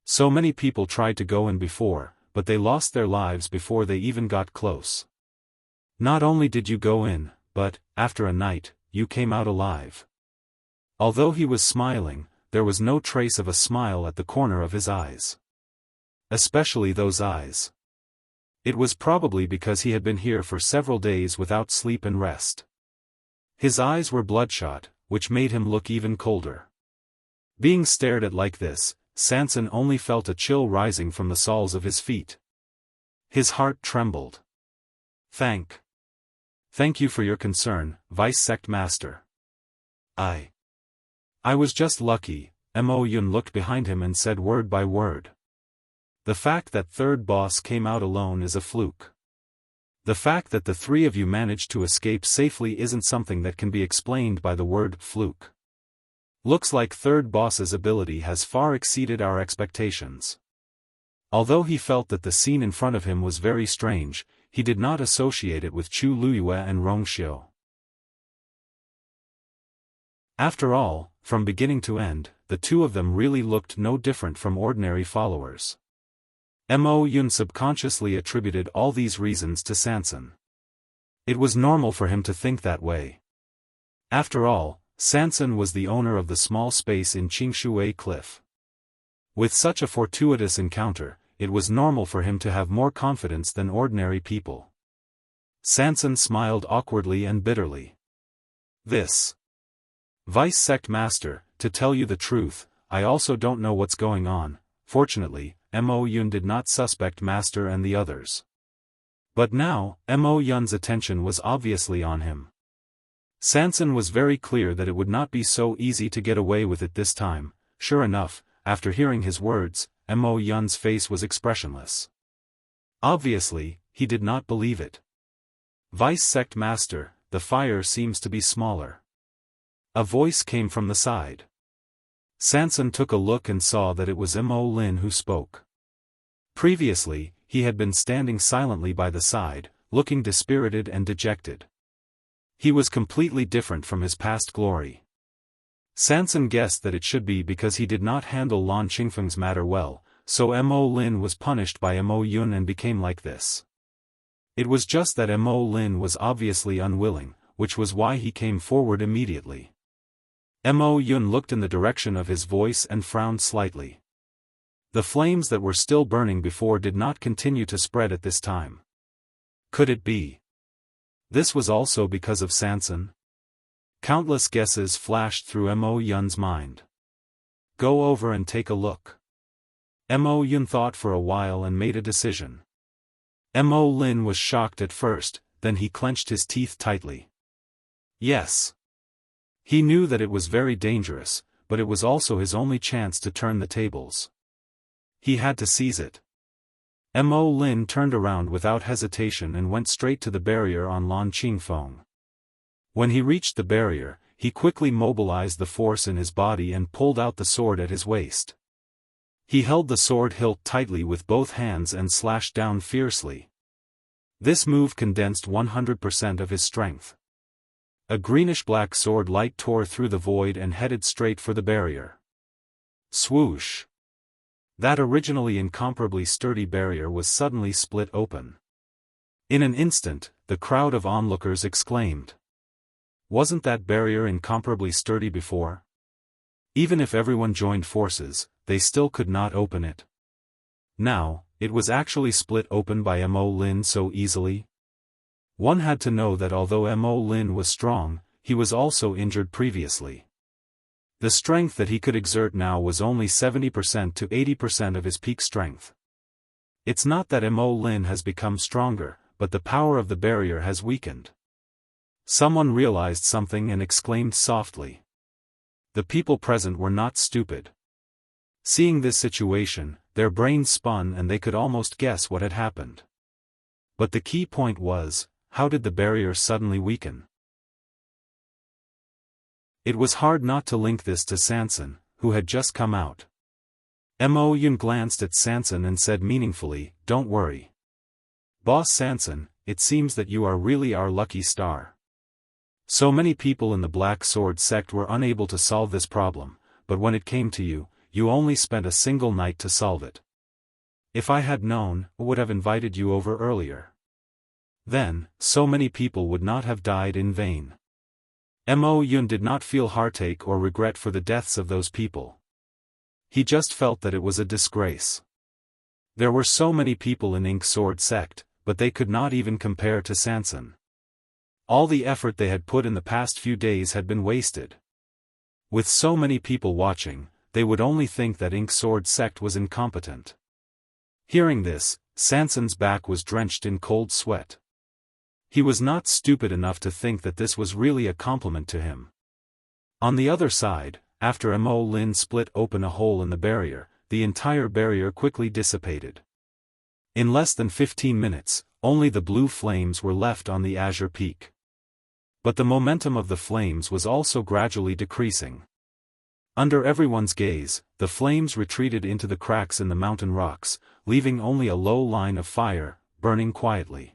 So many people tried to go in before, but they lost their lives before they even got close. Not only did you go in, but, after a night, you came out alive. Although he was smiling, there was no trace of a smile at the corner of his eyes. Especially those eyes. It was probably because he had been here for several days without sleep and rest. His eyes were bloodshot, which made him look even colder. Being stared at like this, Sanson only felt a chill rising from the soles of his feet. His heart trembled. Thank you for your concern, Vice Sect Master. I was just lucky. Mo Yun looked behind him and said word by word. The fact that third boss came out alone is a fluke. The fact that the three of you managed to escape safely isn't something that can be explained by the word fluke. Looks like third boss's ability has far exceeded our expectations. Although he felt that the scene in front of him was very strange, he did not associate it with Chu Luyue and Rong Xiu. After all, from beginning to end, the two of them really looked no different from ordinary followers. Mo Yun subconsciously attributed all these reasons to Sanson. It was normal for him to think that way. After all, Sanson was the owner of the small space in Qingshui Cliff. With such a fortuitous encounter, it was normal for him to have more confidence than ordinary people. Sanson smiled awkwardly and bitterly. This Vice Sect Master, to tell you the truth, I also don't know what's going on. Fortunately, Mo Yun did not suspect Master and the others. But now, Mo Yun's attention was obviously on him. Sanson was very clear that it would not be so easy to get away with it this time. Sure enough, after hearing his words, Mo Yun's face was expressionless. Obviously, he did not believe it. Vice Sect Master, the fire seems to be smaller. A voice came from the side. Sanson took a look and saw that it was Mo Lin who spoke. Previously, he had been standing silently by the side, looking dispirited and dejected. He was completely different from his past glory. Sanson guessed that it should be because he did not handle Lan Qingfeng's matter well, so Mo Lin was punished by Mo Yun and became like this. It was just that Mo Lin was obviously unwilling, which was why he came forward immediately. Mo Yun looked in the direction of his voice and frowned slightly. The flames that were still burning before did not continue to spread at this time. Could it be? This was also because of Sanson? Countless guesses flashed through Mo Yun's mind. Go over and take a look. Mo Yun thought for a while and made a decision. Mo Lin was shocked at first, then he clenched his teeth tightly. Yes. He knew that it was very dangerous, but it was also his only chance to turn the tables. He had to seize it. Mo Lin turned around without hesitation and went straight to the barrier on Lan Qingfeng. When he reached the barrier, he quickly mobilized the force in his body and pulled out the sword at his waist. He held the sword hilt tightly with both hands and slashed down fiercely. This move condensed 100% of his strength. A greenish-black sword light tore through the void and headed straight for the barrier. Swoosh! That originally incomparably sturdy barrier was suddenly split open. In an instant, the crowd of onlookers exclaimed. Wasn't that barrier incomparably sturdy before? Even if everyone joined forces, they still could not open it. Now, it was actually split open by Mo Lin so easily? One had to know that although Mo Lin was strong, he was also injured previously. The strength that he could exert now was only 70% to 80% of his peak strength. It's not that Mo Lin has become stronger, but the power of the barrier has weakened. Someone realized something and exclaimed softly. The people present were not stupid. Seeing this situation, their brains spun and they could almost guess what had happened. But the key point was, how did the barrier suddenly weaken? It was hard not to link this to Sanson, who had just come out. Mo Yun glanced at Sanson and said meaningfully, "Don't worry. Boss Sanson, it seems that you are really our lucky star. So many people in the Black Sword sect were unable to solve this problem, but when it came to you, you only spent a single night to solve it. If I had known, I would have invited you over earlier. Then, so many people would not have died in vain." Mo Yun did not feel heartache or regret for the deaths of those people. He just felt that it was a disgrace. There were so many people in Ink Sword sect, but they could not even compare to Sanson. All the effort they had put in the past few days had been wasted. With so many people watching, they would only think that Ink Sword sect was incompetent. Hearing this, Sanson's back was drenched in cold sweat. He was not stupid enough to think that this was really a compliment to him. On the other side, after Mo Lin split open a hole in the barrier, the entire barrier quickly dissipated. In less than 15 minutes, only the blue flames were left on the azure peak. But the momentum of the flames was also gradually decreasing. Under everyone's gaze, the flames retreated into the cracks in the mountain rocks, leaving only a low line of fire, burning quietly.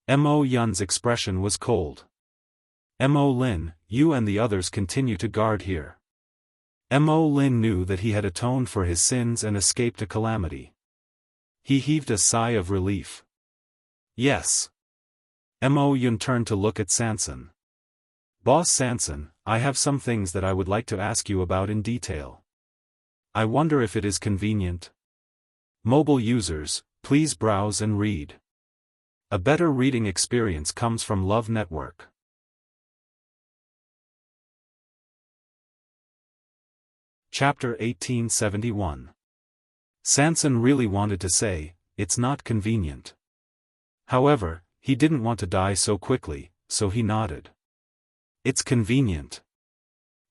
Mo Yun's expression was cold. Mo Lin, you and the others continue to guard here. Mo Lin knew that he had atoned for his sins and escaped a calamity. He heaved a sigh of relief. Yes. Mo Yun turned to look at Sanson. Boss Sanson, I have some things that I would like to ask you about in detail. I wonder if it is convenient. Mobile users, please browse and read. A better reading experience comes from Love Network. Chapter 1871. Sanson really wanted to say, "It's not convenient." However, he didn't want to die so quickly, so he nodded. It's convenient.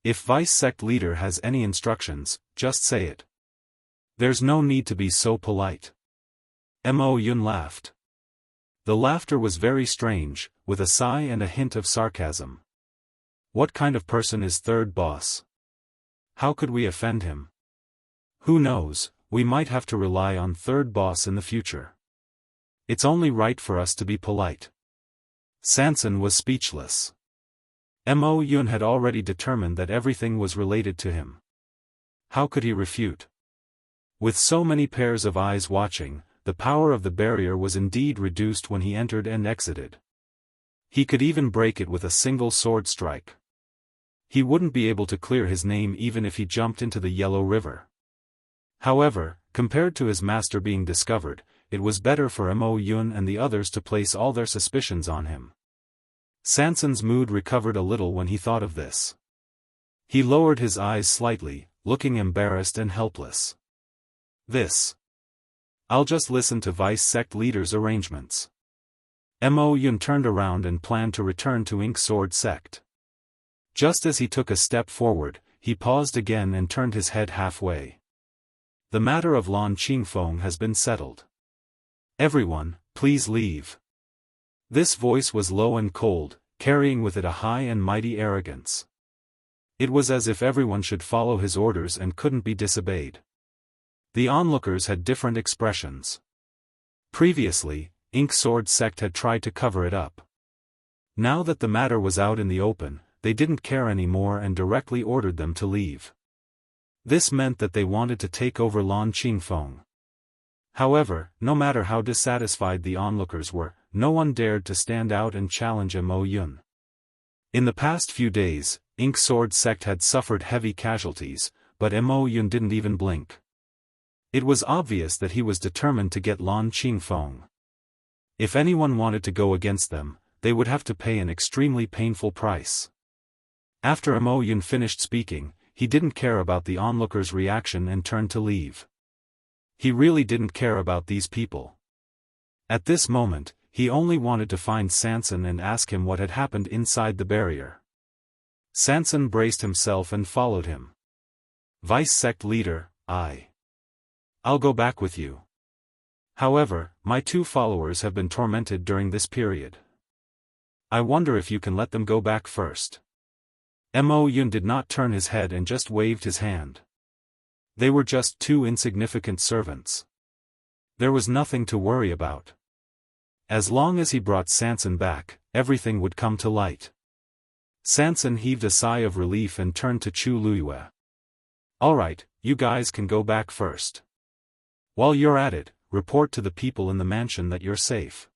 If Vice Sect Leader has any instructions, just say it. There's no need to be so polite. Mo Yun laughed. The laughter was very strange, with a sigh and a hint of sarcasm. What kind of person is third boss? How could we offend him? Who knows, we might have to rely on third boss in the future. It's only right for us to be polite. Sanson was speechless. Mo Yun had already determined that everything was related to him. How could he refute? With so many pairs of eyes watching, the power of the barrier was indeed reduced when he entered and exited. He could even break it with a single sword strike. He wouldn't be able to clear his name even if he jumped into the Yellow River. However, compared to his master being discovered, it was better for Mo Yun and the others to place all their suspicions on him. Sanson's mood recovered a little when he thought of this. He lowered his eyes slightly, looking embarrassed and helpless. I'll just listen to Vice Sect Leader's arrangements. Mo Yun turned around and planned to return to Ink Sword Sect. Just as he took a step forward, he paused again and turned his head halfway. The matter of Lan Qingfeng has been settled. Everyone, please leave. This voice was low and cold, carrying with it a high and mighty arrogance. It was as if everyone should follow his orders and couldn't be disobeyed. The onlookers had different expressions. Previously, Ink Sword Sect had tried to cover it up. Now that the matter was out in the open, they didn't care anymore and directly ordered them to leave. This meant that they wanted to take over Lan Qingfeng. However, no matter how dissatisfied the onlookers were, no one dared to stand out and challenge Mo Yun. In the past few days, Ink Sword Sect had suffered heavy casualties, but Mo Yun didn't even blink. It was obvious that he was determined to get Lan Qingfeng. If anyone wanted to go against them, they would have to pay an extremely painful price. After Mo Yun finished speaking, he didn't care about the onlookers' reaction and turned to leave. He really didn't care about these people. At this moment, he only wanted to find Sanson and ask him what had happened inside the barrier. Sanson braced himself and followed him. Vice Sect Leader, I'll go back with you. However, my 2 followers have been tormented during this period. I wonder if you can let them go back first. Mo Yun did not turn his head and just waved his hand. They were just 2 insignificant servants. There was nothing to worry about. As long as he brought Sanson back, everything would come to light. Sanson heaved a sigh of relief and turned to Chu Luiyue. Alright, you guys can go back first. While you're at it, report to the people in the mansion that you're safe.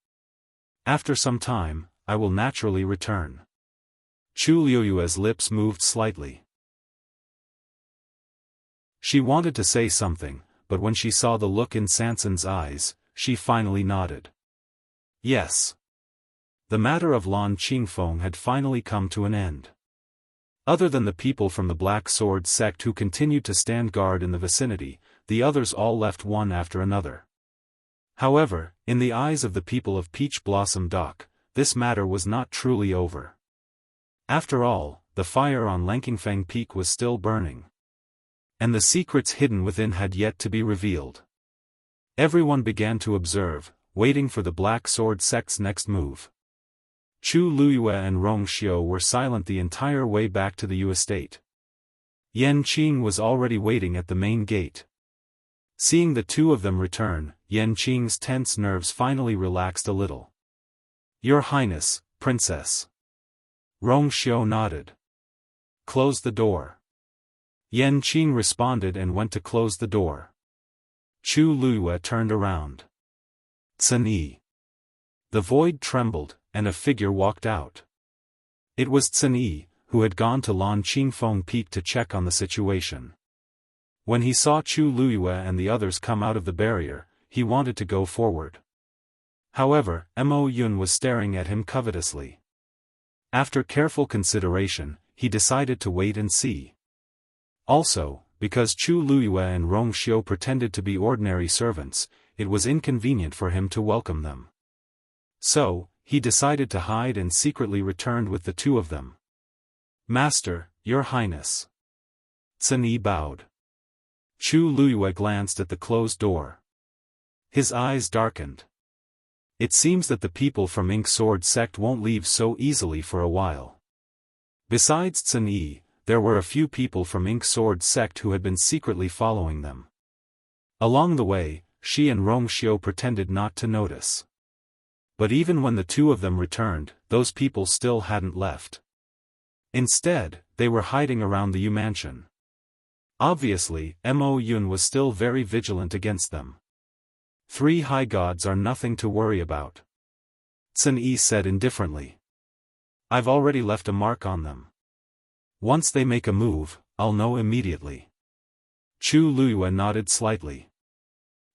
After some time, I will naturally return. Chu Luiyue's lips moved slightly. She wanted to say something, but when she saw the look in Sanson's eyes, she finally nodded. Yes. The matter of Lan Qingfeng had finally come to an end. Other than the people from the Black Sword Sect who continued to stand guard in the vicinity, the others all left one after another. However, in the eyes of the people of Peach Blossom Dock, this matter was not truly over. After all, the fire on Lankingfeng Peak was still burning. And the secrets hidden within had yet to be revealed. Everyone began to observe, waiting for the Black Sword Sect's next move. Chu Luiyue and Rong Xiao were silent the entire way back to the Yu estate. Yan Qing was already waiting at the main gate. Seeing the 2 of them return, Yan Qing's tense nerves finally relaxed a little. Your Highness, Princess. Rong Xiao nodded. Close the door. Yan Qing responded and went to close the door. Chu Luiyue turned around. Tsin. The void trembled, and a figure walked out. It was Tsin, who had gone to Lan Qingfeng Peak to check on the situation. When he saw Chu Luiyue and the others come out of the barrier, he wanted to go forward. However, Mo Yun was staring at him covetously. After careful consideration, he decided to wait and see. Also, because Chu Luiyue and Rong Xiao pretended to be ordinary servants, it was inconvenient for him to welcome them. So, he decided to hide and secretly returned with the 2 of them. Master, Your Highness. Tsin bowed. Chu Luiyue glanced at the closed door. His eyes darkened. It seems that the people from Ink Sword Sect won't leave so easily for a while. Besides Tsin, there were a few people from Ink Sword Sect who had been secretly following them. Along the way, she and Rong Xiao pretended not to notice. But even when the 2 of them returned, those people still hadn't left. Instead, they were hiding around the Yu mansion. Obviously, Mo Yun was still very vigilant against them. 3 high gods are nothing to worry about. Sun Yi said indifferently. I've already left a mark on them. Once they make a move, I'll know immediately. Chu Luyue nodded slightly.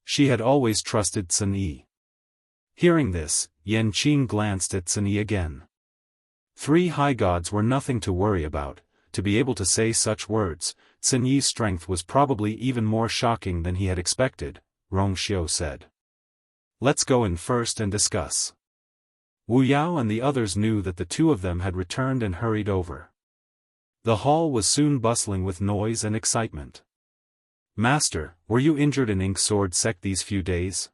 She had always trusted Sun Yi. Hearing this, Yan Qing glanced at Sun Yi again. 3 high gods were nothing to worry about. To be able to say such words, Sun Yi's strength was probably even more shocking than he had expected, Rong Xiao said. Let's go in first and discuss. Wu Yao and the others knew that the 2 of them had returned and hurried over. The hall was soon bustling with noise and excitement. Master, were you injured in Ink Sword Sect these few days?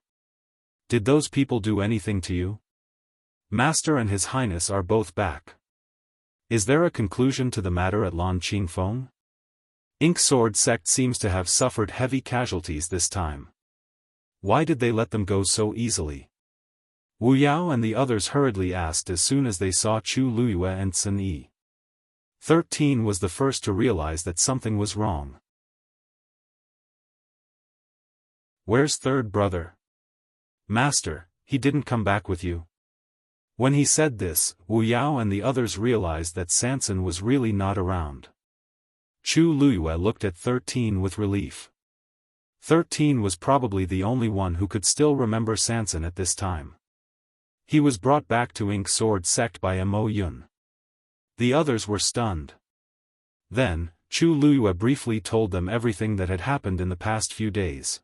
Did those people do anything to you? Master and His Highness are both back. Is there a conclusion to the matter at Lan Qingfeng? Ink Sword Sect seems to have suffered heavy casualties this time. Why did they let them go so easily? Wu Yao and the others hurriedly asked as soon as they saw Chu Luyue and Sun Yi. 13 was the first to realize that something was wrong. Where's third brother? Master, he didn't come back with you. When he said this, Wu Yao and the others realized that Sanson was really not around. Chu Luyue looked at 13 with relief. 13 was probably the only one who could still remember Sanson at this time. He was brought back to Ink Sword Sect by Mo Yun. The others were stunned. Then, Chu Luyue briefly told them everything that had happened in the past few days.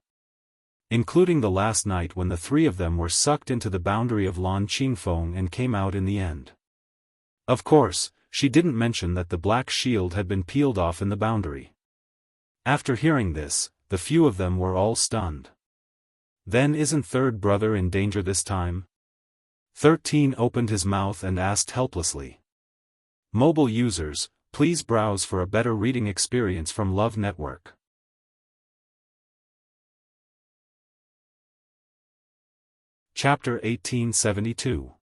Including the last night when the 3 of them were sucked into the boundary of Lan Qingfeng and came out in the end. Of course, she didn't mention that the black shield had been peeled off in the boundary. After hearing this, the few of them were all stunned. Then isn't third brother in danger this time? 13 opened his mouth and asked helplessly. Mobile users, please browse for a better reading experience from Love Network. Chapter 1872.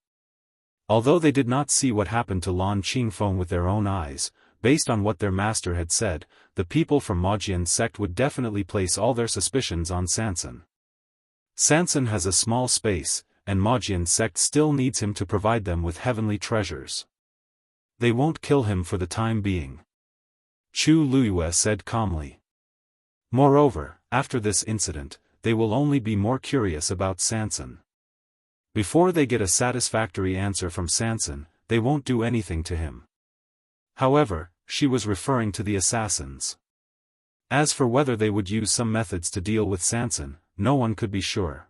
Although they did not see what happened to Lan Qingfeng with their own eyes, based on what their master had said, the people from Mojian sect would definitely place all their suspicions on Sanson. Sanson has a small space, and Mojian sect still needs him to provide them with heavenly treasures. They won't kill him for the time being. Chu Luyue said calmly. Moreover, after this incident, they will only be more curious about Sanson. Before they get a satisfactory answer from Sanson, they won't do anything to him. However, she was referring to the assassins. As for whether they would use some methods to deal with Sanson, no one could be sure.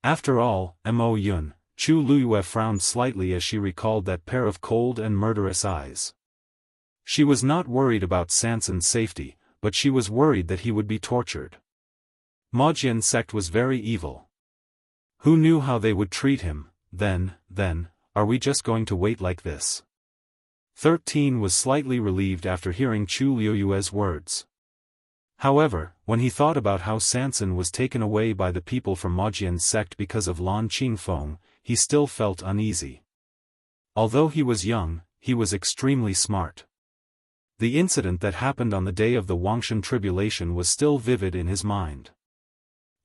After all, Mo Yun, Chu Luyue frowned slightly as she recalled that pair of cold and murderous eyes. She was not worried about Sanson's safety, but she was worried that he would be tortured. Mojian sect was very evil. Who knew how they would treat him? Then, are we just going to wait like this? 13 was slightly relieved after hearing Chu Luyue's words. However, when he thought about how Sanson was taken away by the people from Mojian sect because of Lan Qingfeng, he still felt uneasy. Although he was young, he was extremely smart. The incident that happened on the day of the Wangshan tribulation was still vivid in his mind.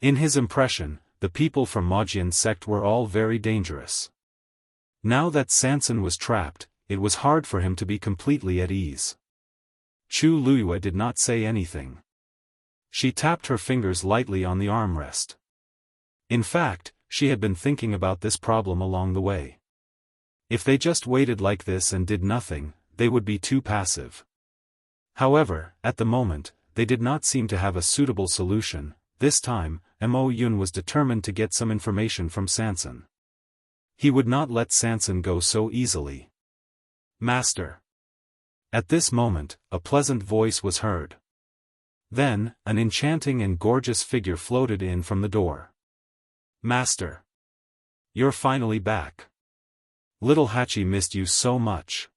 In his impression, the people from Mojian sect were all very dangerous. Now that Sanson was trapped, it was hard for him to be completely at ease. Chu Luyue did not say anything. She tapped her fingers lightly on the armrest. In fact, she had been thinking about this problem along the way. If they just waited like this and did nothing, they would be too passive. However, at the moment, they did not seem to have a suitable solution. This time, Mo Yun was determined to get some information from Sanson. He would not let Sanson go so easily. Master. At this moment, a pleasant voice was heard. Then, an enchanting and gorgeous figure floated in from the door. Master. You're finally back. Little Hachi missed you so much.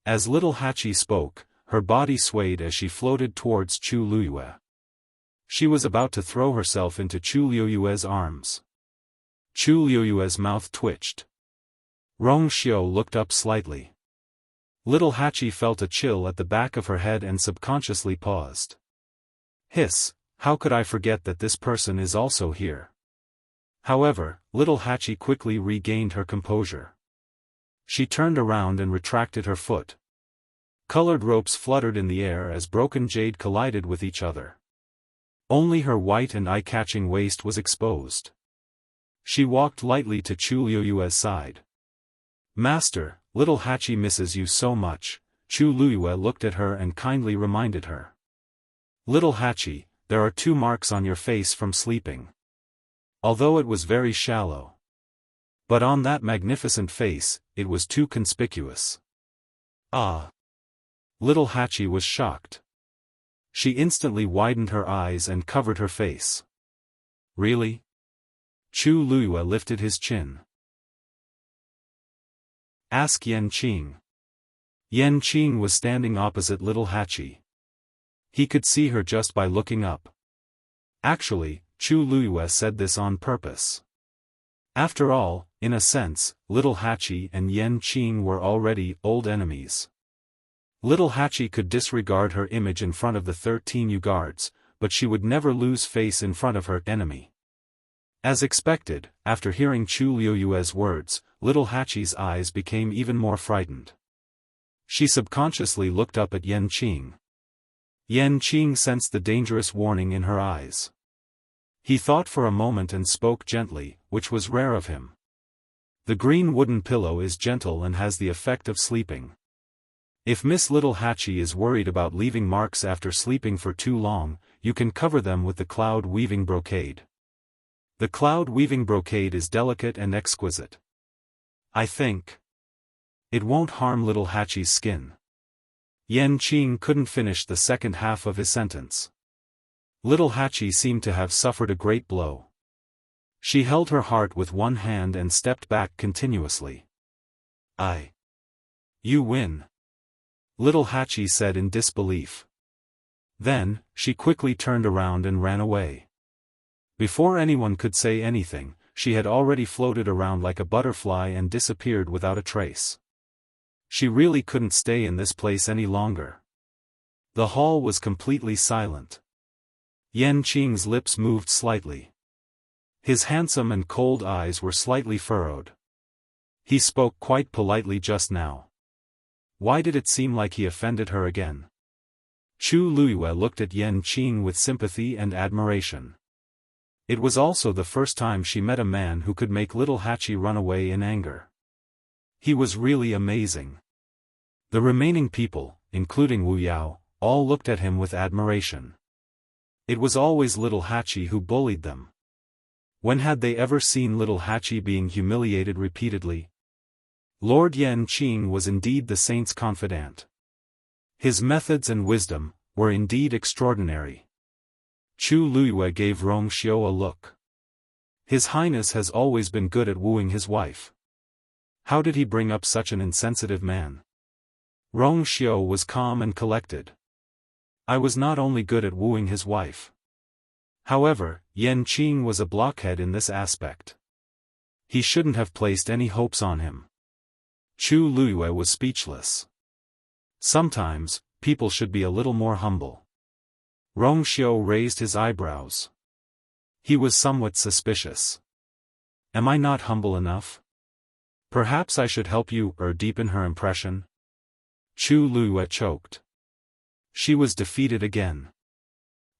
As Little Hachi spoke, her body swayed as she floated towards Chu Luyue. She was about to throw herself into Chu Luyue's arms. Chu Luyue's mouth twitched. Rong Xiao looked up slightly. Little Hachi felt a chill at the back of her head and subconsciously paused. Hiss, how could I forget that this person is also here? However, Little Hachi quickly regained her composure. She turned around and retracted her foot. Colored ropes fluttered in the air as broken jade collided with each other. Only her white and eye-catching waist was exposed. She walked lightly to Chu Liyue's side. Master, Little Hachi misses you so much. Chu Liyue looked at her and kindly reminded her. Little Hachi, there are 2 marks on your face from sleeping. Although it was very shallow. But on that magnificent face, it was too conspicuous. Ah! Little Hachi was shocked. She instantly widened her eyes and covered her face. Really? Chu Liyue lifted his chin. Ask Yan Qing. Yan Qing was standing opposite Little Hachi. He could see her just by looking up. Actually, Chu Liyue said this on purpose. After all, in a sense, Little Hachi and Yan Qing were already old enemies. Little Hachi could disregard her image in front of the 13 Yu guards, but she would never lose face in front of her enemy. As expected, after hearing Chu Liyue's words, Little Hachi's eyes became even more frightened. She subconsciously looked up at Yan Qing. Yan Qing sensed the dangerous warning in her eyes. He thought for a moment and spoke gently, which was rare of him. The green wooden pillow is gentle and has the effect of sleeping. If Miss Little Hachi is worried about leaving marks after sleeping for too long, you can cover them with the cloud weaving brocade. The cloud weaving brocade is delicate and exquisite. I think it won't harm Little Hachi's skin. Yan Qing couldn't finish the second half of his sentence. Little Hachi seemed to have suffered a great blow. She held her heart with one hand and stepped back continuously. You win. Little Hachi said in disbelief. Then, she quickly turned around and ran away. Before anyone could say anything, she had already floated around like a butterfly and disappeared without a trace. She really couldn't stay in this place any longer. The hall was completely silent. Yan Qing's lips moved slightly. His handsome and cold eyes were slightly furrowed. He spoke quite politely just now. Why did it seem like he offended her again? Chu Liyue looked at Yan Qing with sympathy and admiration. It was also the first time she met a man who could make Little Hachi run away in anger. He was really amazing. The remaining people, including Wu Yao, all looked at him with admiration. It was always Little Hachi who bullied them. When had they ever seen Little Hachi being humiliated repeatedly? Lord Yan Qing was indeed the saint's confidant. His methods and wisdom were indeed extraordinary. Chu Liyue gave Rong Xiao a look. His Highness has always been good at wooing his wife. How did he bring up such an insensitive man? Rong Xiao was calm and collected. I was not only good at wooing his wife. However, Yan Qing was a blockhead in this aspect. He shouldn't have placed any hopes on him. Chu Liyue was speechless. Sometimes, people should be a little more humble. Rong Xiao raised his eyebrows. He was somewhat suspicious. Am I not humble enough? Perhaps I should help you or deepen her impression? Chu Liyue choked. She was defeated again.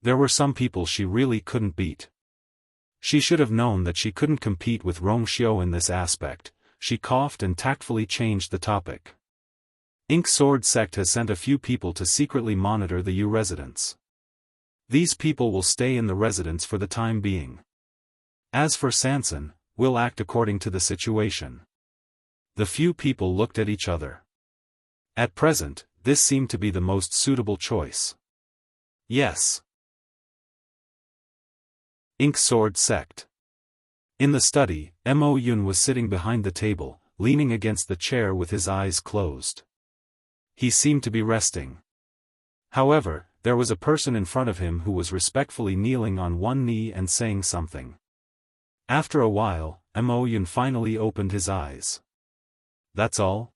There were some people she really couldn't beat. She should have known that she couldn't compete with Rong Xiao in this aspect. She coughed and tactfully changed the topic. Ink Sword Sect has sent a few people to secretly monitor the Yu residence. These people will stay in the residence for the time being. As for Sanson, we'll act according to the situation. The few people looked at each other. At present, this seemed to be the most suitable choice. Yes. Ink Sword Sect. In the study, Mo Yun was sitting behind the table, leaning against the chair with his eyes closed. He seemed to be resting. However, there was a person in front of him who was respectfully kneeling on one knee and saying something. After a while, Mo Yun finally opened his eyes. That's all?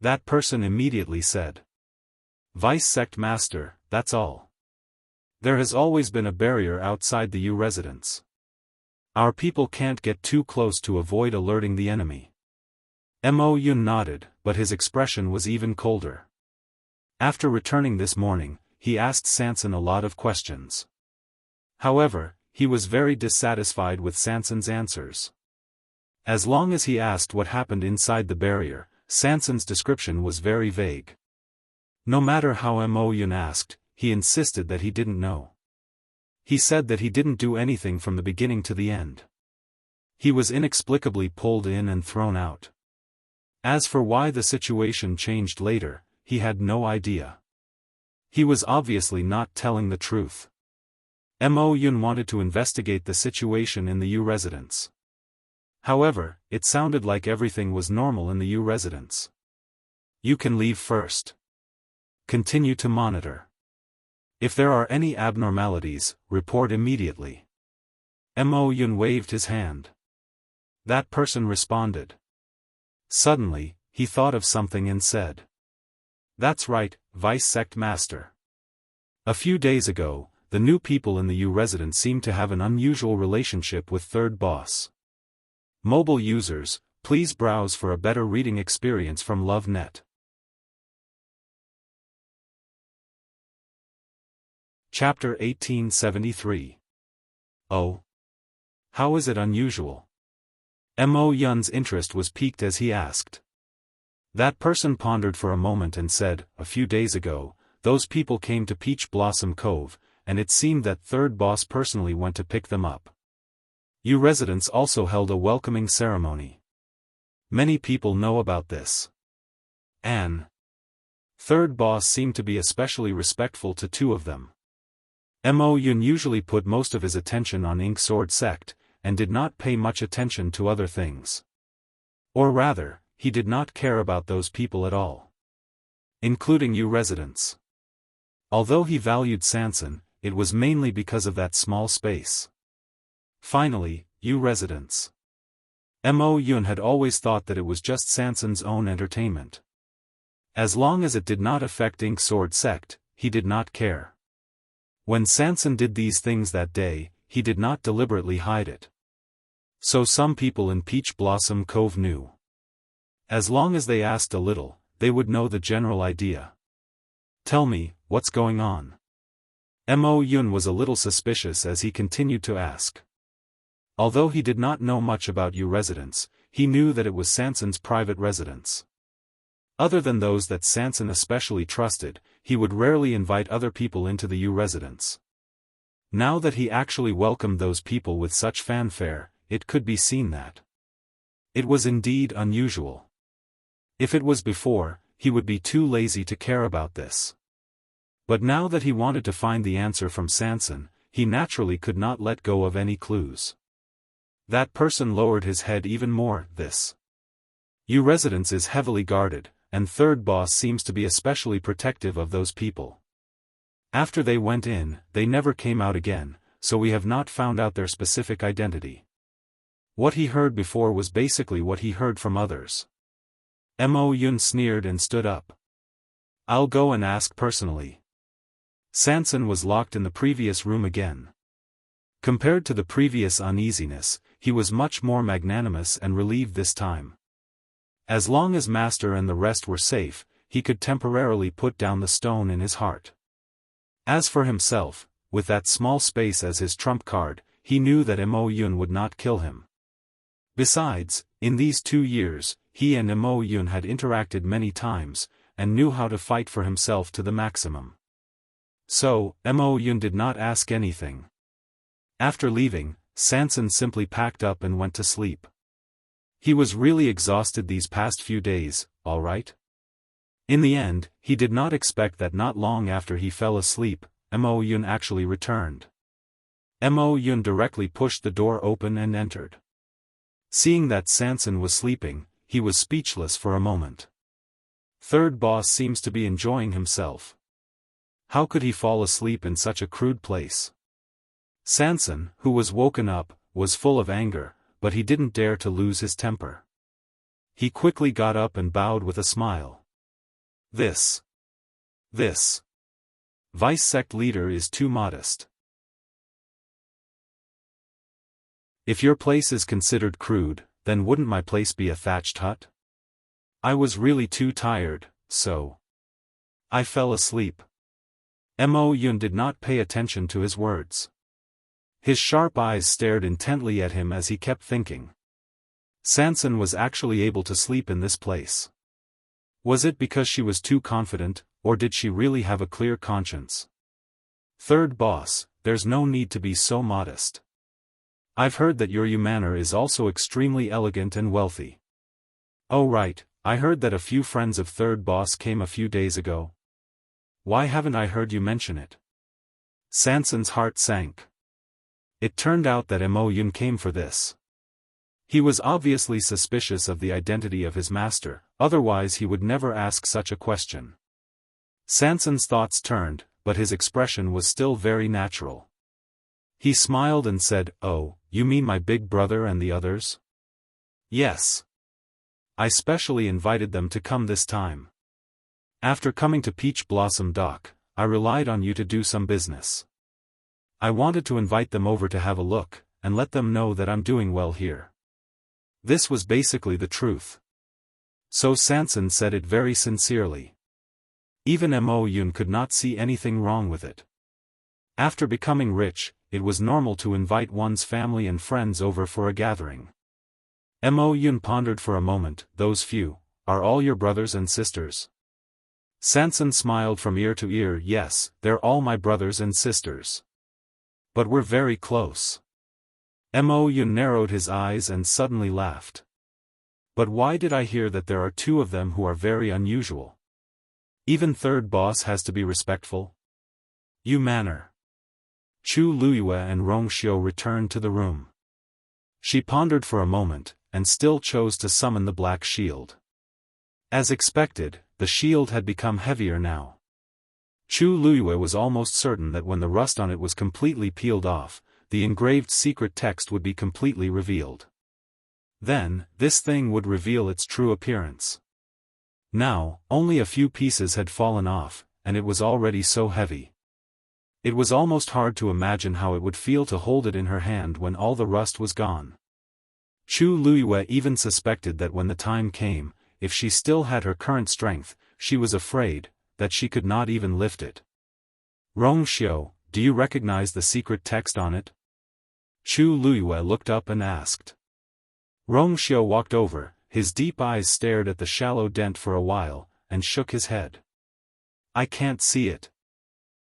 That person immediately said. Vice Sect Master, that's all. There has always been a barrier outside the U residence. Our people can't get too close to avoid alerting the enemy. Mo Yun nodded, but his expression was even colder. After returning this morning, he asked Sanson a lot of questions. However, he was very dissatisfied with Sanson's answers. As long as he asked what happened inside the barrier, Sanson's description was very vague. No matter how Mo Yun asked, he insisted that he didn't know. He said that he didn't do anything from the beginning to the end. He was inexplicably pulled in and thrown out. As for why the situation changed later, he had no idea. He was obviously not telling the truth. Mo Yun wanted to investigate the situation in the U residence. However, it sounded like everything was normal in the U residence. You can leave first. Continue to monitor. If there are any abnormalities, report immediately. Mo Yun waved his hand. That person responded. Suddenly, he thought of something and said. That's right, Vice Sect Master. A few days ago, the new people in the U residence seemed to have an unusual relationship with Third Boss. Mobile users, please browse for a better reading experience from LoveNet. Chapter 1873. Oh. How is it unusual? Mo Yun's interest was piqued as he asked. That person pondered for a moment and said, a few days ago, those people came to Peach Blossom Cove, and it seemed that Third Boss personally went to pick them up. U residents also held a welcoming ceremony. Many people know about this. Third Boss seemed to be especially respectful to two of them. Mo Yun usually put most of his attention on Ink Sword Sect, and did not pay much attention to other things. Or rather, he did not care about those people at all. Including U residents. Although he valued Sanson, it was mainly because of that small space. Finally, U residents. Mo Yun had always thought that it was just Sanson's own entertainment. As long as it did not affect Ink Sword Sect, he did not care. When Sanson did these things that day, he did not deliberately hide it. So some people in Peach Blossom Cove knew. As long as they asked a little, they would know the general idea. Tell me, what's going on? Mo Yun was a little suspicious as he continued to ask. Although he did not know much about U residence, he knew that it was Sanson's private residence. Other than those that Sanson especially trusted, he would rarely invite other people into the U residence. Now that he actually welcomed those people with such fanfare, it could be seen that it was indeed unusual. If it was before, he would be too lazy to care about this. But now that he wanted to find the answer from Sanson, he naturally could not let go of any clues. That person lowered his head even more. This U residence is heavily guarded, and Third Boss seems to be especially protective of those people. After they went in, they never came out again, so we have not found out their specific identity. What he heard before was basically what he heard from others. Mo Yun sneered and stood up. I'll go and ask personally. Sanson was locked in the previous room again. Compared to the previous uneasiness, he was much more magnanimous and relieved this time. As long as Master and the rest were safe, he could temporarily put down the stone in his heart. As for himself, with that small space as his trump card, he knew that Mo Yun would not kill him. Besides, in these 2 years, he and Mo Yun had interacted many times, and knew how to fight for himself to the maximum. So, Mo Yun did not ask anything. After leaving, Sanson simply packed up and went to sleep. He was really exhausted these past few days, all right? In the end, he did not expect that not long after he fell asleep, Mo Yun actually returned. Mo Yun directly pushed the door open and entered. Seeing that Sanson was sleeping, he was speechless for a moment. Third Boss seems to be enjoying himself. How could he fall asleep in such a crude place? Sanson, who was woken up, was full of anger, but he didn't dare to lose his temper. He quickly got up and bowed with a smile. This vice sect leader is too modest. If your place is considered crude, then wouldn't my place be a thatched hut? I was really too tired, so I fell asleep. Mo Yun did not pay attention to his words. His sharp eyes stared intently at him as he kept thinking. Sanson was actually able to sleep in this place. Was it because she was too confident, or did she really have a clear conscience? Third boss, there's no need to be so modest. I've heard that your manor is also extremely elegant and wealthy. Oh right, I heard that a few friends of third boss came a few days ago. Why haven't I heard you mention it? Sanson's heart sank. It turned out that Mo Yun came for this. He was obviously suspicious of the identity of his master, otherwise he would never ask such a question. Sanson's thoughts turned, but his expression was still very natural. He smiled and said, "Oh, you mean my big brother and the others?" "Yes. I specially invited them to come this time. After coming to Peach Blossom Dock, I relied on you to do some business. I wanted to invite them over to have a look, and let them know that I'm doing well here." This was basically the truth. So Sanson said it very sincerely. Even Mo Yun could not see anything wrong with it. After becoming rich, it was normal to invite one's family and friends over for a gathering. Mo Yun pondered for a moment. "Those few, are all your brothers and sisters?" Sanson smiled from ear to ear. "Yes, they're all my brothers and sisters. But we're very close." Mo Yun narrowed his eyes and suddenly laughed. "But why did I hear that there are two of them who are very unusual? Even third boss has to be respectful. You manner." Chu Luyue and Rong Xiu returned to the room. She pondered for a moment, and still chose to summon the black shield. As expected, the shield had become heavier now. Chu Luyue was almost certain that when the rust on it was completely peeled off, the engraved secret text would be completely revealed. Then, this thing would reveal its true appearance. Now, only a few pieces had fallen off, and it was already so heavy. It was almost hard to imagine how it would feel to hold it in her hand when all the rust was gone. Chu Luyue even suspected that when the time came, if she still had her current strength, she was afraid that she could not even lift it. "Rong Xiu, do you recognize the secret text on it?" Chu Luyue looked up and asked. Rong Xiu walked over, his deep eyes stared at the shallow dent for a while, and shook his head. "I can't see it."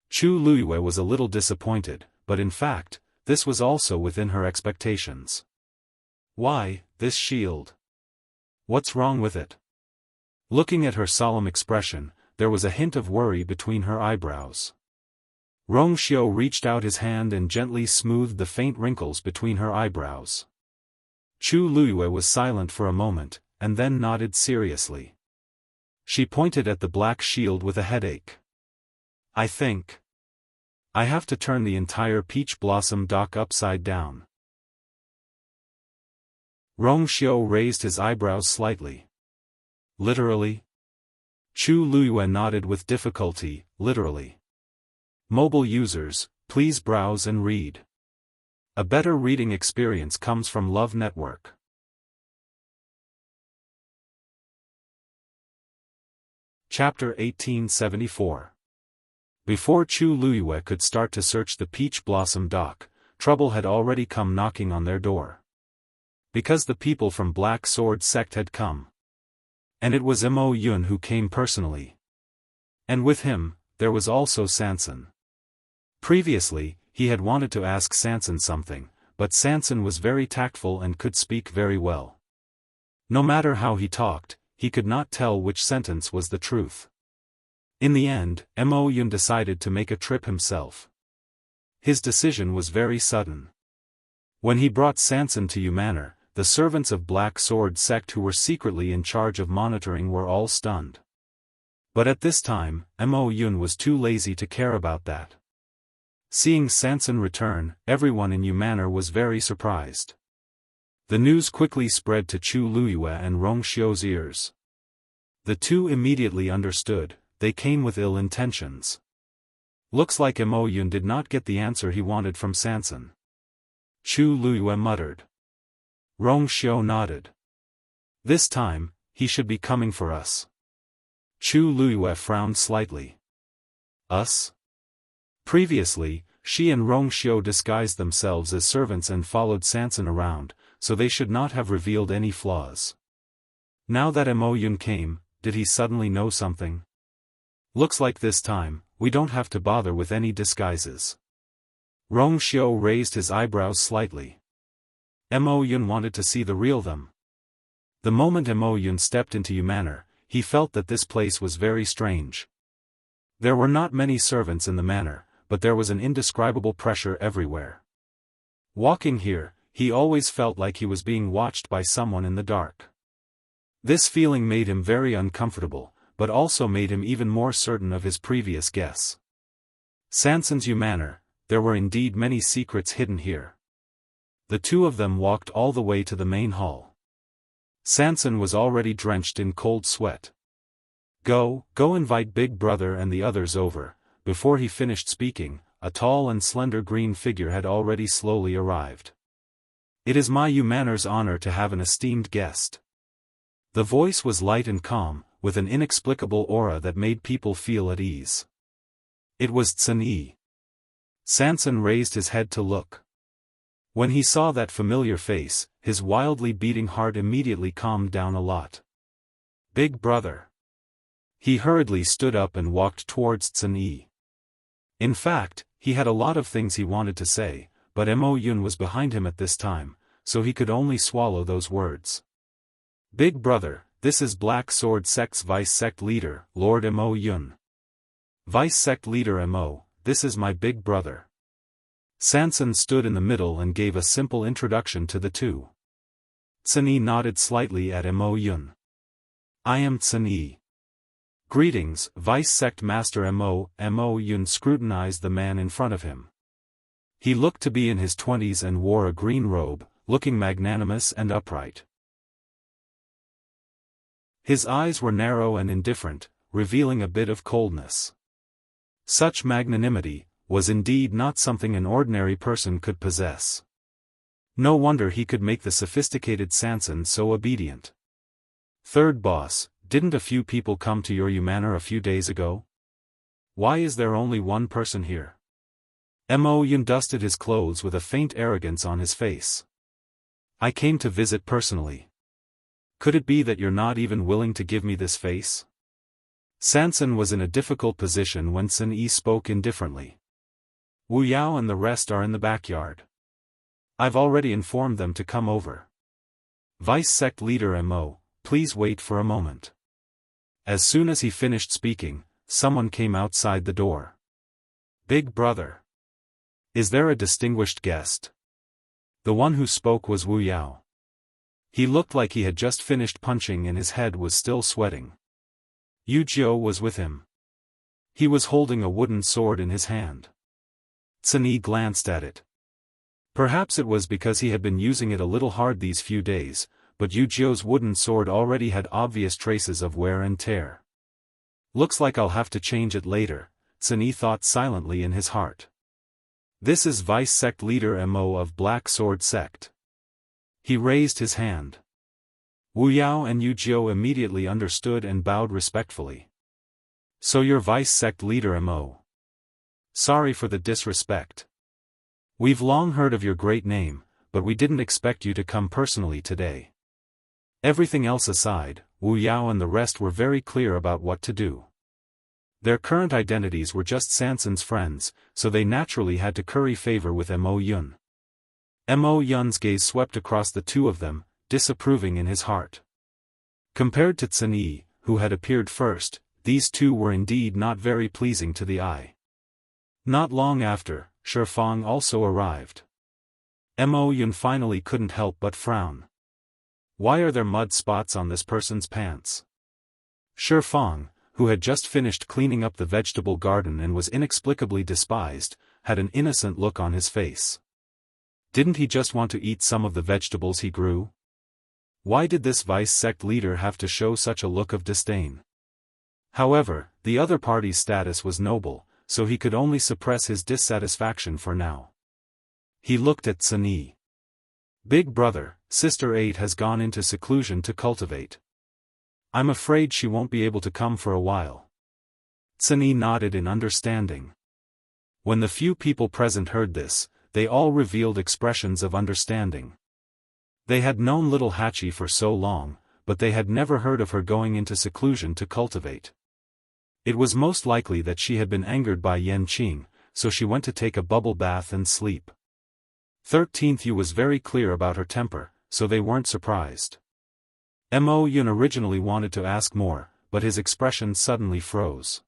Chu Luyue was a little disappointed, but in fact, this was also within her expectations. "Why, this shield? What's wrong with it?" Looking at her solemn expression, there was a hint of worry between her eyebrows. Rong Xiu reached out his hand and gently smoothed the faint wrinkles between her eyebrows. Chu Luyue was silent for a moment, and then nodded seriously. She pointed at the black shield with a headache. "I think I have to turn the entire Peach Blossom Dock upside down." Rong Xiu raised his eyebrows slightly. "Literally?" Chu Luyue nodded with difficulty. "Literally. Mobile users, please browse and read. A better reading experience comes from Love Network." Chapter 1874. Before Chu Luyue could start to search the Peach Blossom Dock, trouble had already come knocking on their door. Because the people from Black Sword Sect had come. And it was Mo Yun who came personally. And with him, there was also Sanson. Previously, he had wanted to ask Sanson something, but Sanson was very tactful and could speak very well. No matter how he talked, he could not tell which sentence was the truth. In the end, Mo Yun decided to make a trip himself. His decision was very sudden. When he brought Sanson to Manor, the servants of Black Sword Sect who were secretly in charge of monitoring were all stunned. But at this time, Mo Yun was too lazy to care about that. Seeing Sanson return, everyone in Manor was very surprised. The news quickly spread to Chu Luyue and Rong Xiu's ears. The two immediately understood, they came with ill intentions. Looks like Mo Yun did not get the answer he wanted from Sanson. Chu Luyue muttered. Rong Xiao nodded. This time, he should be coming for us. Chu Luyue frowned slightly. Us? Previously, she and Rong Xiao disguised themselves as servants and followed Sanson around, so they should not have revealed any flaws. Now that Mo Yun came, did he suddenly know something? Looks like this time, we don't have to bother with any disguises. Rong Xiao raised his eyebrows slightly. Mo Yun wanted to see the real them. The moment Mo Yun stepped into Yu Manor, he felt that this place was very strange. There were not many servants in the manor, but there was an indescribable pressure everywhere. Walking here, he always felt like he was being watched by someone in the dark. This feeling made him very uncomfortable, but also made him even more certain of his previous guess. Sanson's Yu Manor, there were indeed many secrets hidden here. The two of them walked all the way to the main hall. Sanson was already drenched in cold sweat. Go invite Big Brother and the others over." Before he finished speaking, a tall and slender green figure had already slowly arrived. "It is my Yu Manor's honor to have an esteemed guest." The voice was light and calm, with an inexplicable aura that made people feel at ease. It was Cin Yi. Sanson raised his head to look. When he saw that familiar face, his wildly beating heart immediately calmed down a lot. "Big Brother." He hurriedly stood up and walked towards Cin Yi. In fact, he had a lot of things he wanted to say, but Mo Yun was behind him at this time, so he could only swallow those words. "Big Brother, this is Black Sword Sect's Vice Sect Leader, Lord Mo Yun." "Vice Sect Leader Mo, this is my big brother." Sanson stood in the middle and gave a simple introduction to the two. Cin Yi nodded slightly at Mo Yun. "I am Cin Yi." "Greetings, Vice Sect Master Mo." Mo Yun scrutinized the man in front of him. He looked to be in his 20s and wore a green robe, looking magnanimous and upright. His eyes were narrow and indifferent, revealing a bit of coldness. Such magnanimity was indeed not something an ordinary person could possess. No wonder he could make the sophisticated Sanson so obedient. "Third boss, didn't a few people come to your Yu Manor a few days ago? Why is there only one person here?" Mo Yun dusted his clothes with a faint arrogance on his face. "I came to visit personally. Could it be that you're not even willing to give me this face?" Sanson was in a difficult position when Cin Yi spoke indifferently. "Wu Yao and the rest are in the backyard. I've already informed them to come over. Vice Sect Leader Mo, please wait for a moment." As soon as he finished speaking, someone came outside the door. "Big Brother. Is there a distinguished guest?" The one who spoke was Wu Yao. He looked like he had just finished punching and his head was still sweating. Yu Jiu was with him. He was holding a wooden sword in his hand. Cin Yi glanced at it. Perhaps it was because he had been using it a little hard these few days, but Yu Jiu's wooden sword already had obvious traces of wear and tear. "Looks like I'll have to change it later," Cin Yi thought silently in his heart. "This is Vice Sect Leader Mo of Black Sword Sect." He raised his hand. Wu Yao and Yu Jiu immediately understood and bowed respectfully. "So you're Vice Sect Leader Mo. Sorry for the disrespect. We've long heard of your great name, but we didn't expect you to come personally today." Everything else aside, Wu Yao and the rest were very clear about what to do. Their current identities were just Sanson's friends, so they naturally had to curry favor with Mo Yun. Mo Yun's gaze swept across the two of them, disapproving in his heart. Compared to Cin Yi, who had appeared first, these two were indeed not very pleasing to the eye. Not long after, Xiaofan also arrived. Mo Yun finally couldn't help but frown. "Why are there mud spots on this person's pants?" Xiaofan, who had just finished cleaning up the vegetable garden and was inexplicably despised, had an innocent look on his face. Didn't he just want to eat some of the vegetables he grew? Why did this vice sect leader have to show such a look of disdain? However, the other party's status was noble, so he could only suppress his dissatisfaction for now. He looked at Sunyi. Big brother, Sister 8 has gone into seclusion to cultivate. I'm afraid she won't be able to come for a while. Sunyi nodded in understanding. When the few people present heard this, they all revealed expressions of understanding. They had known little Hachi for so long, but they had never heard of her going into seclusion to cultivate. It was most likely that she had been angered by Yanqing, so she went to take a bubble bath and sleep. 13th Yu was very clear about her temper, so they weren't surprised. Mo Yun originally wanted to ask more, but his expression suddenly froze.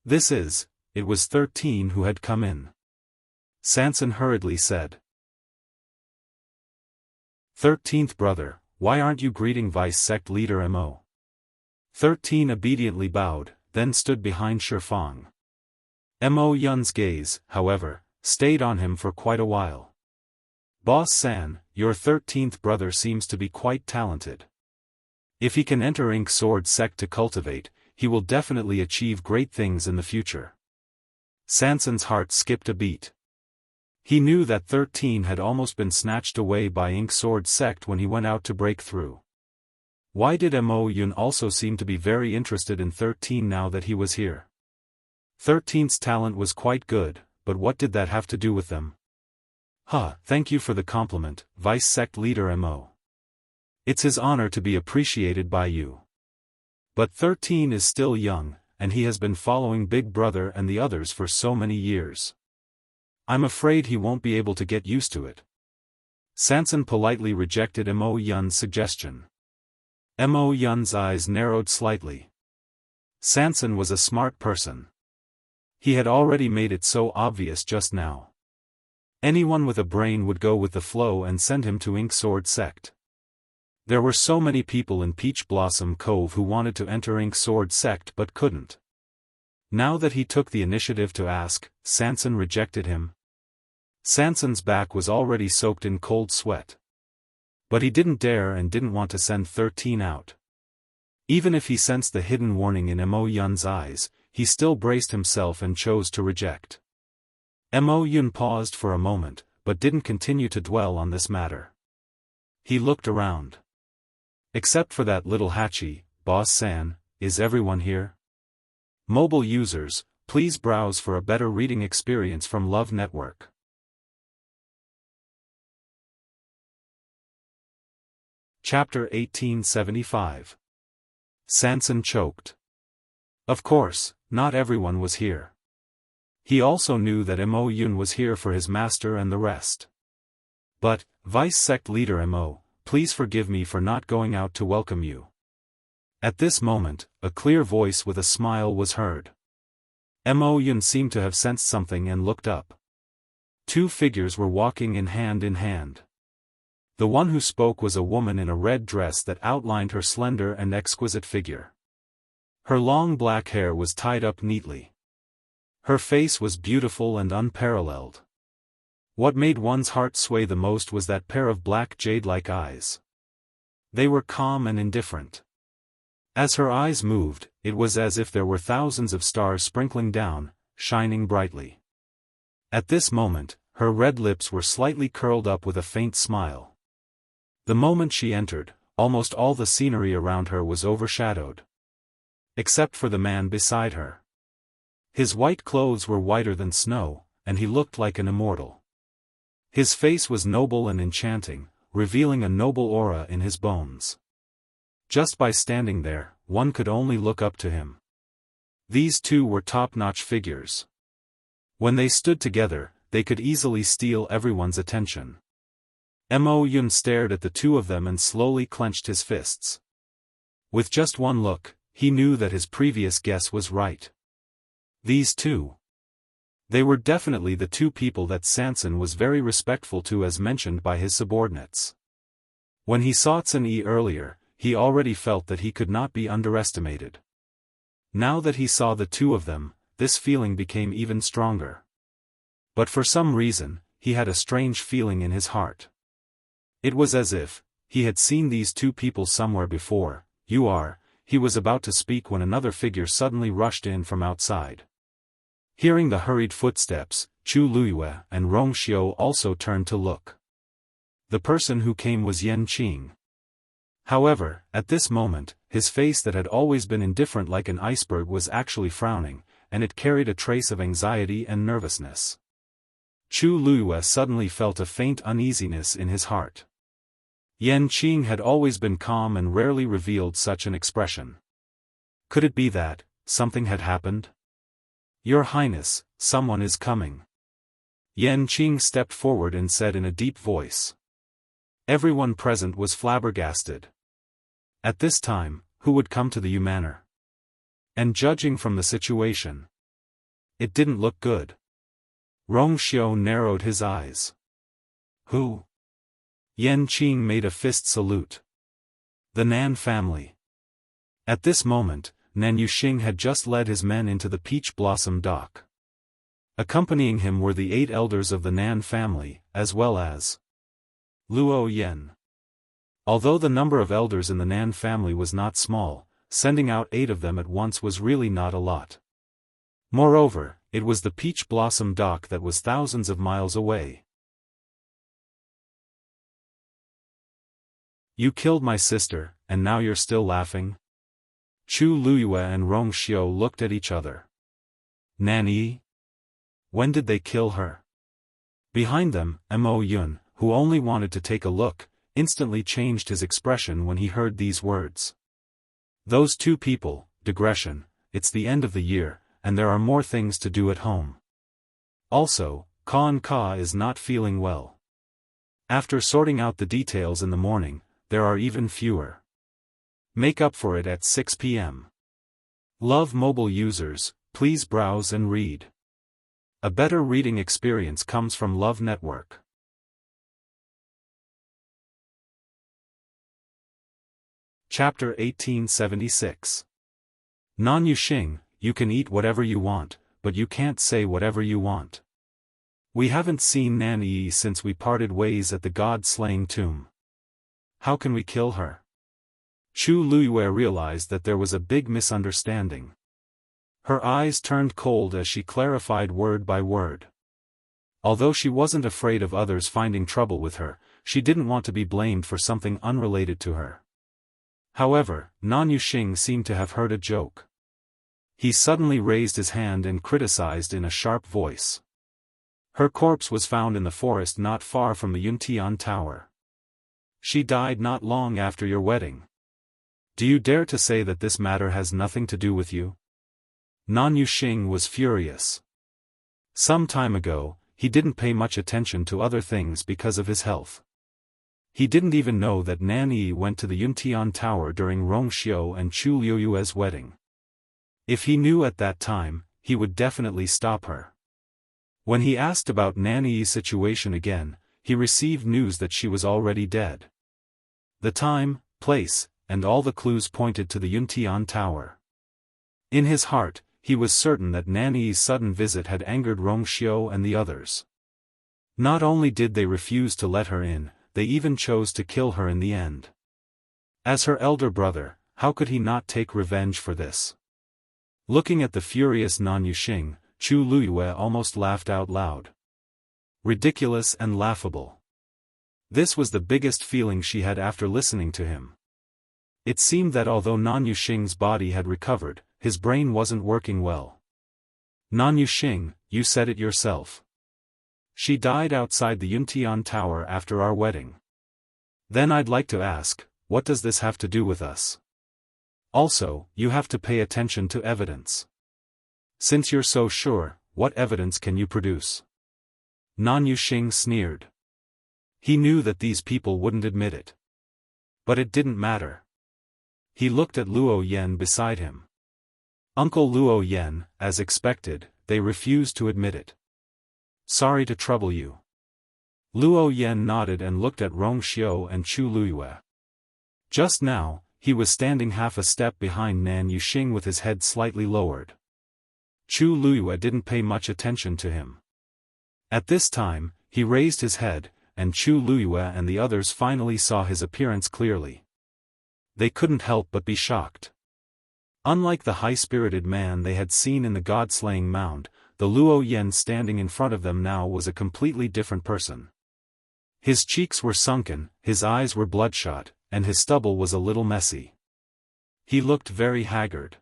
It was 13 who had come in. Sanson hurriedly said. 13th brother, why aren't you greeting vice sect leader Mo? 13 obediently bowed, then stood behind Xiaofan. Mo Yun's gaze, however, stayed on him for quite a while. Boss San, your 13th brother seems to be quite talented. If he can enter Ink Sword sect to cultivate, he will definitely achieve great things in the future. Sanson's heart skipped a beat. He knew that 13 had almost been snatched away by Ink Sword sect when he went out to break through. Why did Mo Yun also seem to be very interested in 13 now that he was here? 13's talent was quite good, but what did that have to do with them? Thank you for the compliment, vice sect leader Mo. It's his honor to be appreciated by you. But 13 is still young, and he has been following Big Brother and the others for so many years. I'm afraid he won't be able to get used to it. Sanson politely rejected Mo Yun's suggestion. Mo Yun's eyes narrowed slightly. Sanson was a smart person. He had already made it so obvious just now. Anyone with a brain would go with the flow and send him to Ink Sword sect. There were so many people in Peach Blossom Cove who wanted to enter Ink Sword sect but couldn't. Now that he took the initiative to ask, Sanson rejected him. Sanson's back was already soaked in cold sweat. But he didn't dare and didn't want to send 13 out. Even if he sensed the hidden warning in Mo Yun's eyes, he still braced himself and chose to reject. Mo Yun paused for a moment, but didn't continue to dwell on this matter. He looked around. Except for that little Hachi, Boss San, is everyone here? Mobile users, please browse for a better reading experience from Love Network. Chapter 1875. Sanson choked. Of course, not everyone was here. He also knew that Mo Yun was here for his master and the rest. But, Vice Sect Leader Mo, please forgive me for not going out to welcome you. At this moment, a clear voice with a smile was heard. Mo Yun seemed to have sensed something and looked up. Two figures were walking in hand. The one who spoke was a woman in a red dress that outlined her slender and exquisite figure. Her long black hair was tied up neatly. Her face was beautiful and unparalleled. What made one's heart sway the most was that pair of black jade-like eyes. They were calm and indifferent. As her eyes moved, it was as if there were thousands of stars sprinkling down, shining brightly. At this moment, her red lips were slightly curled up with a faint smile. The moment she entered, almost all the scenery around her was overshadowed. Except for the man beside her. His white clothes were whiter than snow, and he looked like an immortal. His face was noble and enchanting, revealing a noble aura in his bones. Just by standing there, one could only look up to him. These two were top-notch figures. When they stood together, they could easily steal everyone's attention. Mo Yun stared at the two of them and slowly clenched his fists. With just one look, he knew that his previous guess was right. These two. They were definitely the two people that Sanson was very respectful to as mentioned by his subordinates. When he saw Sunyi earlier, he already felt that he could not be underestimated. Now that he saw the two of them, this feeling became even stronger. But for some reason, he had a strange feeling in his heart. It was as if he had seen these two people somewhere before. You are, he was about to speak when another figure suddenly rushed in from outside. Hearing the hurried footsteps, Chu Luiyue and Rong Xiao also turned to look. The person who came was Yan Qing. However, at this moment, his face that had always been indifferent like an iceberg was actually frowning, and it carried a trace of anxiety and nervousness. Chu Luiyue suddenly felt a faint uneasiness in his heart. Yan Qing had always been calm and rarely revealed such an expression. Could it be that something had happened? Your Highness, someone is coming. Yan Qing stepped forward and said in a deep voice. Everyone present was flabbergasted. At this time, who would come to the Yu Manor? And judging from the situation, it didn't look good. Rong Xiao narrowed his eyes. Who? Yan Qing made a fist salute. The Nan family. At this moment, Nan Yuxing had just led his men into the Peach Blossom Dock. Accompanying him were the 8 elders of the Nan family, as well as Luo Yan. Although the number of elders in the Nan family was not small, sending out 8 of them at once was really not a lot. Moreover, it was the Peach Blossom Dock that was thousands of miles away. You killed my sister, and now you're still laughing? Chu Luiyue and Rong Xiao looked at each other. Nan Yi? When did they kill her? Behind them, Mo Yun, who only wanted to take a look, instantly changed his expression when he heard these words. Those 2 people, digression, it's the end of the year, and there are more things to do at home. Also, Khan Ka is not feeling well. After sorting out the details in the morning, there are even fewer. Make up for it at 6 p.m. Love mobile users, please browse and read. A better reading experience comes from Love Network. Chapter 1876. Nan Yuxing, you can eat whatever you want, but you can't say whatever you want. We haven't seen Nan Yi since we parted ways at the god-slaying tomb. How can we kill her? Chu Luiyue realized that there was a big misunderstanding. Her eyes turned cold as she clarified word by word. Although she wasn't afraid of others finding trouble with her, she didn't want to be blamed for something unrelated to her. However, Nan Yuxing seemed to have heard a joke. He suddenly raised his hand and criticized in a sharp voice. Her corpse was found in the forest not far from the Yuntian Tower. She died not long after your wedding. Do you dare to say that this matter has nothing to do with you? Nan Yuxing was furious. Some time ago, he didn't pay much attention to other things because of his health. He didn't even know that Nan Yi went to the Yuntian Tower during Rong Xiao and Chu Liuyue's wedding. If he knew at that time, he would definitely stop her. When he asked about Nan Yi's situation again, he received news that she was already dead. The time, place, and all the clues pointed to the Yuntian Tower. In his heart, he was certain that Nan Yi's sudden visit had angered Rong Xiao and the others. Not only did they refuse to let her in, they even chose to kill her in the end. As her elder brother, how could he not take revenge for this? Looking at the furious Nan Yuxing, Chu Luiyue almost laughed out loud. Ridiculous and laughable. This was the biggest feeling she had after listening to him. It seemed that although Nan Yuxing's body had recovered, his brain wasn't working well. Nan Yuxing, you said it yourself. She died outside the Yuntian Tower after our wedding. Then I'd like to ask, what does this have to do with us? Also, you have to pay attention to evidence. Since you're so sure, what evidence can you produce? Nan Yuxing sneered. He knew that these people wouldn't admit it. But it didn't matter. He looked at Luo Yan beside him. Uncle Luo Yan, as expected, they refused to admit it. Sorry to trouble you. Luo Yan nodded and looked at Rong Xiao and Chu Luiyue. Just now, he was standing half a step behind Nan Yuxing with his head slightly lowered. Chu Luiyue didn't pay much attention to him. At this time, he raised his head, and Chu Luyue and the others finally saw his appearance clearly. They couldn't help but be shocked. Unlike the high-spirited man they had seen in the god-slaying mound, the Luo Yan standing in front of them now was a completely different person. His cheeks were sunken, his eyes were bloodshot, and his stubble was a little messy. He looked very haggard.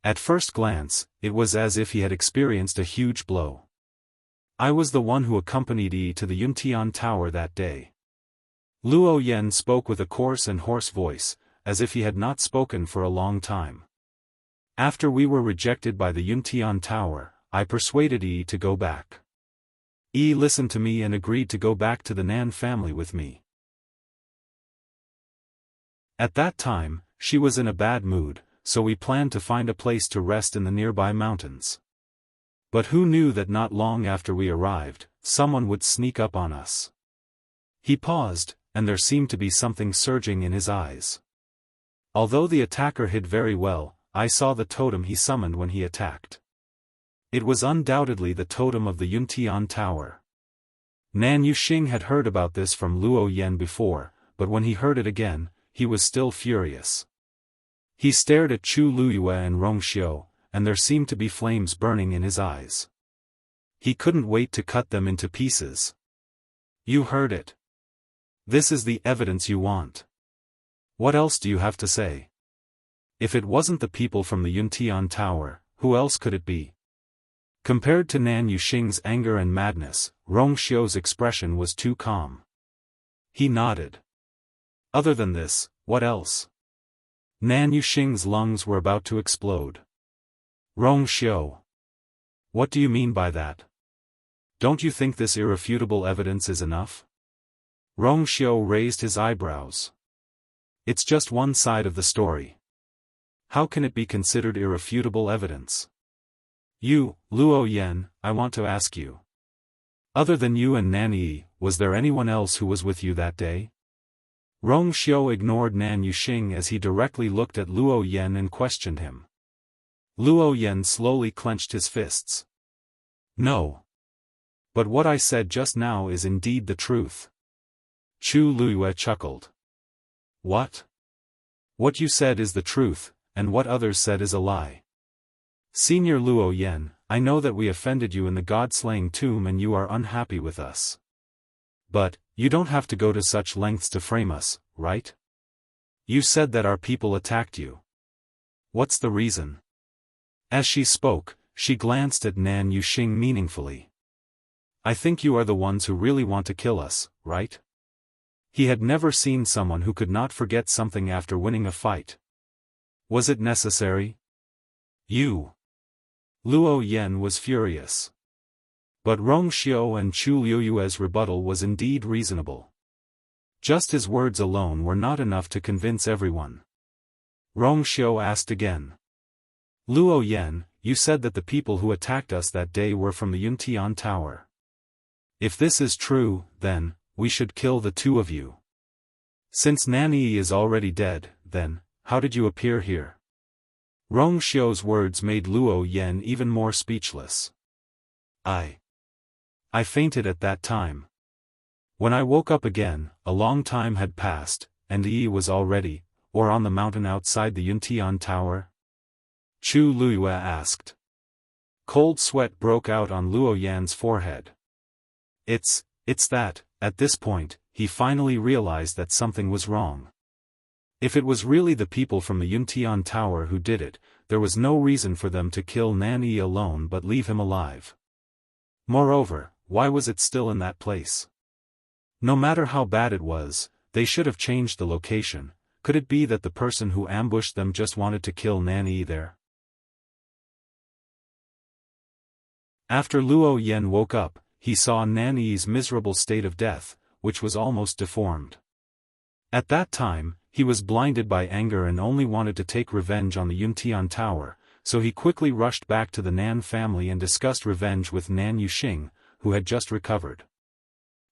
At first glance, it was as if he had experienced a huge blow. I was the one who accompanied Yi to the Yuntian Tower that day. Luo Yan spoke with a coarse and hoarse voice, as if he had not spoken for a long time. After we were rejected by the Yuntian Tower, I persuaded Yi to go back. Yi listened to me and agreed to go back to the Nan family with me. At that time, she was in a bad mood, so we planned to find a place to rest in the nearby mountains. But who knew that not long after we arrived, someone would sneak up on us. He paused, and there seemed to be something surging in his eyes. Although the attacker hid very well, I saw the totem he summoned when he attacked. It was undoubtedly the totem of the Yuntian Tower. Nan Yuxing had heard about this from Luo Yan before, but when he heard it again, he was still furious. He stared at Chu Luyue and Rong Xiu, and there seemed to be flames burning in his eyes. He couldn't wait to cut them into pieces. You heard it. This is the evidence you want. What else do you have to say? If it wasn't the people from the Yuntian Tower, who else could it be? Compared to Nan Yuxing's anger and madness, Rong Xiu's expression was too calm. He nodded. Other than this, what else? Nan Yuxing's lungs were about to explode. Rong Xiu. What do you mean by that? Don't you think this irrefutable evidence is enough? Rong Xiu raised his eyebrows. It's just one side of the story. How can it be considered irrefutable evidence? You, Luo Yan, I want to ask you. Other than you and Nan Yi, was there anyone else who was with you that day? Rong Xiu ignored Nan Yuxing as he directly looked at Luo Yan and questioned him. Luo Yan slowly clenched his fists. No. But what I said just now is indeed the truth. Chu Luyue chuckled. What? What you said is the truth, and what others said is a lie. Senior Luo Yan, I know that we offended you in the god-slaying tomb and you are unhappy with us. But, you don't have to go to such lengths to frame us, right? You said that our people attacked you. What's the reason? As she spoke, she glanced at Nan Yuxing meaningfully. I think you are the ones who really want to kill us, right? He had never seen someone who could not forget something after winning a fight. Was it necessary? You. Luo Yan was furious. But Rong Xiu and Chu Luyue's rebuttal was indeed reasonable. Just his words alone were not enough to convince everyone. Rong Xiu asked again. Luo Yan, you said that the people who attacked us that day were from the Yuntian Tower. If this is true, then, we should kill the two of you. Since Nan Yi is already dead, then, how did you appear here? Rong Xiu's words made Luo Yan even more speechless. I fainted at that time. When I woke up again, a long time had passed, and Yi was already, or on the mountain outside the Yuntian Tower? Chu Luyue asked. Cold sweat broke out on Luo Yan's forehead. It's that, at this point, he finally realized that something was wrong. If it was really the people from the Yuntian Tower who did it, there was no reason for them to kill Nan Yi alone but leave him alive. Moreover, why was it still in that place? No matter how bad it was, they should have changed the location. Could it be that the person who ambushed them just wanted to kill Nan Yi there? After Luo Yan woke up, he saw Nan Yi's miserable state of death, which was almost deformed. At that time, he was blinded by anger and only wanted to take revenge on the Yuntian Tower, so he quickly rushed back to the Nan family and discussed revenge with Nan Yuxing, who had just recovered.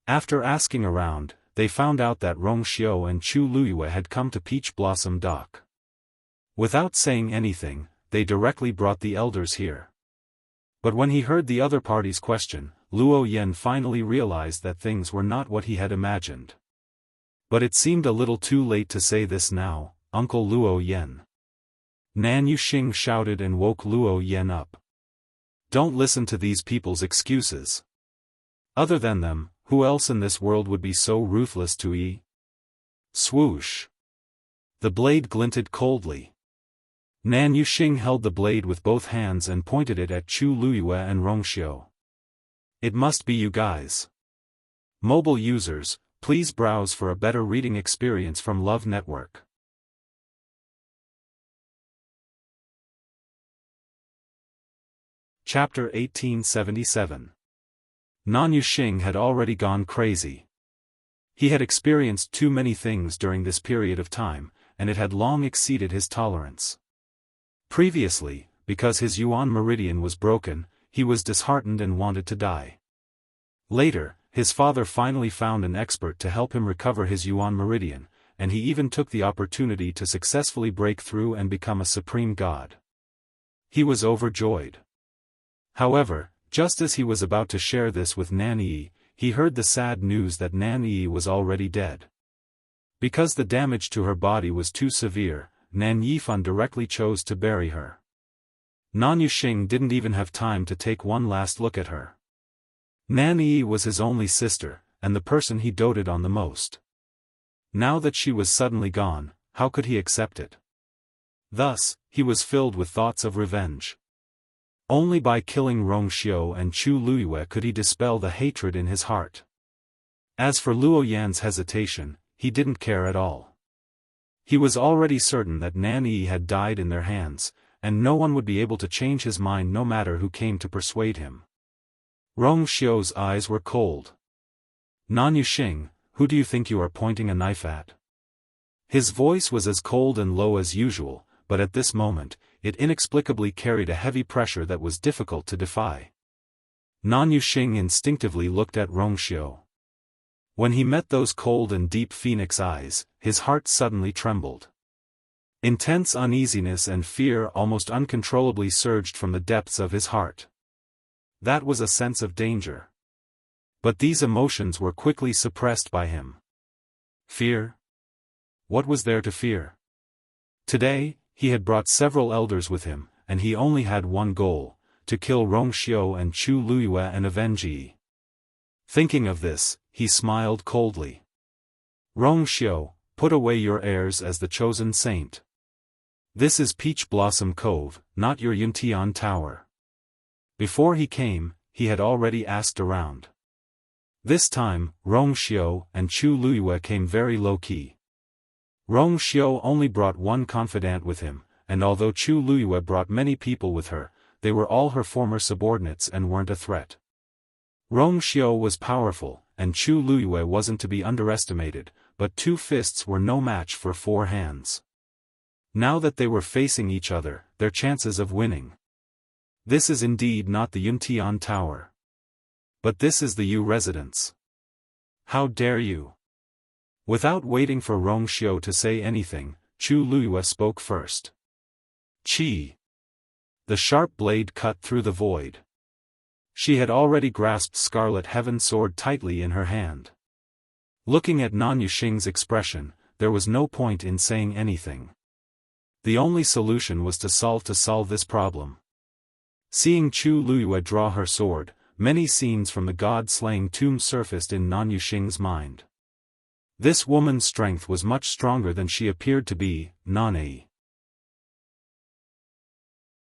After asking around, they found out that Rong Xiu and Chu Luyue had come to Peach Blossom Dock. Without saying anything, they directly brought the elders here. But when he heard the other party's question, Luo Yan finally realized that things were not what he had imagined. But it seemed a little too late to say this now, Uncle Luo Yan. Nan Yuxing shouted and woke Luo Yan up. Don't listen to these people's excuses. Other than them, who else in this world would be so ruthless to Yi? Swoosh. The blade glinted coldly. Nan Yuxing held the blade with both hands and pointed it at Chu Luyue and Rongxiu. It must be you guys. Mobile users, please browse for a better reading experience from Love Network. Chapter 1877. Nan Yuxing had already gone crazy. He had experienced too many things during this period of time, and it had long exceeded his tolerance. Previously, because his Yuan meridian was broken, he was disheartened and wanted to die. Later, his father finally found an expert to help him recover his Yuan meridian, and he even took the opportunity to successfully break through and become a supreme god. He was overjoyed. However, just as he was about to share this with Nan Yi, he heard the sad news that Nan Yi was already dead. Because the damage to her body was too severe, Nan Yifan directly chose to bury her. Nan Yuxing didn't even have time to take one last look at her. Nan Yi was his only sister, and the person he doted on the most. Now that she was suddenly gone, how could he accept it? Thus, he was filled with thoughts of revenge. Only by killing Rongxiu and Chu Luyue could he dispel the hatred in his heart. As for Luo Yan's hesitation, he didn't care at all. He was already certain that Nan Yi had died in their hands, and no one would be able to change his mind no matter who came to persuade him. Rongxiu's eyes were cold. Nan Yuxing, who do you think you are pointing a knife at? His voice was as cold and low as usual, but at this moment, it inexplicably carried a heavy pressure that was difficult to defy. Nan Yuxing instinctively looked at Rongxiu. When he met those cold and deep phoenix eyes, his heart suddenly trembled. Intense uneasiness and fear almost uncontrollably surged from the depths of his heart. That was a sense of danger. But these emotions were quickly suppressed by him. Fear? What was there to fear? Today, he had brought several elders with him, and he only had one goal, to kill Rongxiu and Chu Luyue and avenge Yi. Thinking of this, he smiled coldly. Rongxiu, put away your airs as the chosen saint. This is Peach Blossom Cove, not your Yuntian Tower. Before he came, he had already asked around. This time, Rongxiu and Chu Luyue came very low-key. Rongxiu only brought one confidant with him, and although Chu Luyue brought many people with her, they were all her former subordinates and weren't a threat. Rongxiu was powerful, and Chu Luyue wasn't to be underestimated, but 2 fists were no match for 4 hands. Now that they were facing each other, their chances of winning. This is indeed not the Yuntian Tower. But this is the Yu residence. How dare you? Without waiting for Rongxiu to say anything, Chu Luyue spoke first. Qi. The sharp blade cut through the void. She had already grasped Scarlet Heaven's sword tightly in her hand. Looking at Nan Yuxing's expression, there was no point in saying anything. The only solution was to solve this problem. Seeing Chu Luyue draw her sword, many scenes from the god-slaying tomb surfaced in Nan Yuxing's mind. This woman's strength was much stronger than she appeared to be. Nan Yi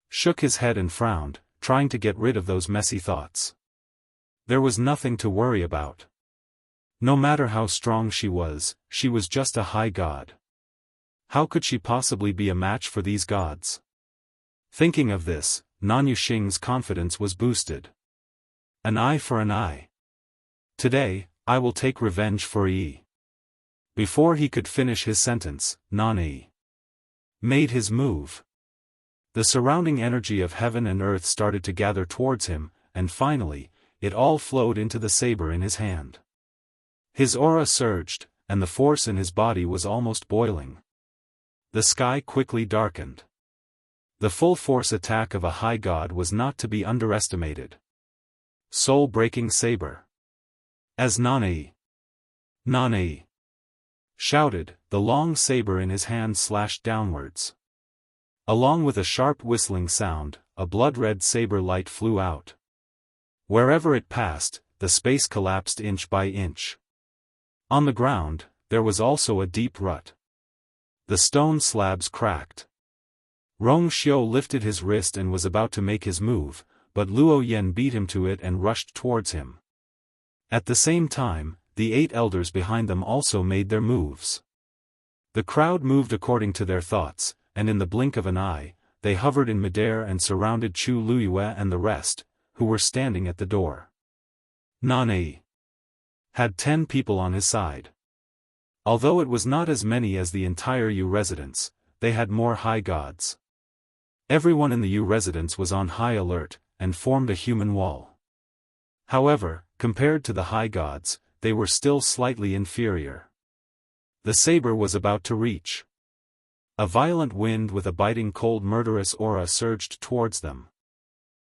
shook his head and frowned, trying to get rid of those messy thoughts. There was nothing to worry about. No matter how strong she was just a high god. How could she possibly be a match for these gods? Thinking of this, Nan Yuxing's confidence was boosted. An eye for an eye. Today, I will take revenge for Yi. Before he could finish his sentence, Nan Yi made his move. The surrounding energy of heaven and earth started to gather towards him, and finally, it all flowed into the saber in his hand. His aura surged, and the force in his body was almost boiling. The sky quickly darkened. The full force attack of a high god was not to be underestimated. Soul-breaking saber. As Nane shouted, the long saber in his hand slashed downwards. Along with a sharp whistling sound, a blood-red saber light flew out. Wherever it passed, the space collapsed inch by inch. On the ground, there was also a deep rut. The stone slabs cracked. Rong Xiu lifted his wrist and was about to make his move, but Luo Yen beat him to it and rushed towards him. At the same time, the 8 elders behind them also made their moves. The crowd moved according to their thoughts, and in the blink of an eye, they hovered in midair and surrounded Chu Luyue and the rest, who were standing at the door. Nane had 10 people on his side. Although it was not as many as the entire Yu residence, they had more high gods. Everyone in the Yu residence was on high alert, and formed a human wall. However, compared to the high gods, they were still slightly inferior. The saber was about to reach. A violent wind with a biting cold murderous aura surged towards them.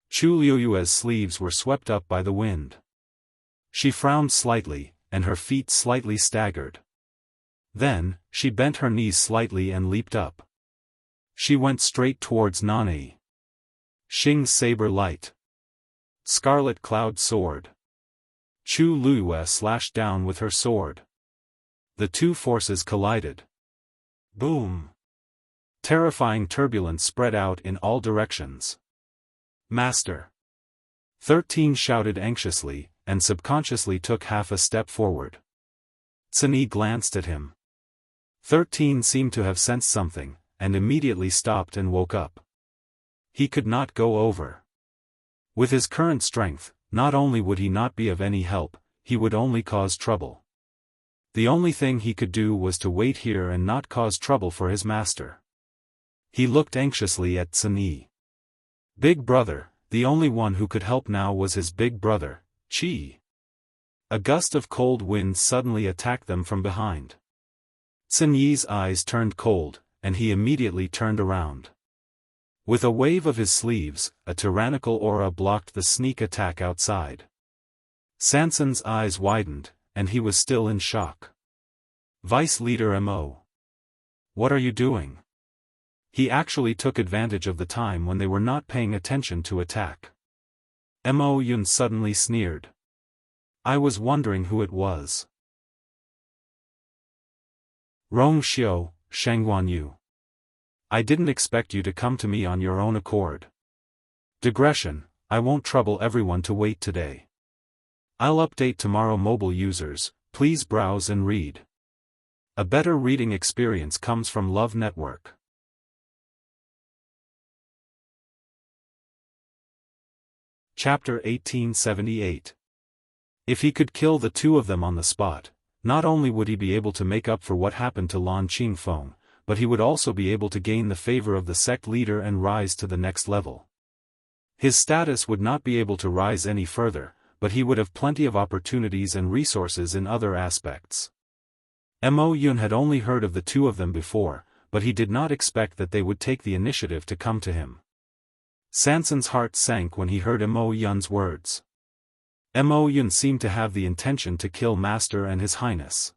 Chu Liyue's sleeves were swept up by the wind. She frowned slightly, and her feet slightly staggered. Then, she bent her knees slightly and leaped up. She went straight towards Nane. Xing's saber light. Scarlet cloud sword. Chu Liyue slashed down with her sword. The two forces collided. Boom! Terrifying turbulence spread out in all directions. Master! 13 shouted anxiously, and subconsciously took half a step forward. Cini glanced at him. 13 seemed to have sensed something, and immediately stopped and woke up. He could not go over. With his current strength, not only would he not be of any help, he would only cause trouble. The only thing he could do was to wait here and not cause trouble for his master. He looked anxiously at Cini. Big brother, the only one who could help now was his big brother, Qi. A gust of cold wind suddenly attacked them from behind. Cini's eyes turned cold, and he immediately turned around. With a wave of his sleeves, a tyrannical aura blocked the sneak attack outside. Sanson's eyes widened, and he was still in shock. Vice Leader Mo. What are you doing? He actually took advantage of the time when they were not paying attention to attack. Mo Yun suddenly sneered. I was wondering who it was. Rong Xiu, Shangguan Yu. I didn't expect you to come to me on your own accord. Digression, I won't trouble everyone to wait today. I'll update tomorrow. Mobile users, please browse and read. A better reading experience comes from Love Network. Chapter 1878. If he could kill the two of them on the spot, not only would he be able to make up for what happened to Lan Qingfeng, but he would also be able to gain the favor of the sect leader and rise to the next level. His status would not be able to rise any further, but he would have plenty of opportunities and resources in other aspects. Mo Yun had only heard of the two of them before, but he did not expect that they would take the initiative to come to him. Sanson's heart sank when he heard Mo Yun's words. Mo Yun seemed to have the intention to kill Master and His Highness.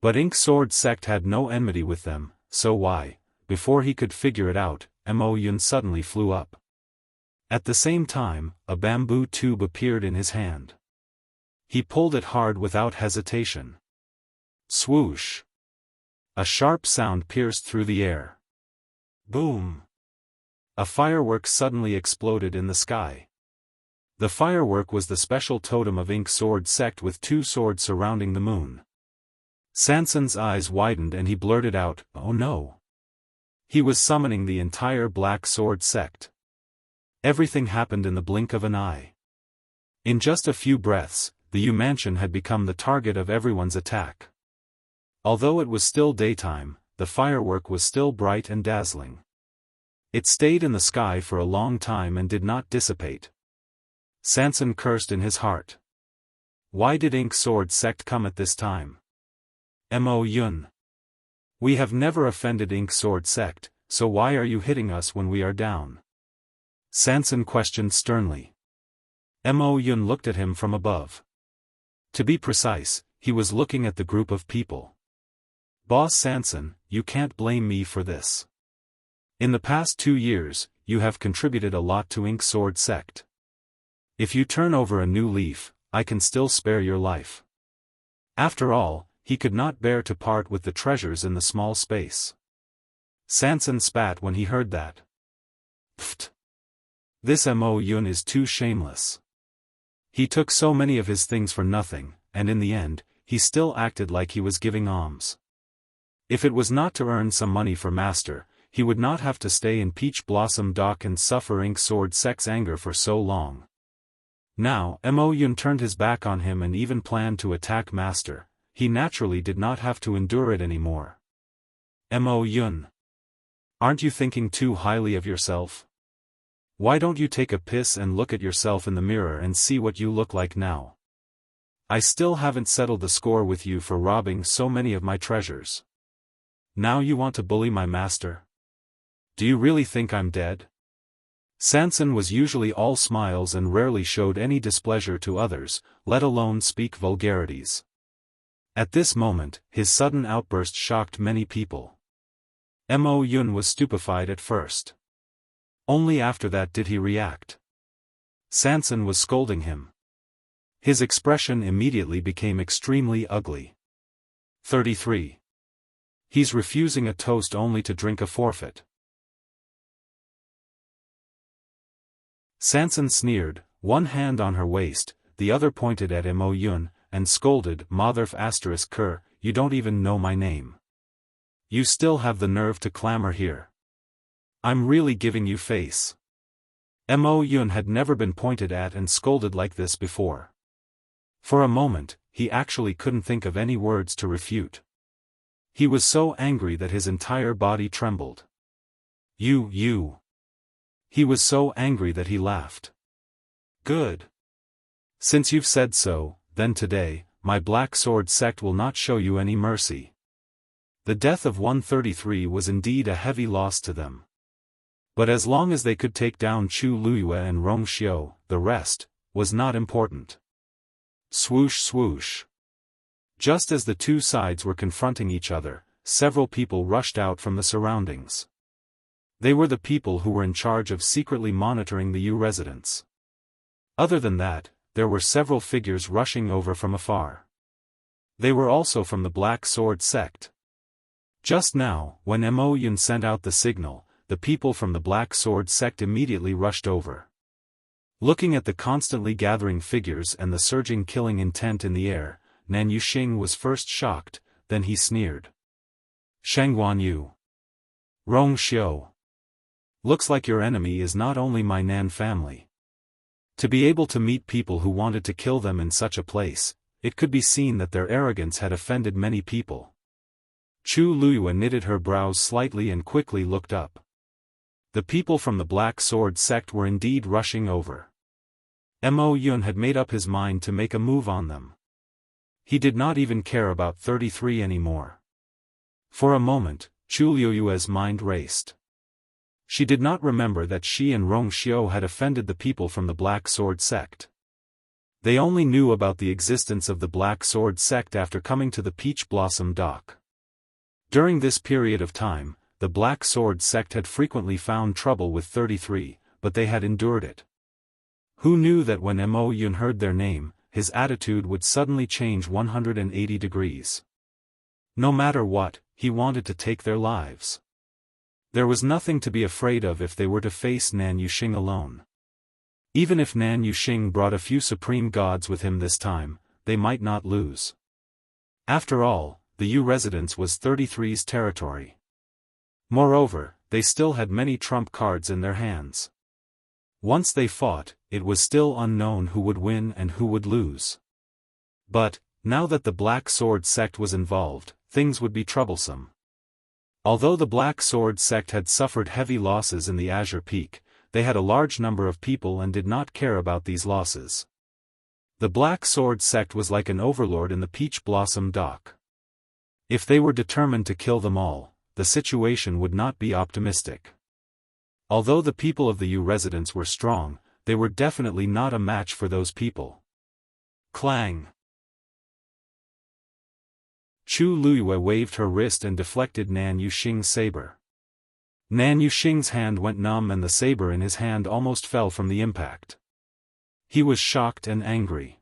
But Ink Sword Sect had no enmity with them, so why? Before he could figure it out, Mo Yun suddenly flew up. At the same time, a bamboo tube appeared in his hand. He pulled it hard without hesitation. Swoosh! A sharp sound pierced through the air. Boom! A firework suddenly exploded in the sky. The firework was the special totem of Ink Sword Sect with 2 swords surrounding the moon. Sanson's eyes widened and he blurted out, "Oh no!" He was summoning the entire Black Sword Sect. Everything happened in the blink of an eye. In just a few breaths, the Yu mansion had become the target of everyone's attack. Although it was still daytime, the firework was still bright and dazzling. It stayed in the sky for a long time and did not dissipate. Sanson cursed in his heart. Why did Ink Sword Sect come at this time? Mo Yun. We have never offended Ink Sword Sect, so why are you hitting us when we are down? Sanson questioned sternly. Mo Yun looked at him from above. To be precise, he was looking at the group of people. Boss Sanson, you can't blame me for this. In the past 2 years, you have contributed a lot to Ink Sword Sect. If you turn over a new leaf, I can still spare your life. After all, he could not bear to part with the treasures in the small space. Sanson spat when he heard that. Pfft! This Mo Yun is too shameless. He took so many of his things for nothing, and in the end, he still acted like he was giving alms. If it was not to earn some money for Master, he would not have to stay in Peach Blossom Dock and suffer Ink Sword Sect's anger for so long. Now, Mo Yun turned his back on him and even planned to attack Master. He naturally did not have to endure it anymore. Mo Yun. Aren't you thinking too highly of yourself? Why don't you take a piss and look at yourself in the mirror and see what you look like now? I still haven't settled the score with you for robbing so many of my treasures. Now you want to bully my master? Do you really think I'm dead? Sanson was usually all smiles and rarely showed any displeasure to others, let alone speak vulgarities. At this moment, his sudden outburst shocked many people. Mo Yun was stupefied at first. Only after that did he react. Sanson was scolding him. His expression immediately became extremely ugly. 33. He's refusing a toast only to drink a forfeit. Sanson sneered, one hand on her waist, the other pointed at Mo Yun, and scolded, Motherf ***, you don't even know my name. You still have the nerve to clamor here. I'm really giving you face. Mo Yun had never been pointed at and scolded like this before. For a moment, he actually couldn't think of any words to refute. He was so angry that his entire body trembled. You. He was so angry that he laughed. Good. Since you've said so, then today, my Black Sword Sect will not show you any mercy. The death of 133 was indeed a heavy loss to them. But as long as they could take down Chu Luyue and Rong Xiao, the rest was not important. Swoosh swoosh. Just as the two sides were confronting each other, several people rushed out from the surroundings. They were the people who were in charge of secretly monitoring the Yu residents. Other than that, there were several figures rushing over from afar. They were also from the Black Sword Sect. Just now, when Mo Yun sent out the signal, the people from the Black Sword Sect immediately rushed over. Looking at the constantly gathering figures and the surging killing intent in the air, Nan Yuxing was first shocked, then he sneered. Shangguan Yu. Rong Xiao. Looks like your enemy is not only my Nan family. To be able to meet people who wanted to kill them in such a place, it could be seen that their arrogance had offended many people. Chu Luyue knitted her brows slightly and quickly looked up. The people from the Black Sword Sect were indeed rushing over. Mo Yun had made up his mind to make a move on them. He did not even care about 33 anymore. For a moment, Chu Luyue's mind raced. She did not remember that she and Rong Xiao had offended the people from the Black Sword Sect. They only knew about the existence of the Black Sword Sect after coming to the Peach Blossom Dock. During this period of time, the Black Sword Sect had frequently found trouble with 33, but they had endured it. Who knew that when Mo Yun heard their name, his attitude would suddenly change 180 degrees. No matter what, he wanted to take their lives. There was nothing to be afraid of if they were to face Nan Yuxing alone. Even if Nan Yuxing brought a few supreme gods with him this time, they might not lose. After all, the Yu residence was 33's territory. Moreover, they still had many trump cards in their hands. Once they fought, it was still unknown who would win and who would lose. But, now that the Black Sword Sect was involved, things would be troublesome. Although the Black Sword Sect had suffered heavy losses in the Azure Peak, they had a large number of people and did not care about these losses. The Black Sword Sect was like an overlord in the Peach Blossom Dock. If they were determined to kill them all, the situation would not be optimistic. Although the people of the Yu residence were strong, they were definitely not a match for those people. Clang! Chu Luiyue waved her wrist and deflected Nan Yuxing's saber. Nan Yuxing's hand went numb and the saber in his hand almost fell from the impact. He was shocked and angry.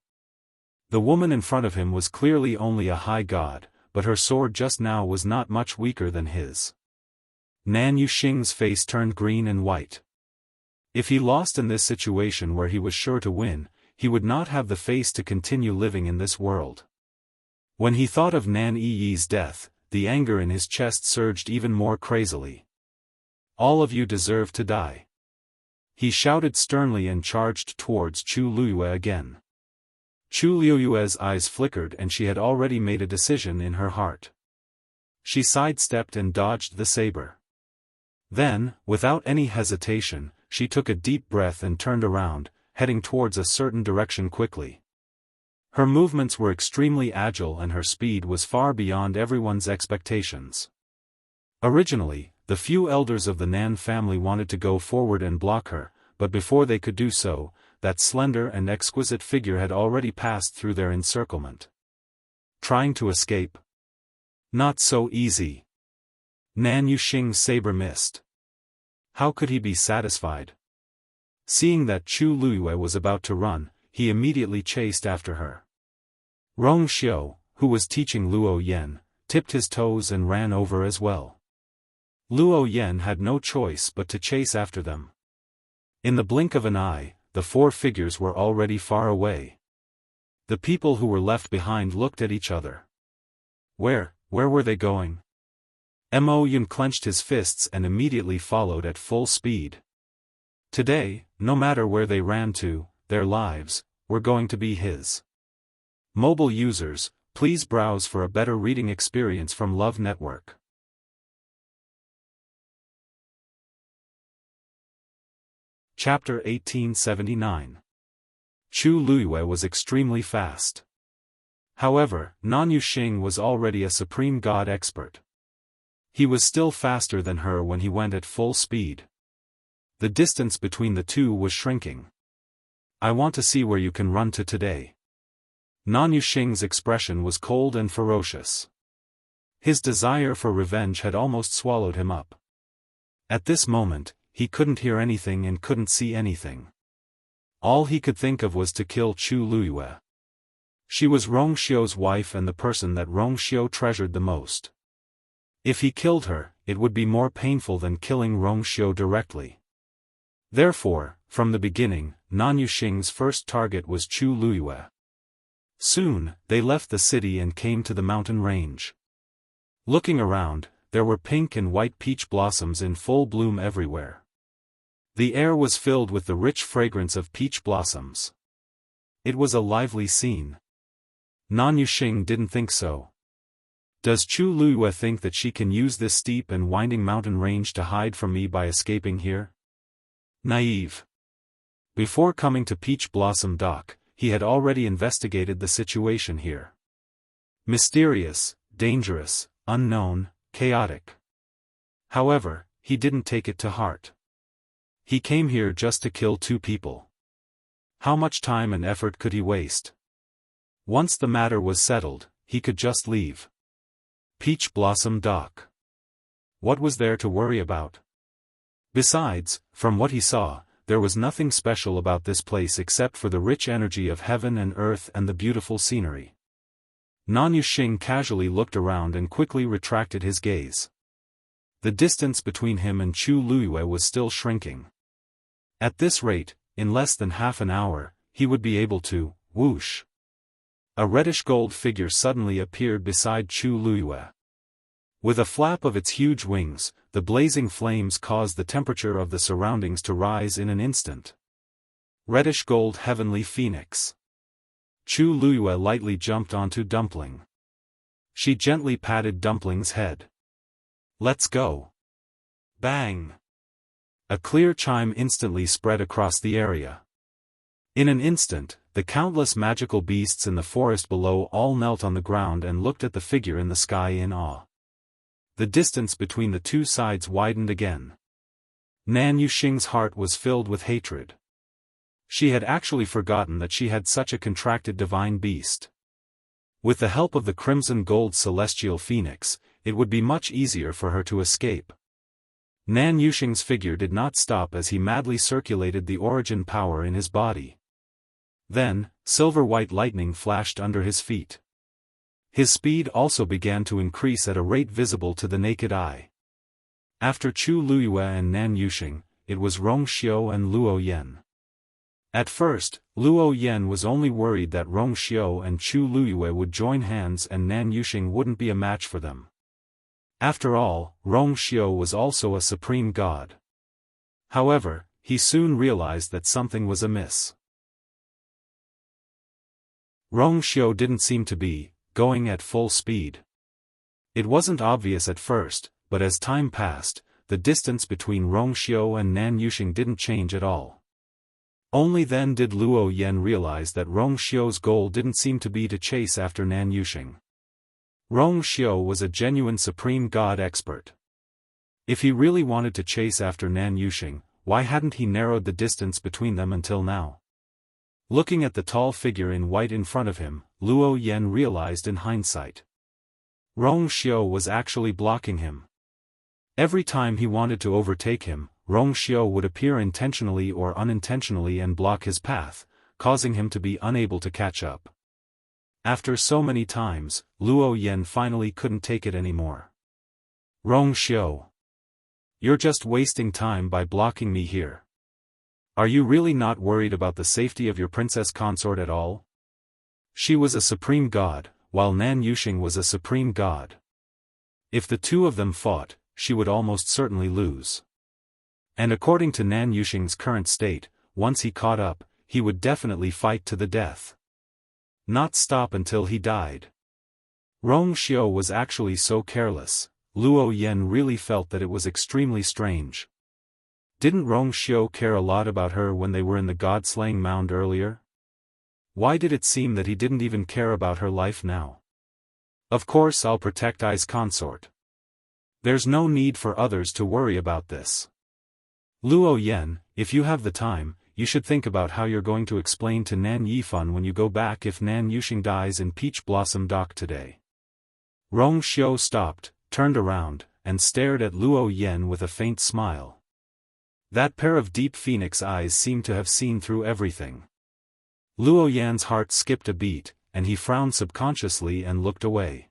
The woman in front of him was clearly only a high god, but her sword just now was not much weaker than his. Nan Yuxing's face turned green and white. If he lost in this situation where he was sure to win, he would not have the face to continue living in this world. When he thought of Nan Yi's death, the anger in his chest surged even more crazily. All of you deserve to die. He shouted sternly and charged towards Chu Luiyue again. Chu Luiyue's eyes flickered and she had already made a decision in her heart. She sidestepped and dodged the saber. Then, without any hesitation, she took a deep breath and turned around, heading towards a certain direction quickly. Her movements were extremely agile and her speed was far beyond everyone's expectations. Originally, the few elders of the Nan family wanted to go forward and block her, but before they could do so, that slender and exquisite figure had already passed through their encirclement. Trying to escape? Not so easy. Nan Yuxing's saber missed. How could he be satisfied? Seeing that Chu Luiyue was about to run, he immediately chased after her. Rong Xiu, who was teaching Luo Yan, tipped his toes and ran over as well. Luo Yan had no choice but to chase after them. In the blink of an eye, the four figures were already far away. The people who were left behind looked at each other. Where were they going? Mo Yun clenched his fists and immediately followed at full speed. Today, no matter where they ran to, their lives were going to be his. Mobile users, please browse for a better reading experience from Love Network. Chapter 1879. Chu Luiyue was extremely fast. However, Nan Yuxing was already a supreme god expert. He was still faster than her when he went at full speed. The distance between the two was shrinking. I want to see where you can run to today. Nan Yuxing's expression was cold and ferocious. His desire for revenge had almost swallowed him up. At this moment, he couldn't hear anything and couldn't see anything. All he could think of was to kill Chu Luiyue. She was Rong Xiu's wife and the person that Rong Xiu treasured the most. If he killed her, it would be more painful than killing Rong Xiu directly. Therefore, from the beginning, Nan Yuxing's first target was Chu Luiyue. Soon, they left the city and came to the mountain range. Looking around, there were pink and white peach blossoms in full bloom everywhere. The air was filled with the rich fragrance of peach blossoms. It was a lively scene. Nan Yuxing didn't think so. Does Chu Luiyue think that she can use this steep and winding mountain range to hide from me by escaping here? Naive. Before coming to Peach Blossom Dock, he had already investigated the situation here. Mysterious, dangerous, unknown, chaotic. However, he didn't take it to heart. He came here just to kill two people. How much time and effort could he waste? Once the matter was settled, he could just leave. Peach Blossom Dock. What was there to worry about? Besides, from what he saw, there was nothing special about this place except for the rich energy of heaven and earth and the beautiful scenery. Nan Yuxing casually looked around and quickly retracted his gaze. The distance between him and Chu Luiyue was still shrinking. At this rate, in less than half an hour, he would be able to, whoosh. A reddish-gold figure suddenly appeared beside Chu Luiyue. With a flap of its huge wings, the blazing flames caused the temperature of the surroundings to rise in an instant. Reddish-gold heavenly phoenix. Chu Luiyue lightly jumped onto Dumpling. She gently patted Dumpling's head. Let's go. Bang! A clear chime instantly spread across the area. In an instant, the countless magical beasts in the forest below all knelt on the ground and looked at the figure in the sky in awe. The distance between the two sides widened again. Nan Yuxing's heart was filled with hatred. She had actually forgotten that she had such a contracted divine beast. With the help of the crimson gold celestial phoenix, it would be much easier for her to escape. Nan Yuxing's figure did not stop as he madly circulated the origin power in his body. Then, silver-white lightning flashed under his feet. His speed also began to increase at a rate visible to the naked eye. After Chu Luyue and Nan Yuxing, it was Rong Xiu and Luo Yan. At first, Luo Yan was only worried that Rong Xiu and Chu Luyue would join hands and Nan Yuxing wouldn't be a match for them. After all, Rong Xiu was also a supreme god. However, he soon realized that something was amiss. Rong Xiu didn't seem to be going at full speed. It wasn't obvious at first, but as time passed, the distance between Rong Xiu and Nan Yuxing didn't change at all. Only then did Luo Yan realize that Rong Xiu's goal didn't seem to be to chase after Nan Yuxing. Rong Xiu was a genuine supreme god expert. If he really wanted to chase after Nan Yuxing, why hadn't he narrowed the distance between them until now? Looking at the tall figure in white in front of him, Luo Yan realized in hindsight. Rong Xiu was actually blocking him. Every time he wanted to overtake him, Rong Xiu would appear intentionally or unintentionally and block his path, causing him to be unable to catch up. After so many times, Luo Yan finally couldn't take it anymore. Rong Xiu. You're just wasting time by blocking me here. Are you really not worried about the safety of your princess consort at all? She was a supreme god, while Nan Yuxing was a supreme god. If the two of them fought, she would almost certainly lose. And according to Nan Yuxing's current state, once he caught up, he would definitely fight to the death. Not stop until he died. Rong Xiu was actually so careless. Luo Yan really felt that it was extremely strange. Didn't Rong Xiu care a lot about her when they were in the god-slaying mound earlier? Why did it seem that he didn't even care about her life now? Of course I'll protect Ai's consort. There's no need for others to worry about this. Luo Yan, if you have the time, you should think about how you're going to explain to Nan Yifan when you go back if Nan Yuxing dies in Peach Blossom Dock today. Rong Xiu stopped, turned around, and stared at Luo Yan with a faint smile. That pair of deep phoenix eyes seemed to have seen through everything. Luo Yan's heart skipped a beat, and he frowned subconsciously and looked away.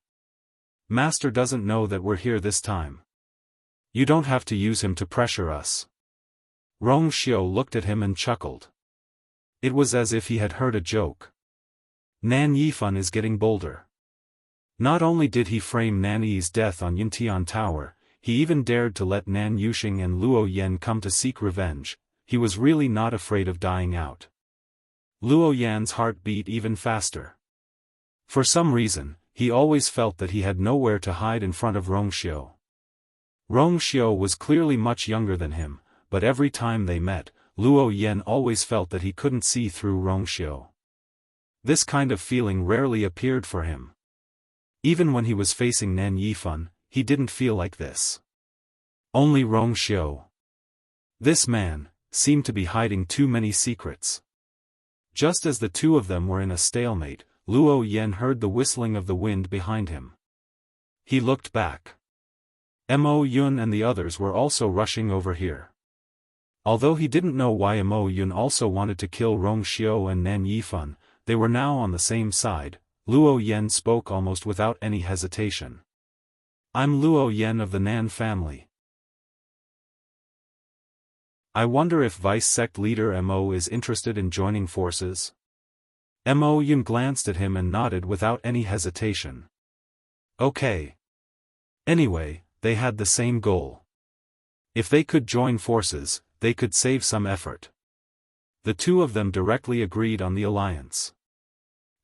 Master doesn't know that we're here this time. You don't have to use him to pressure us. Rong Xiu looked at him and chuckled. It was as if he had heard a joke. Nan Yifan is getting bolder. Not only did he frame Nan Yi's death on Yuntian Tower, he even dared to let Nan Yuxing and Luo Yan come to seek revenge. He was really not afraid of dying out. Luo Yan's heart beat even faster. For some reason, he always felt that he had nowhere to hide in front of Rong Xiu. Rong Xiu was clearly much younger than him, but every time they met, Luo Yan always felt that he couldn't see through Rong Xiu. This kind of feeling rarely appeared for him. Even when he was facing Nan Yifan, he didn't feel like this. Only Rong Xiu. This man seemed to be hiding too many secrets. Just as the two of them were in a stalemate, Luo Yan heard the whistling of the wind behind him. He looked back. Mo Yun and the others were also rushing over here. Although he didn't know why Mo Yun also wanted to kill Rong Xiu and Nan Yifan, they were now on the same side. Luo Yan spoke almost without any hesitation. I'm Luo Yan of the Nan family. I wonder if Vice Sect Leader Mo is interested in joining forces? Mo Yun glanced at him and nodded without any hesitation. Okay. Anyway, they had the same goal. If they could join forces, they could save some effort. The two of them directly agreed on the alliance.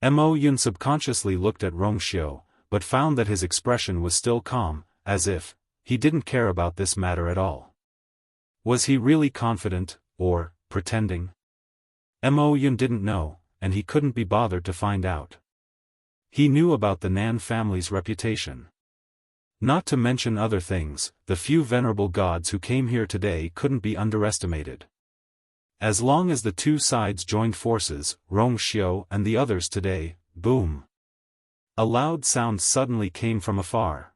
Mo Yun subconsciously looked at Rong Xiu, but found that his expression was still calm, as if he didn't care about this matter at all. Was he really confident, or pretending? Mo Yun didn't know, and he couldn't be bothered to find out. He knew about the Nan family's reputation. Not to mention other things, the few venerable gods who came here today couldn't be underestimated. As long as the two sides joined forces, Rong Xiao and the others today, boom. A loud sound suddenly came from afar.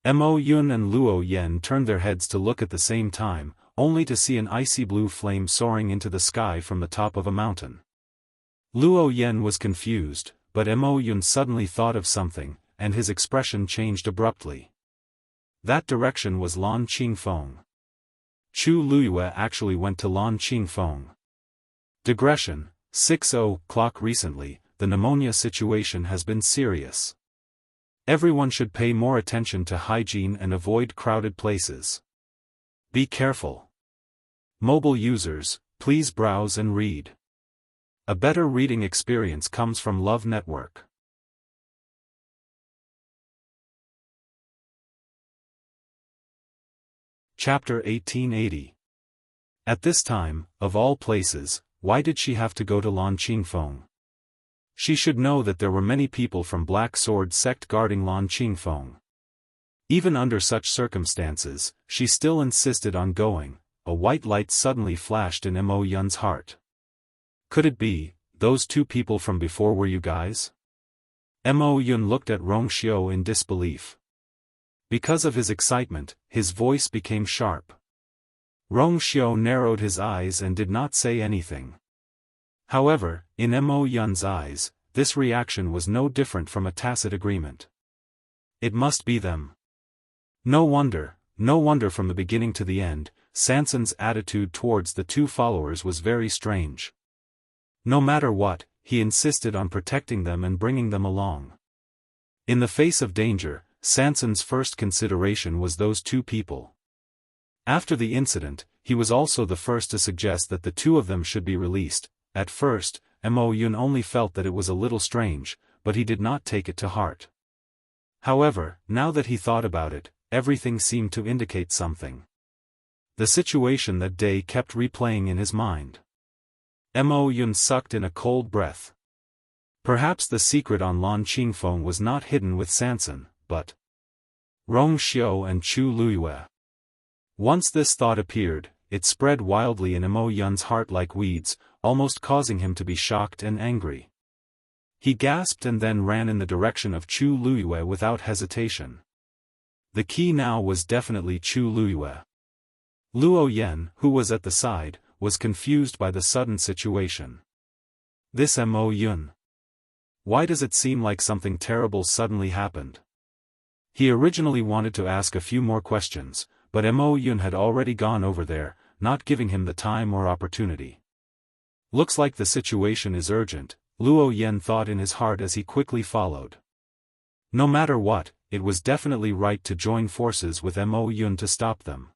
Mo Yun and Luo Yen turned their heads to look at the same time, only to see an icy blue flame soaring into the sky from the top of a mountain. Luo Yen was confused, but Mo Yun suddenly thought of something, and his expression changed abruptly. That direction was Lan Qingfeng. Chu Luyue actually went to Lan Qingfeng. Digression, 6:00 recently, the pneumonia situation has been serious. Everyone should pay more attention to hygiene and avoid crowded places. Be careful. Mobile users, please browse and read. A better reading experience comes from Love Network. Chapter 1880. At this time, of all places, why did she have to go to Lan Qingfeng? She should know that there were many people from Black Sword sect guarding Lan Qingfeng. Even under such circumstances, she still insisted on going. A white light suddenly flashed in Mo Yun's heart. Could it be, those two people from before were you guys? Mo Yun looked at Rong Xiao in disbelief. Because of his excitement, his voice became sharp. Rong Xiao narrowed his eyes and did not say anything. However, in Mo Yun's eyes, this reaction was no different from a tacit agreement. It must be them. No wonder from the beginning to the end, Sanson's attitude towards the two followers was very strange. No matter what, he insisted on protecting them and bringing them along. In the face of danger, Sanson's first consideration was those two people. After the incident, he was also the first to suggest that the two of them should be released. At first, Mo Yun only felt that it was a little strange, but he did not take it to heart. However, now that he thought about it, everything seemed to indicate something. The situation that day kept replaying in his mind. Mo Yun sucked in a cold breath. Perhaps the secret on Lan Qingfeng was not hidden with Sanson, but Rong Xiao and Chu Luyue. Once this thought appeared, it spread wildly in Mo Yun's heart like weeds, almost causing him to be shocked and angry. He gasped and then ran in the direction of Chu Luyue without hesitation. The key now was definitely Chu Luyue. Luo Yen, who was at the side, was confused by the sudden situation. This Mo Yun. Why does it seem like something terrible suddenly happened? He originally wanted to ask a few more questions, but Mo Yun had already gone over there, not giving him the time or opportunity. Looks like the situation is urgent, Luo Yen thought in his heart as he quickly followed. No matter what, it was definitely right to join forces with Mo Yun to stop them.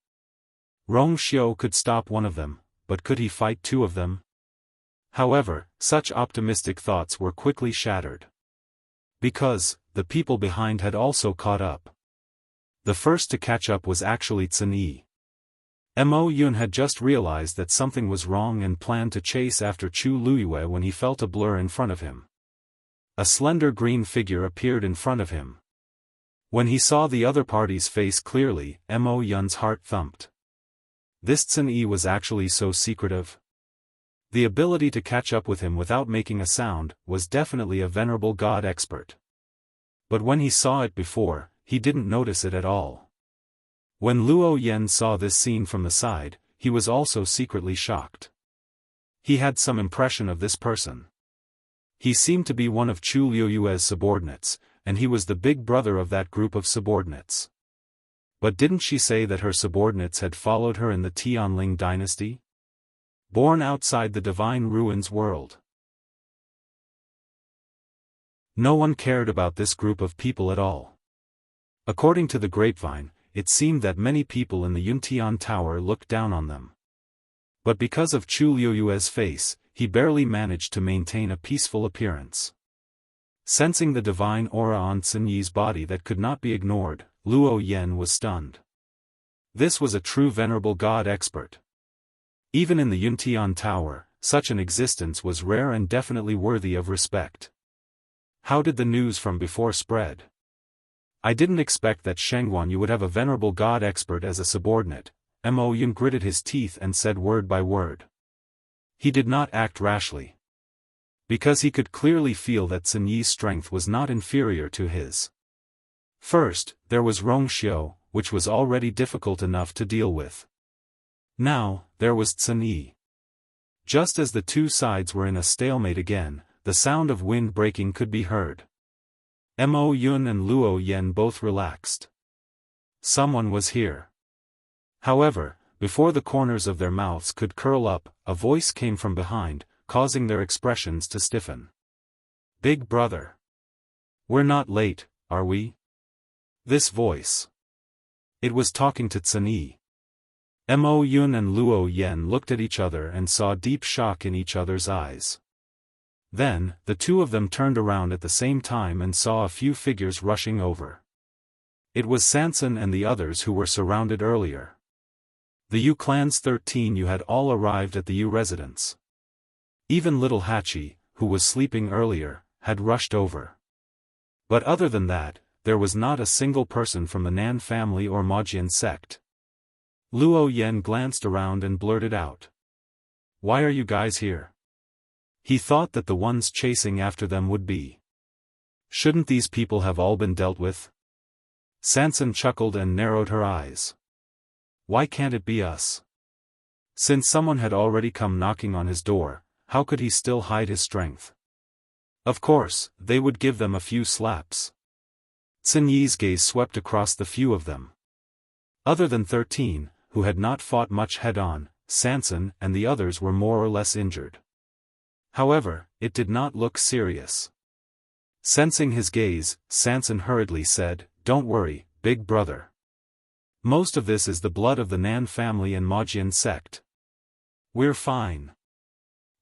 Rong Xiao could stop one of them, but could he fight two of them? However, such optimistic thoughts were quickly shattered. Because, the people behind had also caught up. The first to catch up was actually Tsin Yi. Mo Yun had just realized that something was wrong and planned to chase after Chu Luyue when he felt a blur in front of him. A slender green figure appeared in front of him. When he saw the other party's face clearly, Mo Yun's heart thumped. This Tsin Yi was actually so secretive. The ability to catch up with him without making a sound was definitely a venerable god expert. But when he saw it before, he didn't notice it at all. When Luo Yen saw this scene from the side, he was also secretly shocked. He had some impression of this person. He seemed to be one of Chu Luyue's subordinates, and he was the big brother of that group of subordinates. But didn't she say that her subordinates had followed her in the Tianling dynasty? Born outside the divine ruins world. No one cared about this group of people at all. According to the grapevine, it seemed that many people in the Yuntian Tower looked down on them. But because of Chu Luyue's face, he barely managed to maintain a peaceful appearance. Sensing the divine aura on Tsin Yi's body that could not be ignored, Luo Yen was stunned. This was a true venerable god expert. Even in the Yuntian Tower, such an existence was rare and definitely worthy of respect. How did the news from before spread? I didn't expect that Shengguan you would have a venerable god expert as a subordinate. Mo Yun gritted his teeth and said word by word. He did not act rashly, because he could clearly feel that Sun Yi's strength was not inferior to his. First, there was Rongxiu, which was already difficult enough to deal with. Now, there was Sun Yi. Just as the two sides were in a stalemate again, the sound of wind breaking could be heard. Mo Yun and Luo Yan both relaxed. Someone was here. However, before the corners of their mouths could curl up, a voice came from behind, causing their expressions to stiffen. "Big brother. We're not late, are we?" This voice. It was talking to Sun Yi. Mo Yun and Luo Yan looked at each other and saw deep shock in each other's eyes. Then, the two of them turned around at the same time and saw a few figures rushing over. It was Sanson and the others who were surrounded earlier. The Yu clan's 13 Yu had all arrived at the Yu residence. Even little Hachi, who was sleeping earlier, had rushed over. But other than that, there was not a single person from the Nan family or Mojian sect. Luo Yan glanced around and blurted out. "Why are you guys here?" He thought that the ones chasing after them would be. Shouldn't these people have all been dealt with? Sanson chuckled and narrowed her eyes. Why can't it be us? Since someone had already come knocking on his door, how could he still hide his strength? Of course, they would give them a few slaps. Sun Yi's gaze swept across the few of them. Other than 13, who had not fought much head-on, Sanson and the others were more or less injured. However, it did not look serious. Sensing his gaze, Sanson hurriedly said, "Don't worry, big brother. Most of this is the blood of the Nan family and Mojian sect. We're fine."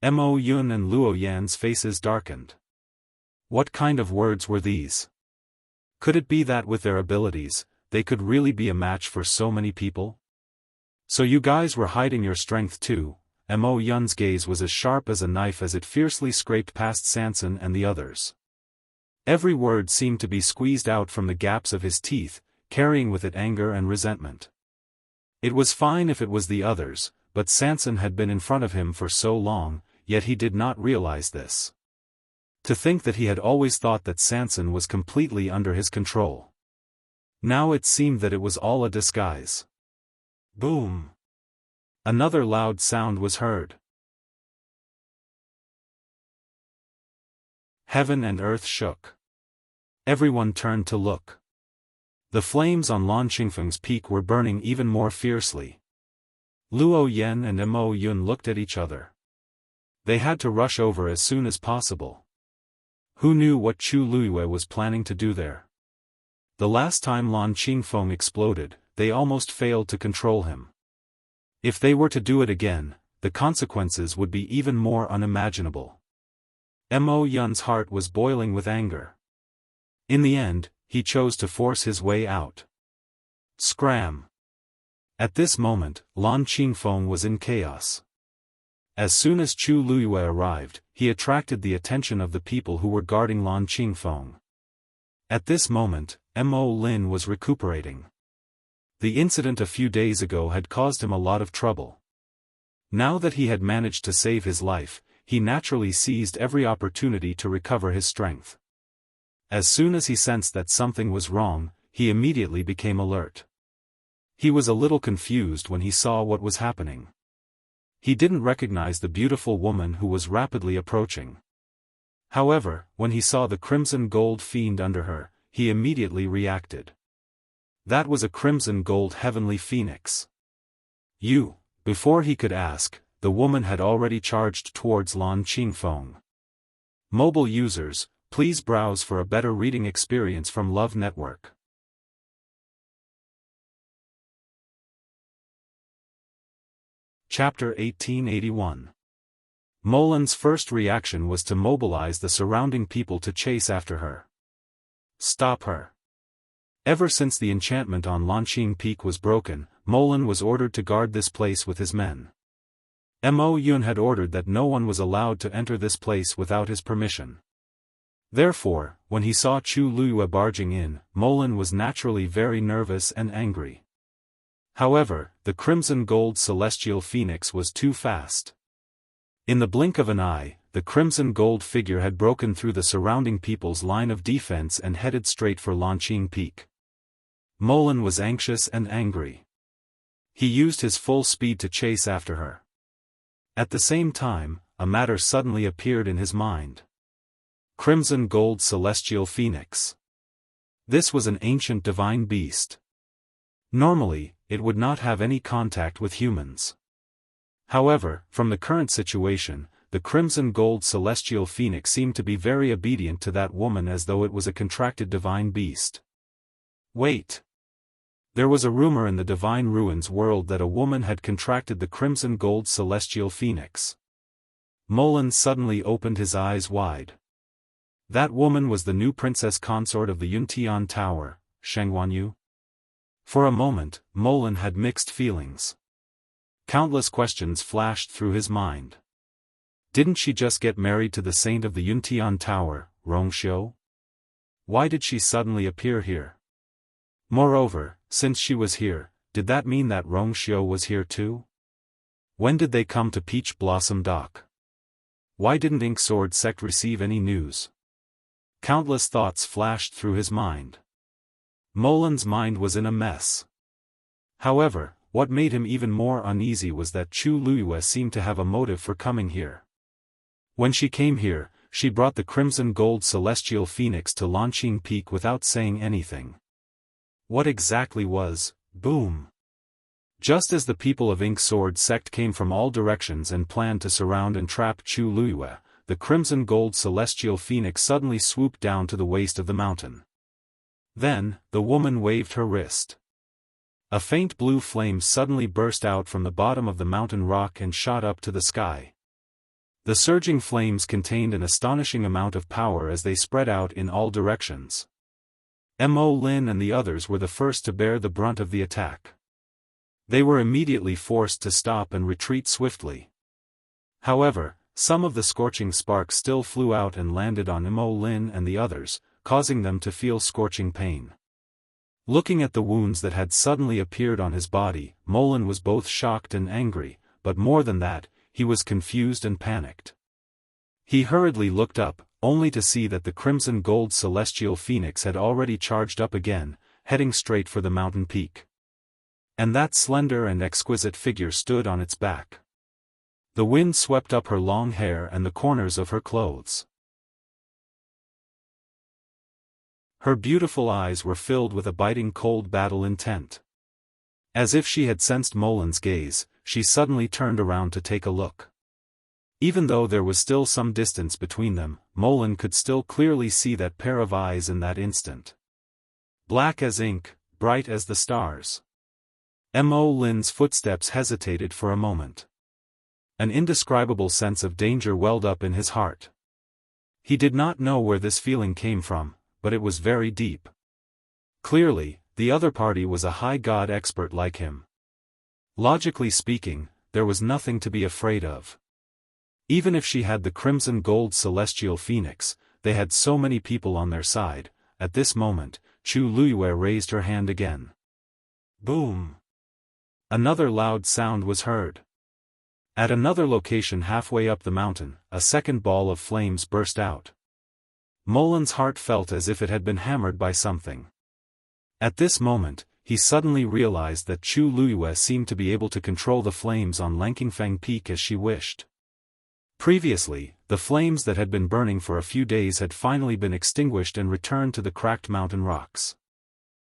Mo Yun and Luo Yan's faces darkened. What kind of words were these? Could it be that with their abilities, they could really be a match for so many people? So you guys were hiding your strength too? Mo Yun's gaze was as sharp as a knife as it fiercely scraped past Sanson and the others. Every word seemed to be squeezed out from the gaps of his teeth, carrying with it anger and resentment. It was fine if it was the others, but Sanson had been in front of him for so long, yet he did not realize this. To think that he had always thought that Sanson was completely under his control. Now it seemed that it was all a disguise. Boom! Another loud sound was heard. Heaven and earth shook. Everyone turned to look. The flames on Lan Qingfeng's peak were burning even more fiercely. Luo Yan and Mo Yun looked at each other. They had to rush over as soon as possible. Who knew what Chu Luiyue was planning to do there? The last time Lan Qingfeng exploded, they almost failed to control him. If they were to do it again, the consequences would be even more unimaginable. Mo Yun's heart was boiling with anger. In the end, he chose to force his way out. Scram! At this moment, Lan Qingfeng was in chaos. As soon as Chu Luiyue arrived, he attracted the attention of the people who were guarding Lan Qingfeng. At this moment, Mo Lin was recuperating. The incident a few days ago had caused him a lot of trouble. Now that he had managed to save his life, he naturally seized every opportunity to recover his strength. As soon as he sensed that something was wrong, he immediately became alert. He was a little confused when he saw what was happening. He didn't recognize the beautiful woman who was rapidly approaching. However, when he saw the crimson gold fiend under her, he immediately reacted. That was a crimson gold heavenly phoenix. Before he could ask, the woman had already charged towards Lan Qingfeng. Mobile users, please browse for a better reading experience from Love Network. Chapter 1881. Molin's first reaction was to mobilize the surrounding people to chase after her. Stop her. Ever since the enchantment on Lanqing Peak was broken, Molin was ordered to guard this place with his men. Mo Yun had ordered that no one was allowed to enter this place without his permission. Therefore, when he saw Chu Luiyue barging in, Molin was naturally very nervous and angry. However, the crimson gold celestial phoenix was too fast. In the blink of an eye, the crimson gold figure had broken through the surrounding people's line of defense and headed straight for Lanqing Peak. Molan was anxious and angry. He used his full speed to chase after her. At the same time, a matter suddenly appeared in his mind. Crimson gold celestial phoenix. This was an ancient divine beast. Normally, it would not have any contact with humans. However, from the current situation, the crimson gold celestial phoenix seemed to be very obedient to that woman as though it was a contracted divine beast. Wait! There was a rumor in the Divine Ruins world that a woman had contracted the crimson gold celestial phoenix. Molan suddenly opened his eyes wide. That woman was the new princess consort of the Yuntian Tower, Shangguanyu. For a moment, Molan had mixed feelings. Countless questions flashed through his mind. Didn't she just get married to the saint of the Yuntian Tower, Rongxiu? Why did she suddenly appear here? Moreover, since she was here, did that mean that Rongxiu was here too? When did they come to Peach Blossom Dock? Why didn't Inksword Sect receive any news? Countless thoughts flashed through his mind. Molan's mind was in a mess. However, what made him even more uneasy was that Chu Luiyue seemed to have a motive for coming here. When she came here, she brought the crimson gold celestial phoenix to Lanqing Peak without saying anything. What exactly was, boom? Just as the people of Inksword Sect came from all directions and planned to surround and trap Chu Luiyue, the crimson gold celestial phoenix suddenly swooped down to the waist of the mountain. Then, the woman waved her wrist. A faint blue flame suddenly burst out from the bottom of the mountain rock and shot up to the sky. The surging flames contained an astonishing amount of power as they spread out in all directions. Mo Lin and the others were the first to bear the brunt of the attack. They were immediately forced to stop and retreat swiftly. However, some of the scorching sparks still flew out and landed on Mo Lin and the others, causing them to feel scorching pain. Looking at the wounds that had suddenly appeared on his body, Molan was both shocked and angry, but more than that, he was confused and panicked. He hurriedly looked up, only to see that the crimson gold celestial phoenix had already charged up again, heading straight for the mountain peak. And that slender and exquisite figure stood on its back. The wind swept up her long hair and the corners of her clothes. Her beautiful eyes were filled with a biting cold battle intent. As if she had sensed Molan's gaze, she suddenly turned around to take a look. Even though there was still some distance between them, Molan could still clearly see that pair of eyes in that instant. Black as ink, bright as the stars. Mo Lin's footsteps hesitated for a moment. An indescribable sense of danger welled up in his heart. He did not know where this feeling came from, but it was very deep. Clearly, the other party was a high god expert like him. Logically speaking, there was nothing to be afraid of. Even if she had the crimson gold celestial phoenix, they had so many people on their side. At this moment, Chu Luiyue raised her hand again. Boom! Another loud sound was heard. At another location halfway up the mountain, a second ball of flames burst out. Molan's heart felt as if it had been hammered by something. At this moment, he suddenly realized that Chu Luiyue seemed to be able to control the flames on Langqingfang Peak as she wished. Previously, the flames that had been burning for a few days had finally been extinguished and returned to the cracked mountain rocks.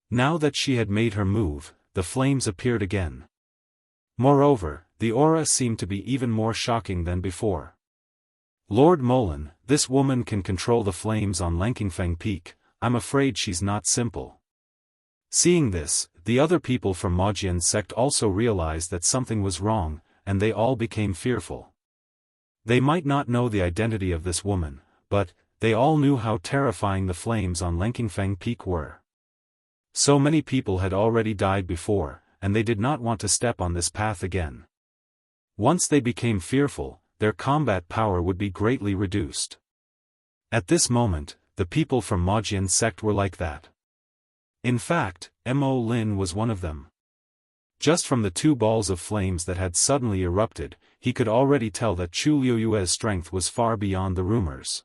Now that she had made her move, the flames appeared again. Moreover, the aura seemed to be even more shocking than before. Lord Molan, this woman can control the flames on Langqingfang Peak. I'm afraid she's not simple. Seeing this, the other people from Majian sect also realized that something was wrong, and they all became fearful. They might not know the identity of this woman, but they all knew how terrifying the flames on Langqingfang Peak were. So many people had already died before, and they did not want to step on this path again. Once they became fearful, their combat power would be greatly reduced. At this moment, the people from Majian sect were like that. In fact, Mo Lin was one of them. Just from the two balls of flames that had suddenly erupted, he could already tell that Chu Liuyue's strength was far beyond the rumors.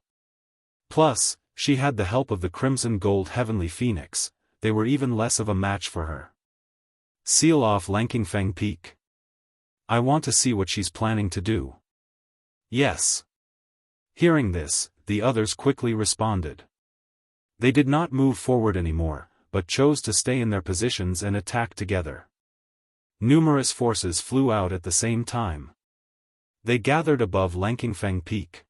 Plus, she had the help of the crimson gold heavenly phoenix, they were even less of a match for her. Seal off Langfang Peak. I want to see what she's planning to do. Yes. Hearing this, the others quickly responded. They did not move forward anymore, but chose to stay in their positions and attack together. Numerous forces flew out at the same time. They gathered above Langfang Peak.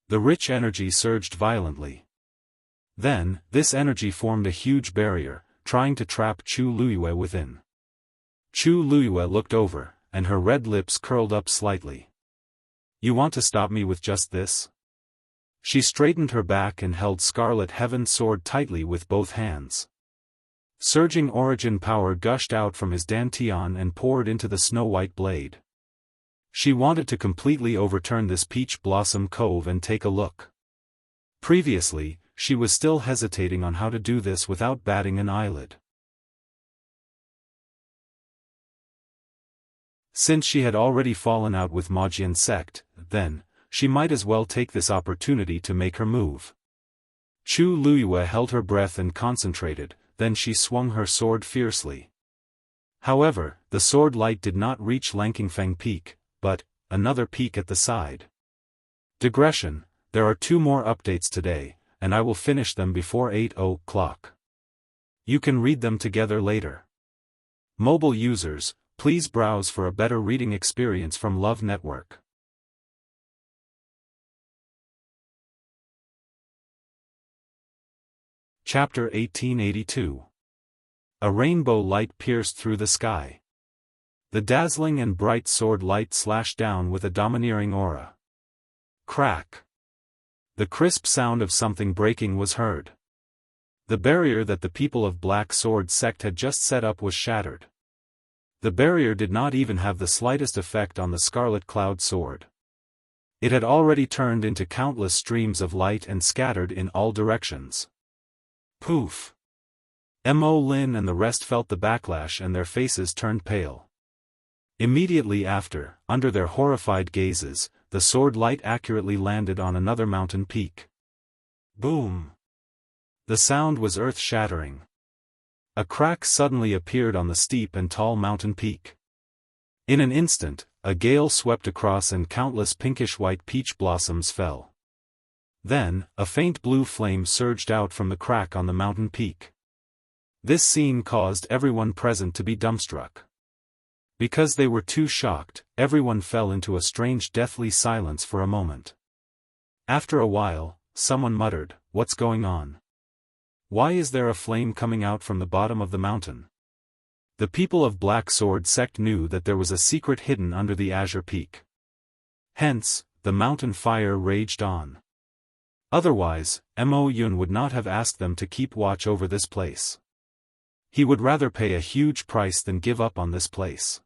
The rich energy surged violently. Then, this energy formed a huge barrier, trying to trap Chu Luyue within. Chu Luyue looked over, and her red lips curled up slightly. You want to stop me with just this? She straightened her back and held Scarlet Heaven's sword tightly with both hands. Surging origin power gushed out from his dantian and poured into the snow-white blade. She wanted to completely overturn this peach blossom cove and take a look. Previously, she was still hesitating on how to do this without batting an eyelid. Since she had already fallen out with Majian sect, then, she might as well take this opportunity to make her move. Chu Luyue held her breath and concentrated, then she swung her sword fiercely. However, the sword light did not reach Langfang Peak, but another peak at the side. Digression, there are 2 more updates today, and I will finish them before 8 o'clock. You can read them together later. Mobile users, please browse for a better reading experience from Love Network. Chapter 1882. A rainbow light pierced through the sky. The dazzling and bright sword light slashed down with a domineering aura. Crack. The crisp sound of something breaking was heard. The barrier that the people of Black Sword Sect had just set up was shattered. The barrier did not even have the slightest effect on the Scarlet Cloud Sword. It had already turned into countless streams of light and scattered in all directions. Poof! Mo Lin and the rest felt the backlash and their faces turned pale. Immediately after, under their horrified gazes, the sword light accurately landed on another mountain peak. Boom! The sound was earth-shattering. A crack suddenly appeared on the steep and tall mountain peak. In an instant, a gale swept across and countless pinkish-white peach blossoms fell. Then, a faint blue flame surged out from the crack on the mountain peak. This scene caused everyone present to be dumbstruck. Because they were too shocked, everyone fell into a strange deathly silence for a moment. After a while, someone muttered, "What's going on? Why is there a flame coming out from the bottom of the mountain?" The people of Black Sword Sect knew that there was a secret hidden under the Azure Peak. Hence, the mountain fire raged on. Otherwise, Mo Yun would not have asked them to keep watch over this place. He would rather pay a huge price than give up on this place.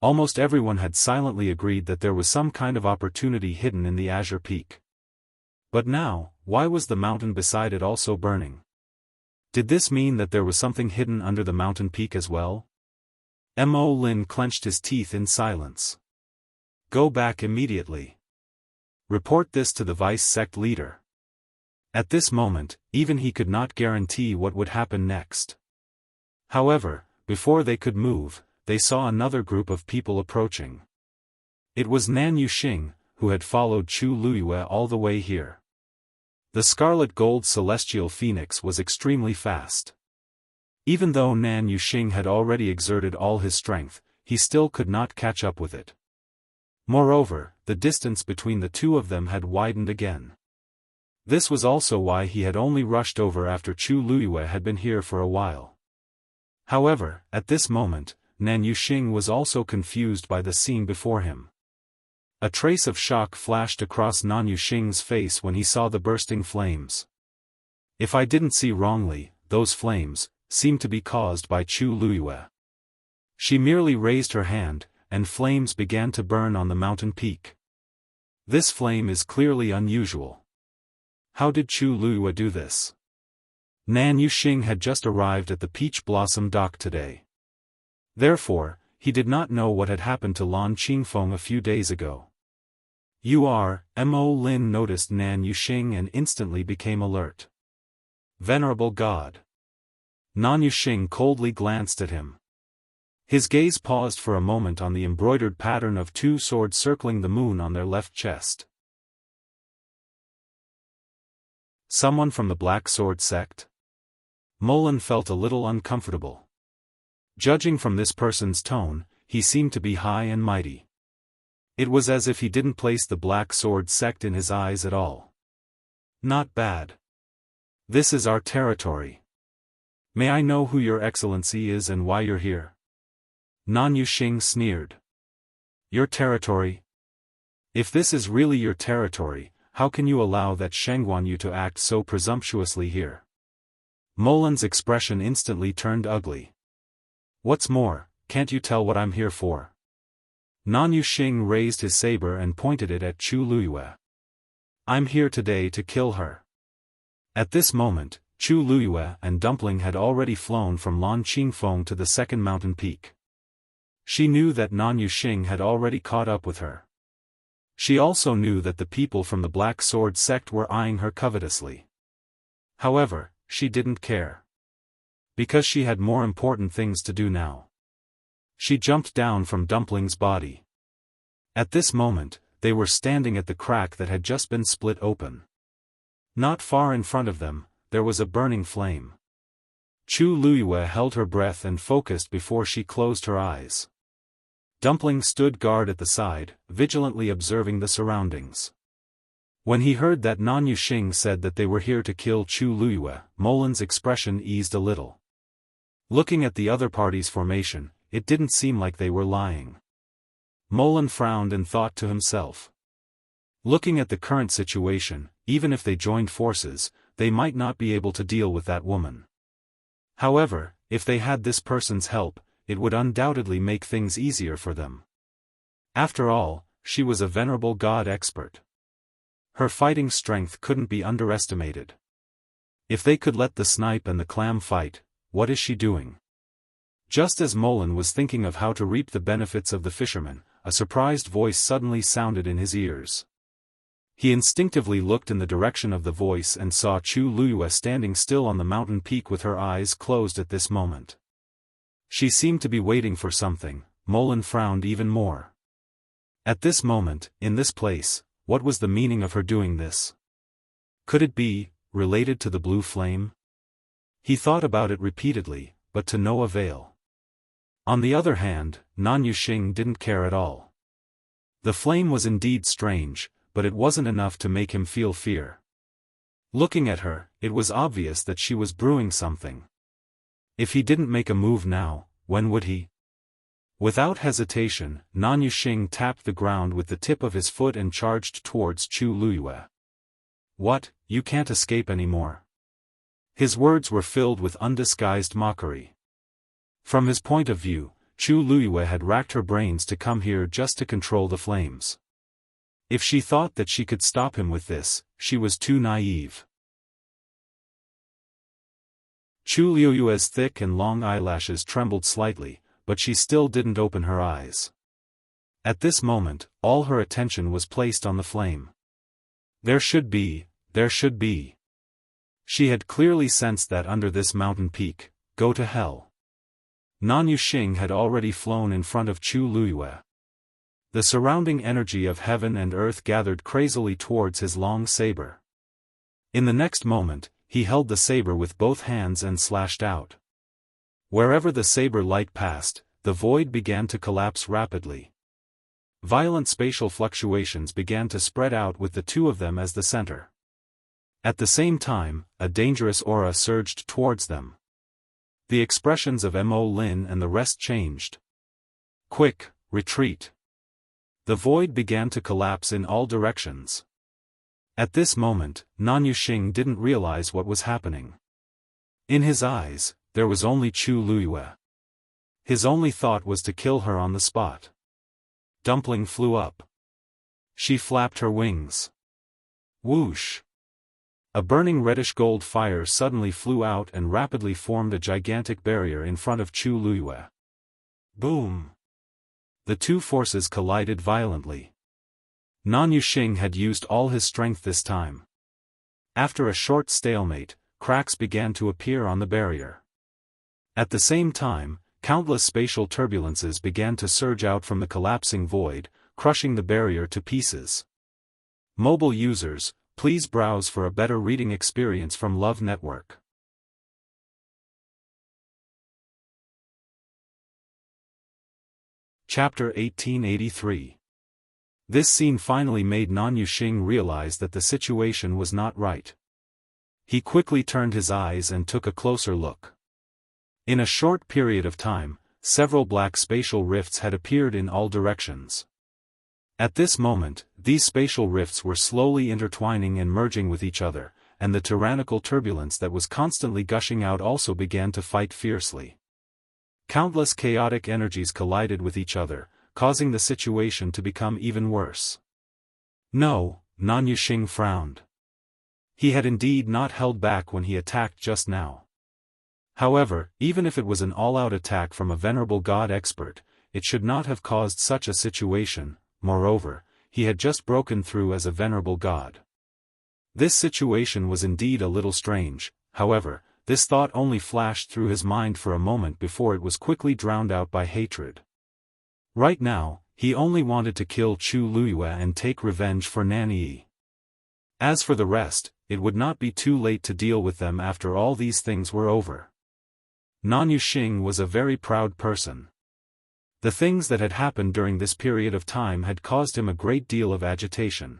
Almost everyone had silently agreed that there was some kind of opportunity hidden in the Azure Peak. But now, why was the mountain beside it also burning? Did this mean that there was something hidden under the mountain peak as well? Mo Lin clenched his teeth in silence. Go back immediately. Report this to the vice sect leader. At this moment, even he could not guarantee what would happen next. However, before they could move, they saw another group of people approaching. It was Nan Yuxing, who had followed Chu Luyue all the way here. The scarlet gold celestial phoenix was extremely fast. Even though Nan Yuxing had already exerted all his strength, he still could not catch up with it. Moreover, the distance between the two of them had widened again. This was also why he had only rushed over after Chu Luyue had been here for a while. However, at this moment, Nan Yuxing was also confused by the scene before him. A trace of shock flashed across Nan Yuxing's face when he saw the bursting flames. If I didn't see wrongly, those flames seemed to be caused by Chu Luyue. She merely raised her hand, and flames began to burn on the mountain peak. This flame is clearly unusual. How did Chu Luyue do this? Nan Yuxing had just arrived at the Peach Blossom Dock today. Therefore, he did not know what had happened to Lan Qingfeng a few days ago. "You are," Mo Lin noticed Nan Yuxing and instantly became alert. "Venerable God." Nan Yuxing coldly glanced at him. His gaze paused for a moment on the embroidered pattern of two swords circling the moon on their left chest. "Someone from the Black Sword sect?" Mo Lin felt a little uncomfortable. Judging from this person's tone, he seemed to be high and mighty. It was as if he didn't place the Black Sword sect in his eyes at all. "Not bad. This is our territory. May I know who your excellency is and why you're here?" Nan Yuxing sneered. "Your territory? If this is really your territory, how can you allow that Shengguan Yu to act so presumptuously here?" Mo Lin's expression instantly turned ugly. "What's more, can't you tell what I'm here for?" Nan Yuxing raised his saber and pointed it at Chu Luyue. "I'm here today to kill her." At this moment, Chu Luyue and Dumpling had already flown from Lan Qingfeng to the second mountain peak. She knew that Nan Yuxing had already caught up with her. She also knew that the people from the Black Sword sect were eyeing her covetously. However, she didn't care. Because she had more important things to do now. She jumped down from Dumpling's body. At this moment, they were standing at the crack that had just been split open. Not far in front of them, there was a burning flame. Chu Luyue held her breath and focused before she closed her eyes. Dumpling stood guard at the side, vigilantly observing the surroundings. When he heard that Nan Yuxing said that they were here to kill Chu Luyue, Mo Lin's expression eased a little. Looking at the other party's formation, it didn't seem like they were lying. Mo Lin frowned and thought to himself. Looking at the current situation, even if they joined forces, they might not be able to deal with that woman. However, if they had this person's help, it would undoubtedly make things easier for them. After all, she was a venerable god expert. Her fighting strength couldn't be underestimated. If they could let the snipe and the clam fight, what is she doing? Just as Mo Lin was thinking of how to reap the benefits of the fisherman, a surprised voice suddenly sounded in his ears. He instinctively looked in the direction of the voice and saw Chu Luyue standing still on the mountain peak with her eyes closed at this moment. She seemed to be waiting for something. Mo Lin frowned even more. At this moment, in this place, what was the meaning of her doing this? Could it be related to the blue flame? He thought about it repeatedly, but to no avail. On the other hand, Nan Yuxing didn't care at all. The flame was indeed strange, but it wasn't enough to make him feel fear. Looking at her, it was obvious that she was brewing something. If he didn't make a move now, when would he? Without hesitation, Nan Yuxing tapped the ground with the tip of his foot and charged towards Chu Luyue. "What, you can't escape anymore." His words were filled with undisguised mockery. From his point of view, Chu Luyue had racked her brains to come here just to control the flames. If she thought that she could stop him with this, she was too naive. Chu Luyue's thick and long eyelashes trembled slightly, but she still didn't open her eyes. At this moment, all her attention was placed on the flame. There should be. She had clearly sensed that under this mountain peak, go to hell. Nan Yuxing had already flown in front of Chu Luyue. The surrounding energy of heaven and earth gathered crazily towards his long saber. In the next moment, he held the saber with both hands and slashed out. Wherever the saber light passed, the void began to collapse rapidly. Violent spatial fluctuations began to spread out with the two of them as the center. At the same time, a dangerous aura surged towards them. The expressions of Mo Lin and the rest changed. Quick, retreat. The void began to collapse in all directions. At this moment, Nan Yuxing didn't realize what was happening. In his eyes, there was only Chu Luyue. His only thought was to kill her on the spot. Dumpling flew up. She flapped her wings. Whoosh! A burning reddish-gold fire suddenly flew out and rapidly formed a gigantic barrier in front of Chu Luyue. Boom! The two forces collided violently. Nan Yuxing had used all his strength this time. After a short stalemate, cracks began to appear on the barrier. At the same time, countless spatial turbulences began to surge out from the collapsing void, crushing the barrier to pieces. Mobile users, please browse for a better reading experience from Love Network. Chapter 1883. This scene finally made Nan Yuxing realize that the situation was not right. He quickly turned his eyes and took a closer look. In a short period of time, several black spatial rifts had appeared in all directions. At this moment, these spatial rifts were slowly intertwining and merging with each other, and the tyrannical turbulence that was constantly gushing out also began to fight fiercely. Countless chaotic energies collided with each other, causing the situation to become even worse. No, Nan Yuxing frowned. He had indeed not held back when he attacked just now. However, even if it was an all-out attack from a venerable god expert, it should not have caused such a situation. Moreover, he had just broken through as a venerable god. This situation was indeed a little strange. However, this thought only flashed through his mind for a moment before it was quickly drowned out by hatred. Right now, he only wanted to kill Chu Luyue and take revenge for Nanyi. As for the rest, it would not be too late to deal with them after all these things were over. Nan Yuxing was a very proud person. The things that had happened during this period of time had caused him a great deal of agitation.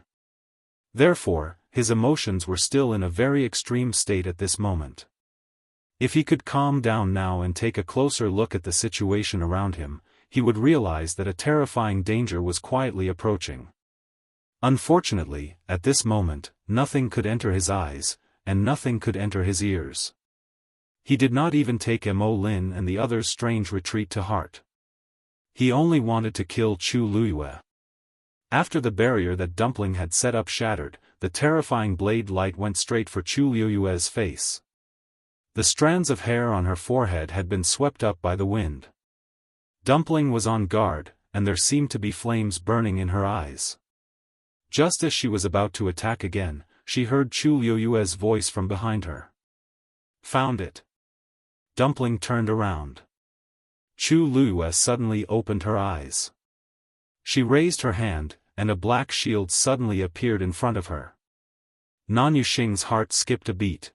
Therefore, his emotions were still in a very extreme state at this moment. If he could calm down now and take a closer look at the situation around him, he would realize that a terrifying danger was quietly approaching. Unfortunately, at this moment, nothing could enter his eyes, and nothing could enter his ears. He did not even take Mo Lin and the others' strange retreat to heart. He only wanted to kill Chu Luyue. After the barrier that Dumpling had set up shattered, the terrifying blade light went straight for Chu Luyue's face. The strands of hair on her forehead had been swept up by the wind. Dumpling was on guard, and there seemed to be flames burning in her eyes. Just as she was about to attack again, she heard Chu Luyue's voice from behind her. Found it. Dumpling turned around. Chu Luyue suddenly opened her eyes. She raised her hand, and a black shield suddenly appeared in front of her. Nan Yuxing's heart skipped a beat.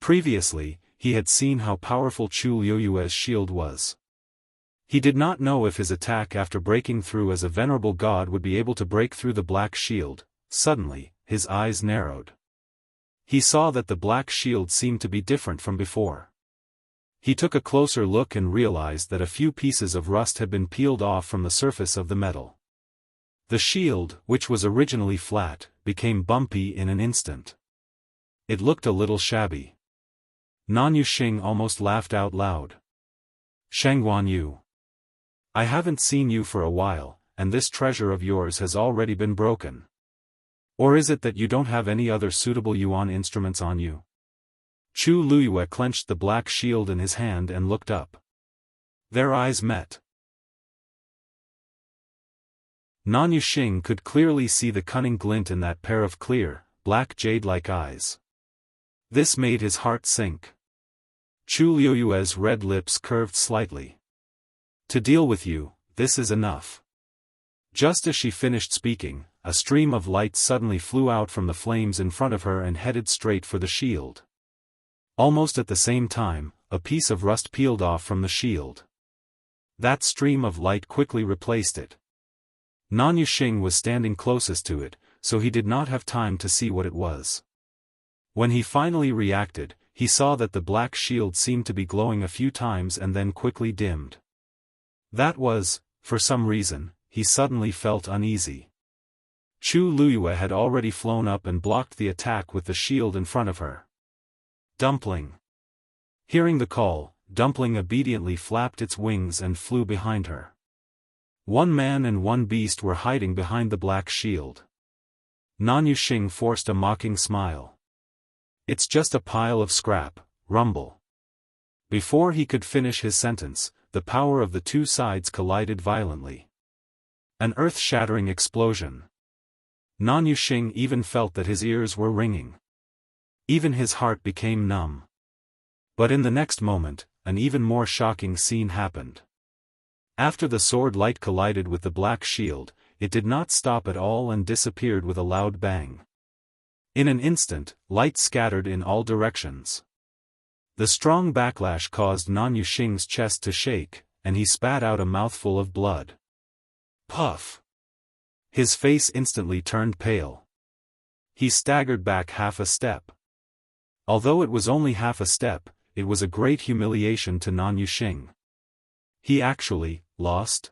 Previously, he had seen how powerful Chu Luyue's shield was. He did not know if his attack after breaking through as a venerable god would be able to break through the black shield. Suddenly, his eyes narrowed. He saw that the black shield seemed to be different from before. He took a closer look and realized that a few pieces of rust had been peeled off from the surface of the metal. The shield, which was originally flat, became bumpy in an instant. It looked a little shabby. Nan Yuxing almost laughed out loud. Shangguan Yu. I haven't seen you for a while, and this treasure of yours has already been broken. Or is it that you don't have any other suitable yuan instruments on you? Chu Luyue clenched the black shield in his hand and looked up. Their eyes met. Nan Yuxing could clearly see the cunning glint in that pair of clear, black jade-like eyes. This made his heart sink. Chu Luyue's red lips curved slightly. To deal with you, this is enough. Just as she finished speaking, a stream of light suddenly flew out from the flames in front of her and headed straight for the shield. Almost at the same time, a piece of rust peeled off from the shield. That stream of light quickly replaced it. Nan Yuxing was standing closest to it, so he did not have time to see what it was. When he finally reacted, he saw that the black shield seemed to be glowing a few times and then quickly dimmed. That was, for some reason, he suddenly felt uneasy. Chu Luyue had already flown up and blocked the attack with the shield in front of her. Dumpling. Hearing the call, Dumpling obediently flapped its wings and flew behind her. One man and one beast were hiding behind the black shield. Nan Yuxing forced a mocking smile. It's just a pile of scrap, rumble. Before he could finish his sentence, the power of the two sides collided violently. An earth-shattering explosion. Nan Yuxing even felt that his ears were ringing. Even his heart became numb. But in the next moment, an even more shocking scene happened. After the sword light collided with the black shield, it did not stop at all and disappeared with a loud bang. In an instant, light scattered in all directions. The strong backlash caused Nan Yuxing's chest to shake, and he spat out a mouthful of blood. Puff! His face instantly turned pale. He staggered back half a step. Although it was only half a step, it was a great humiliation to Nan Yuxing. He actually lost?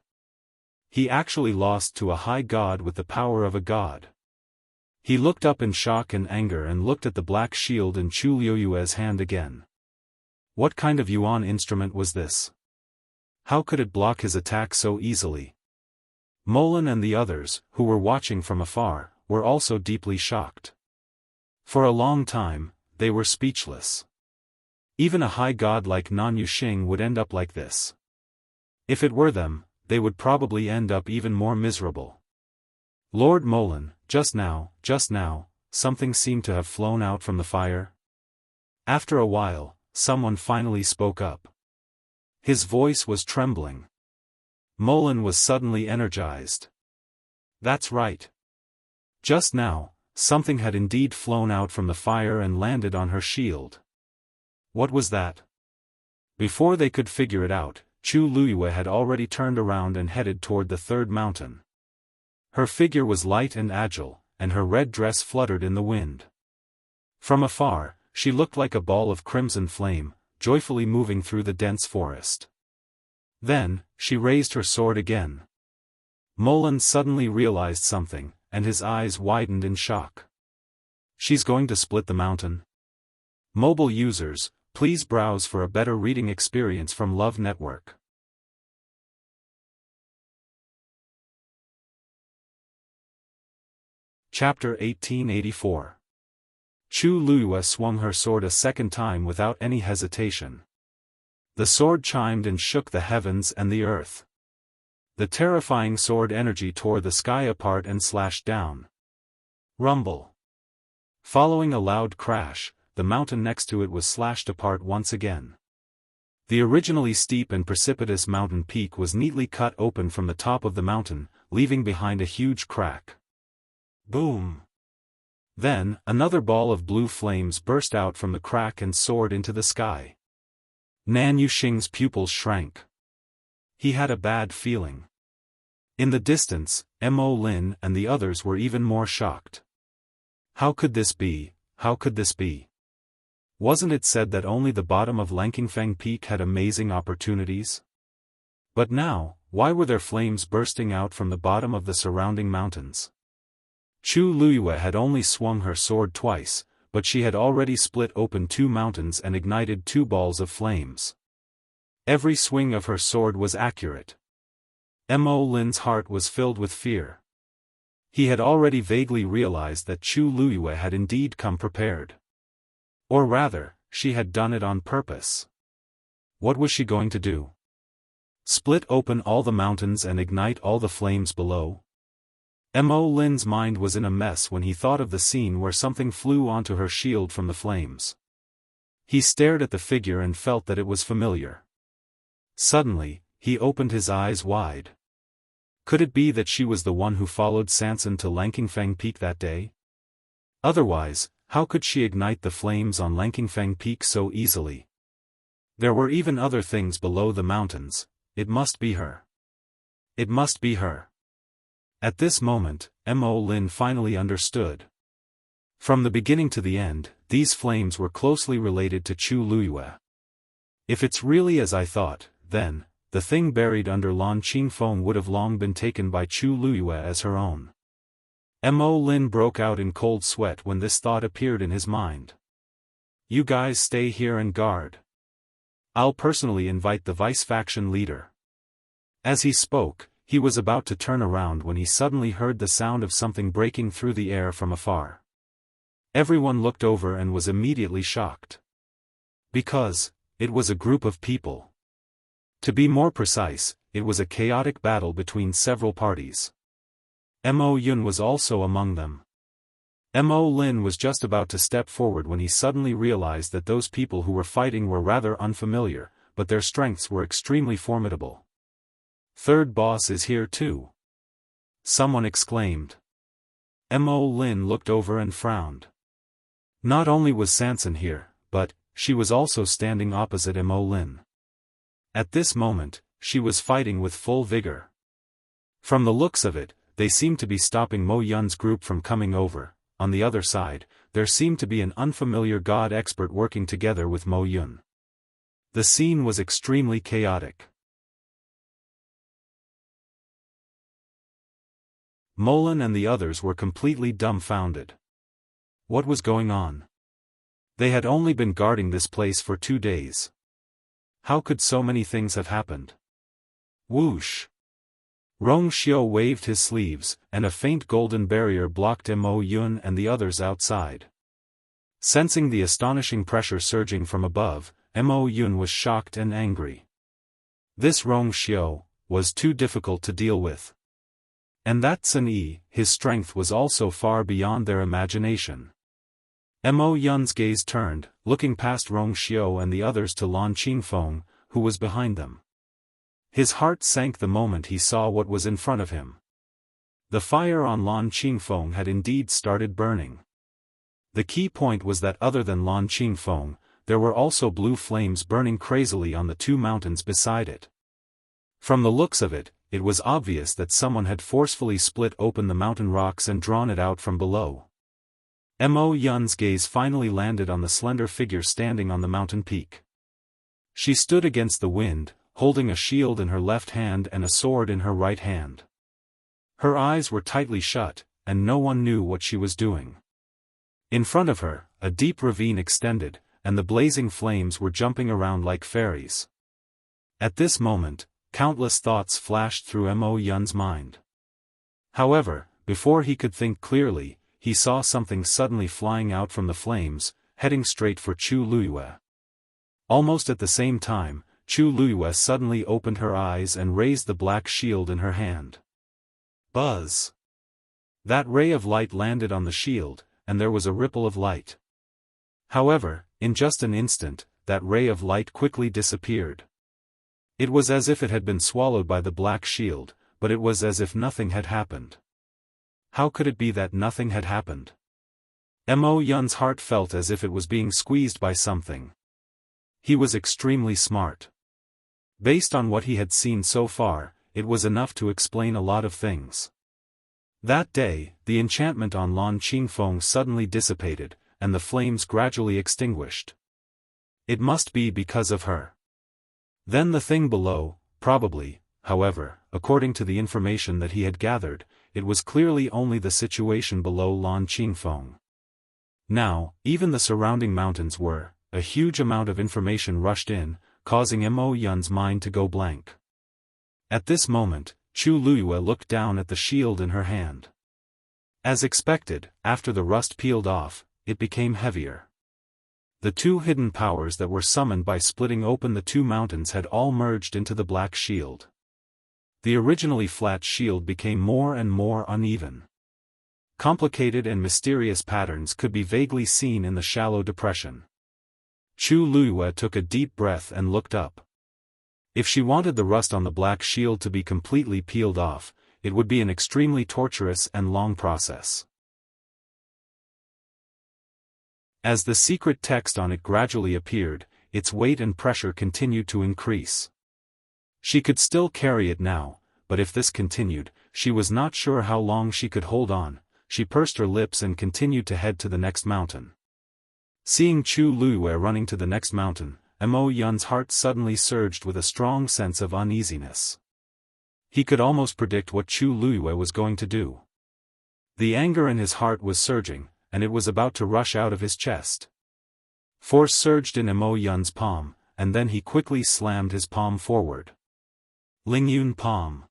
He actually lost to a high god with the power of a god. He looked up in shock and anger and looked at the black shield in Chu Liuyue's hand again. What kind of yuan instrument was this? How could it block his attack so easily? Molan and the others, who were watching from afar, were also deeply shocked. For a long time, they were speechless. Even a high god like Nan Yuxing would end up like this. If it were them, they would probably end up even more miserable. Lord Molan, just now, something seemed to have flown out from the fire. After a while, someone finally spoke up. His voice was trembling. Molan was suddenly energized. That's right. Just now, something had indeed flown out from the fire and landed on her shield. What was that? Before they could figure it out, Chu Luyue had already turned around and headed toward the third mountain. Her figure was light and agile, and her red dress fluttered in the wind. From afar, she looked like a ball of crimson flame, joyfully moving through the dense forest. Then, she raised her sword again. Molan suddenly realized something, and his eyes widened in shock. She's going to split the mountain? Mobile users, please browse for a better reading experience from Love Network. Chapter 1884. Chu Luyue swung her sword a second time without any hesitation. The sword chimed and shook the heavens and the earth. The terrifying sword energy tore the sky apart and slashed down. Rumble. Following a loud crash, the mountain next to it was slashed apart once again. The originally steep and precipitous mountain peak was neatly cut open from the top of the mountain, leaving behind a huge crack. Boom! Then, another ball of blue flames burst out from the crack and soared into the sky. Nan Yuxing's pupils shrank. He had a bad feeling. In the distance, Mo Lin and the others were even more shocked. How could this be? How could this be? Wasn't it said that only the bottom of Langkingfeng Peak had amazing opportunities? But now, why were there flames bursting out from the bottom of the surrounding mountains? Chu Luyue had only swung her sword twice, but she had already split open 2 mountains and ignited 2 balls of flames. Every swing of her sword was accurate. Mo Lin's heart was filled with fear. He had already vaguely realized that Chu Luyue had indeed come prepared. Or rather, she had done it on purpose. What was she going to do? Split open all the mountains and ignite all the flames below? Mo Lin's mind was in a mess when he thought of the scene where something flew onto her shield from the flames. He stared at the figure and felt that it was familiar. Suddenly, he opened his eyes wide. Could it be that she was the one who followed Sanson to Langkingfeng Peak that day? Otherwise, how could she ignite the flames on Langkingfeng Peak so easily? There were even other things below the mountains. It must be her. It must be her. At this moment, Mo Lin finally understood. From the beginning to the end, these flames were closely related to Chu Luyue. If it's really as I thought, then, the thing buried under Lan Qingfeng would have long been taken by Chu Luyue as her own. Mo Lin broke out in cold sweat when this thought appeared in his mind. You guys stay here and guard. I'll personally invite the vice faction leader. As he spoke, he was about to turn around when he suddenly heard the sound of something breaking through the air from afar. Everyone looked over and was immediately shocked. Because, it was a group of people. To be more precise, it was a chaotic battle between several parties. Mo Yun was also among them. Mo Lin was just about to step forward when he suddenly realized that those people who were fighting were rather unfamiliar, but their strengths were extremely formidable. "Third boss is here too," someone exclaimed. Mo Lin looked over and frowned. Not only was Sanson here, but she was also standing opposite Mo Lin. At this moment, she was fighting with full vigor. From the looks of it, they seemed to be stopping Mo Yun's group from coming over. On the other side, there seemed to be an unfamiliar god expert working together with Mo Yun. The scene was extremely chaotic. Molan and the others were completely dumbfounded. What was going on? They had only been guarding this place for 2 days. How could so many things have happened? Whoosh! Rong Xiao waved his sleeves, and a faint golden barrier blocked Mo Yun and the others outside. Sensing the astonishing pressure surging from above, Mo Yun was shocked and angry. This Rong Xiao was too difficult to deal with. And that Sun Yi, his strength was also far beyond their imagination. Mo Yun's gaze turned, looking past Rong Xiao and the others to Lan Qingfeng, who was behind them. His heart sank the moment he saw what was in front of him. The fire on Lan Qingfeng had indeed started burning. The key point was that other than Lan Qingfeng, there were also blue flames burning crazily on the 2 mountains beside it. From the looks of it, it was obvious that someone had forcefully split open the mountain rocks and drawn it out from below. Mo Yun's gaze finally landed on the slender figure standing on the mountain peak. She stood against the wind, holding a shield in her left hand and a sword in her right hand. Her eyes were tightly shut, and no one knew what she was doing. In front of her, a deep ravine extended, and the blazing flames were jumping around like fairies. At this moment, countless thoughts flashed through Mo Yun's mind. However, before he could think clearly, he saw something suddenly flying out from the flames, heading straight for Chu Luiyue. Almost at the same time, Chu Luiyue suddenly opened her eyes and raised the black shield in her hand. Buzz! That ray of light landed on the shield, and there was a ripple of light. However, in just an instant, that ray of light quickly disappeared. It was as if it had been swallowed by the black shield, but it was as if nothing had happened. How could it be that nothing had happened? Mo Yun's heart felt as if it was being squeezed by something. He was extremely smart. Based on what he had seen so far, it was enough to explain a lot of things. That day, the enchantment on Lan Qingfeng suddenly dissipated, and the flames gradually extinguished. It must be because of her. Then the thing below, probably, however, according to the information that he had gathered, it was clearly only the situation below Lan Qingfeng. Now, even the surrounding mountains were, a huge amount of information rushed in, causing Mo Yun's mind to go blank. At this moment, Chu Luiyue looked down at the shield in her hand. As expected, after the rust peeled off, it became heavier. The 2 hidden powers that were summoned by splitting open the 2 mountains had all merged into the black shield. The originally flat shield became more and more uneven. Complicated and mysterious patterns could be vaguely seen in the shallow depression. Chu Luiyue took a deep breath and looked up. If she wanted the rust on the black shield to be completely peeled off, it would be an extremely torturous and long process. As the secret text on it gradually appeared, its weight and pressure continued to increase. She could still carry it now, but if this continued, she was not sure how long she could hold on. She pursed her lips and continued to head to the next mountain. Seeing Chu Luiyue running to the next mountain, Mo Yun's heart suddenly surged with a strong sense of uneasiness. He could almost predict what Chu Luiyue was going to do. The anger in his heart was surging, and it was about to rush out of his chest. Force surged in Mo Yun's palm, and then he quickly slammed his palm forward. Lingyun palm.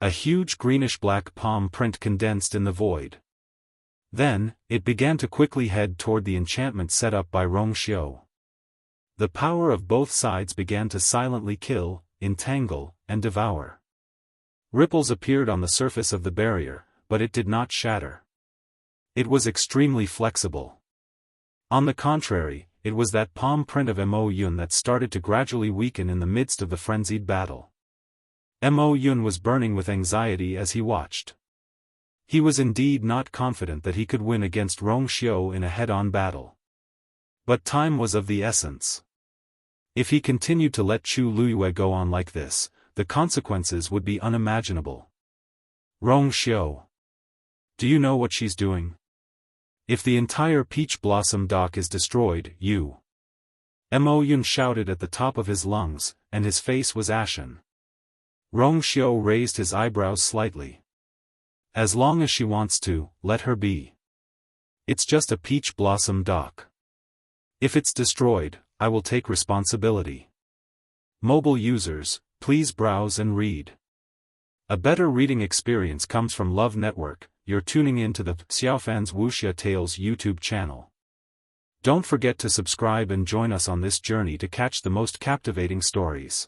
A huge greenish-black palm print condensed in the void. Then, it began to quickly head toward the enchantment set up by Rong Xiao. The power of both sides began to silently kill, entangle, and devour. Ripples appeared on the surface of the barrier, but it did not shatter. It was extremely flexible. On the contrary, it was that palm print of Mo Yun that started to gradually weaken in the midst of the frenzied battle. Mo Yun was burning with anxiety as he watched. He was indeed not confident that he could win against Rong Xiao in a head-on battle. But time was of the essence. If he continued to let Chu Luyue go on like this, the consequences would be unimaginable. Rong Xiao. Do you know what she's doing? If the entire Peach Blossom dock is destroyed, you... Mo Yun shouted at the top of his lungs, and his face was ashen. Rong Xiao raised his eyebrows slightly. As long as she wants to, let her be. It's just a Peach Blossom dock. If it's destroyed, I will take responsibility. Mobile users, please browse and read. A better reading experience comes from Love Network. You're tuning in to the Xiaofan's Wuxia Tales YouTube channel. Don't forget to subscribe and join us on this journey to catch the most captivating stories.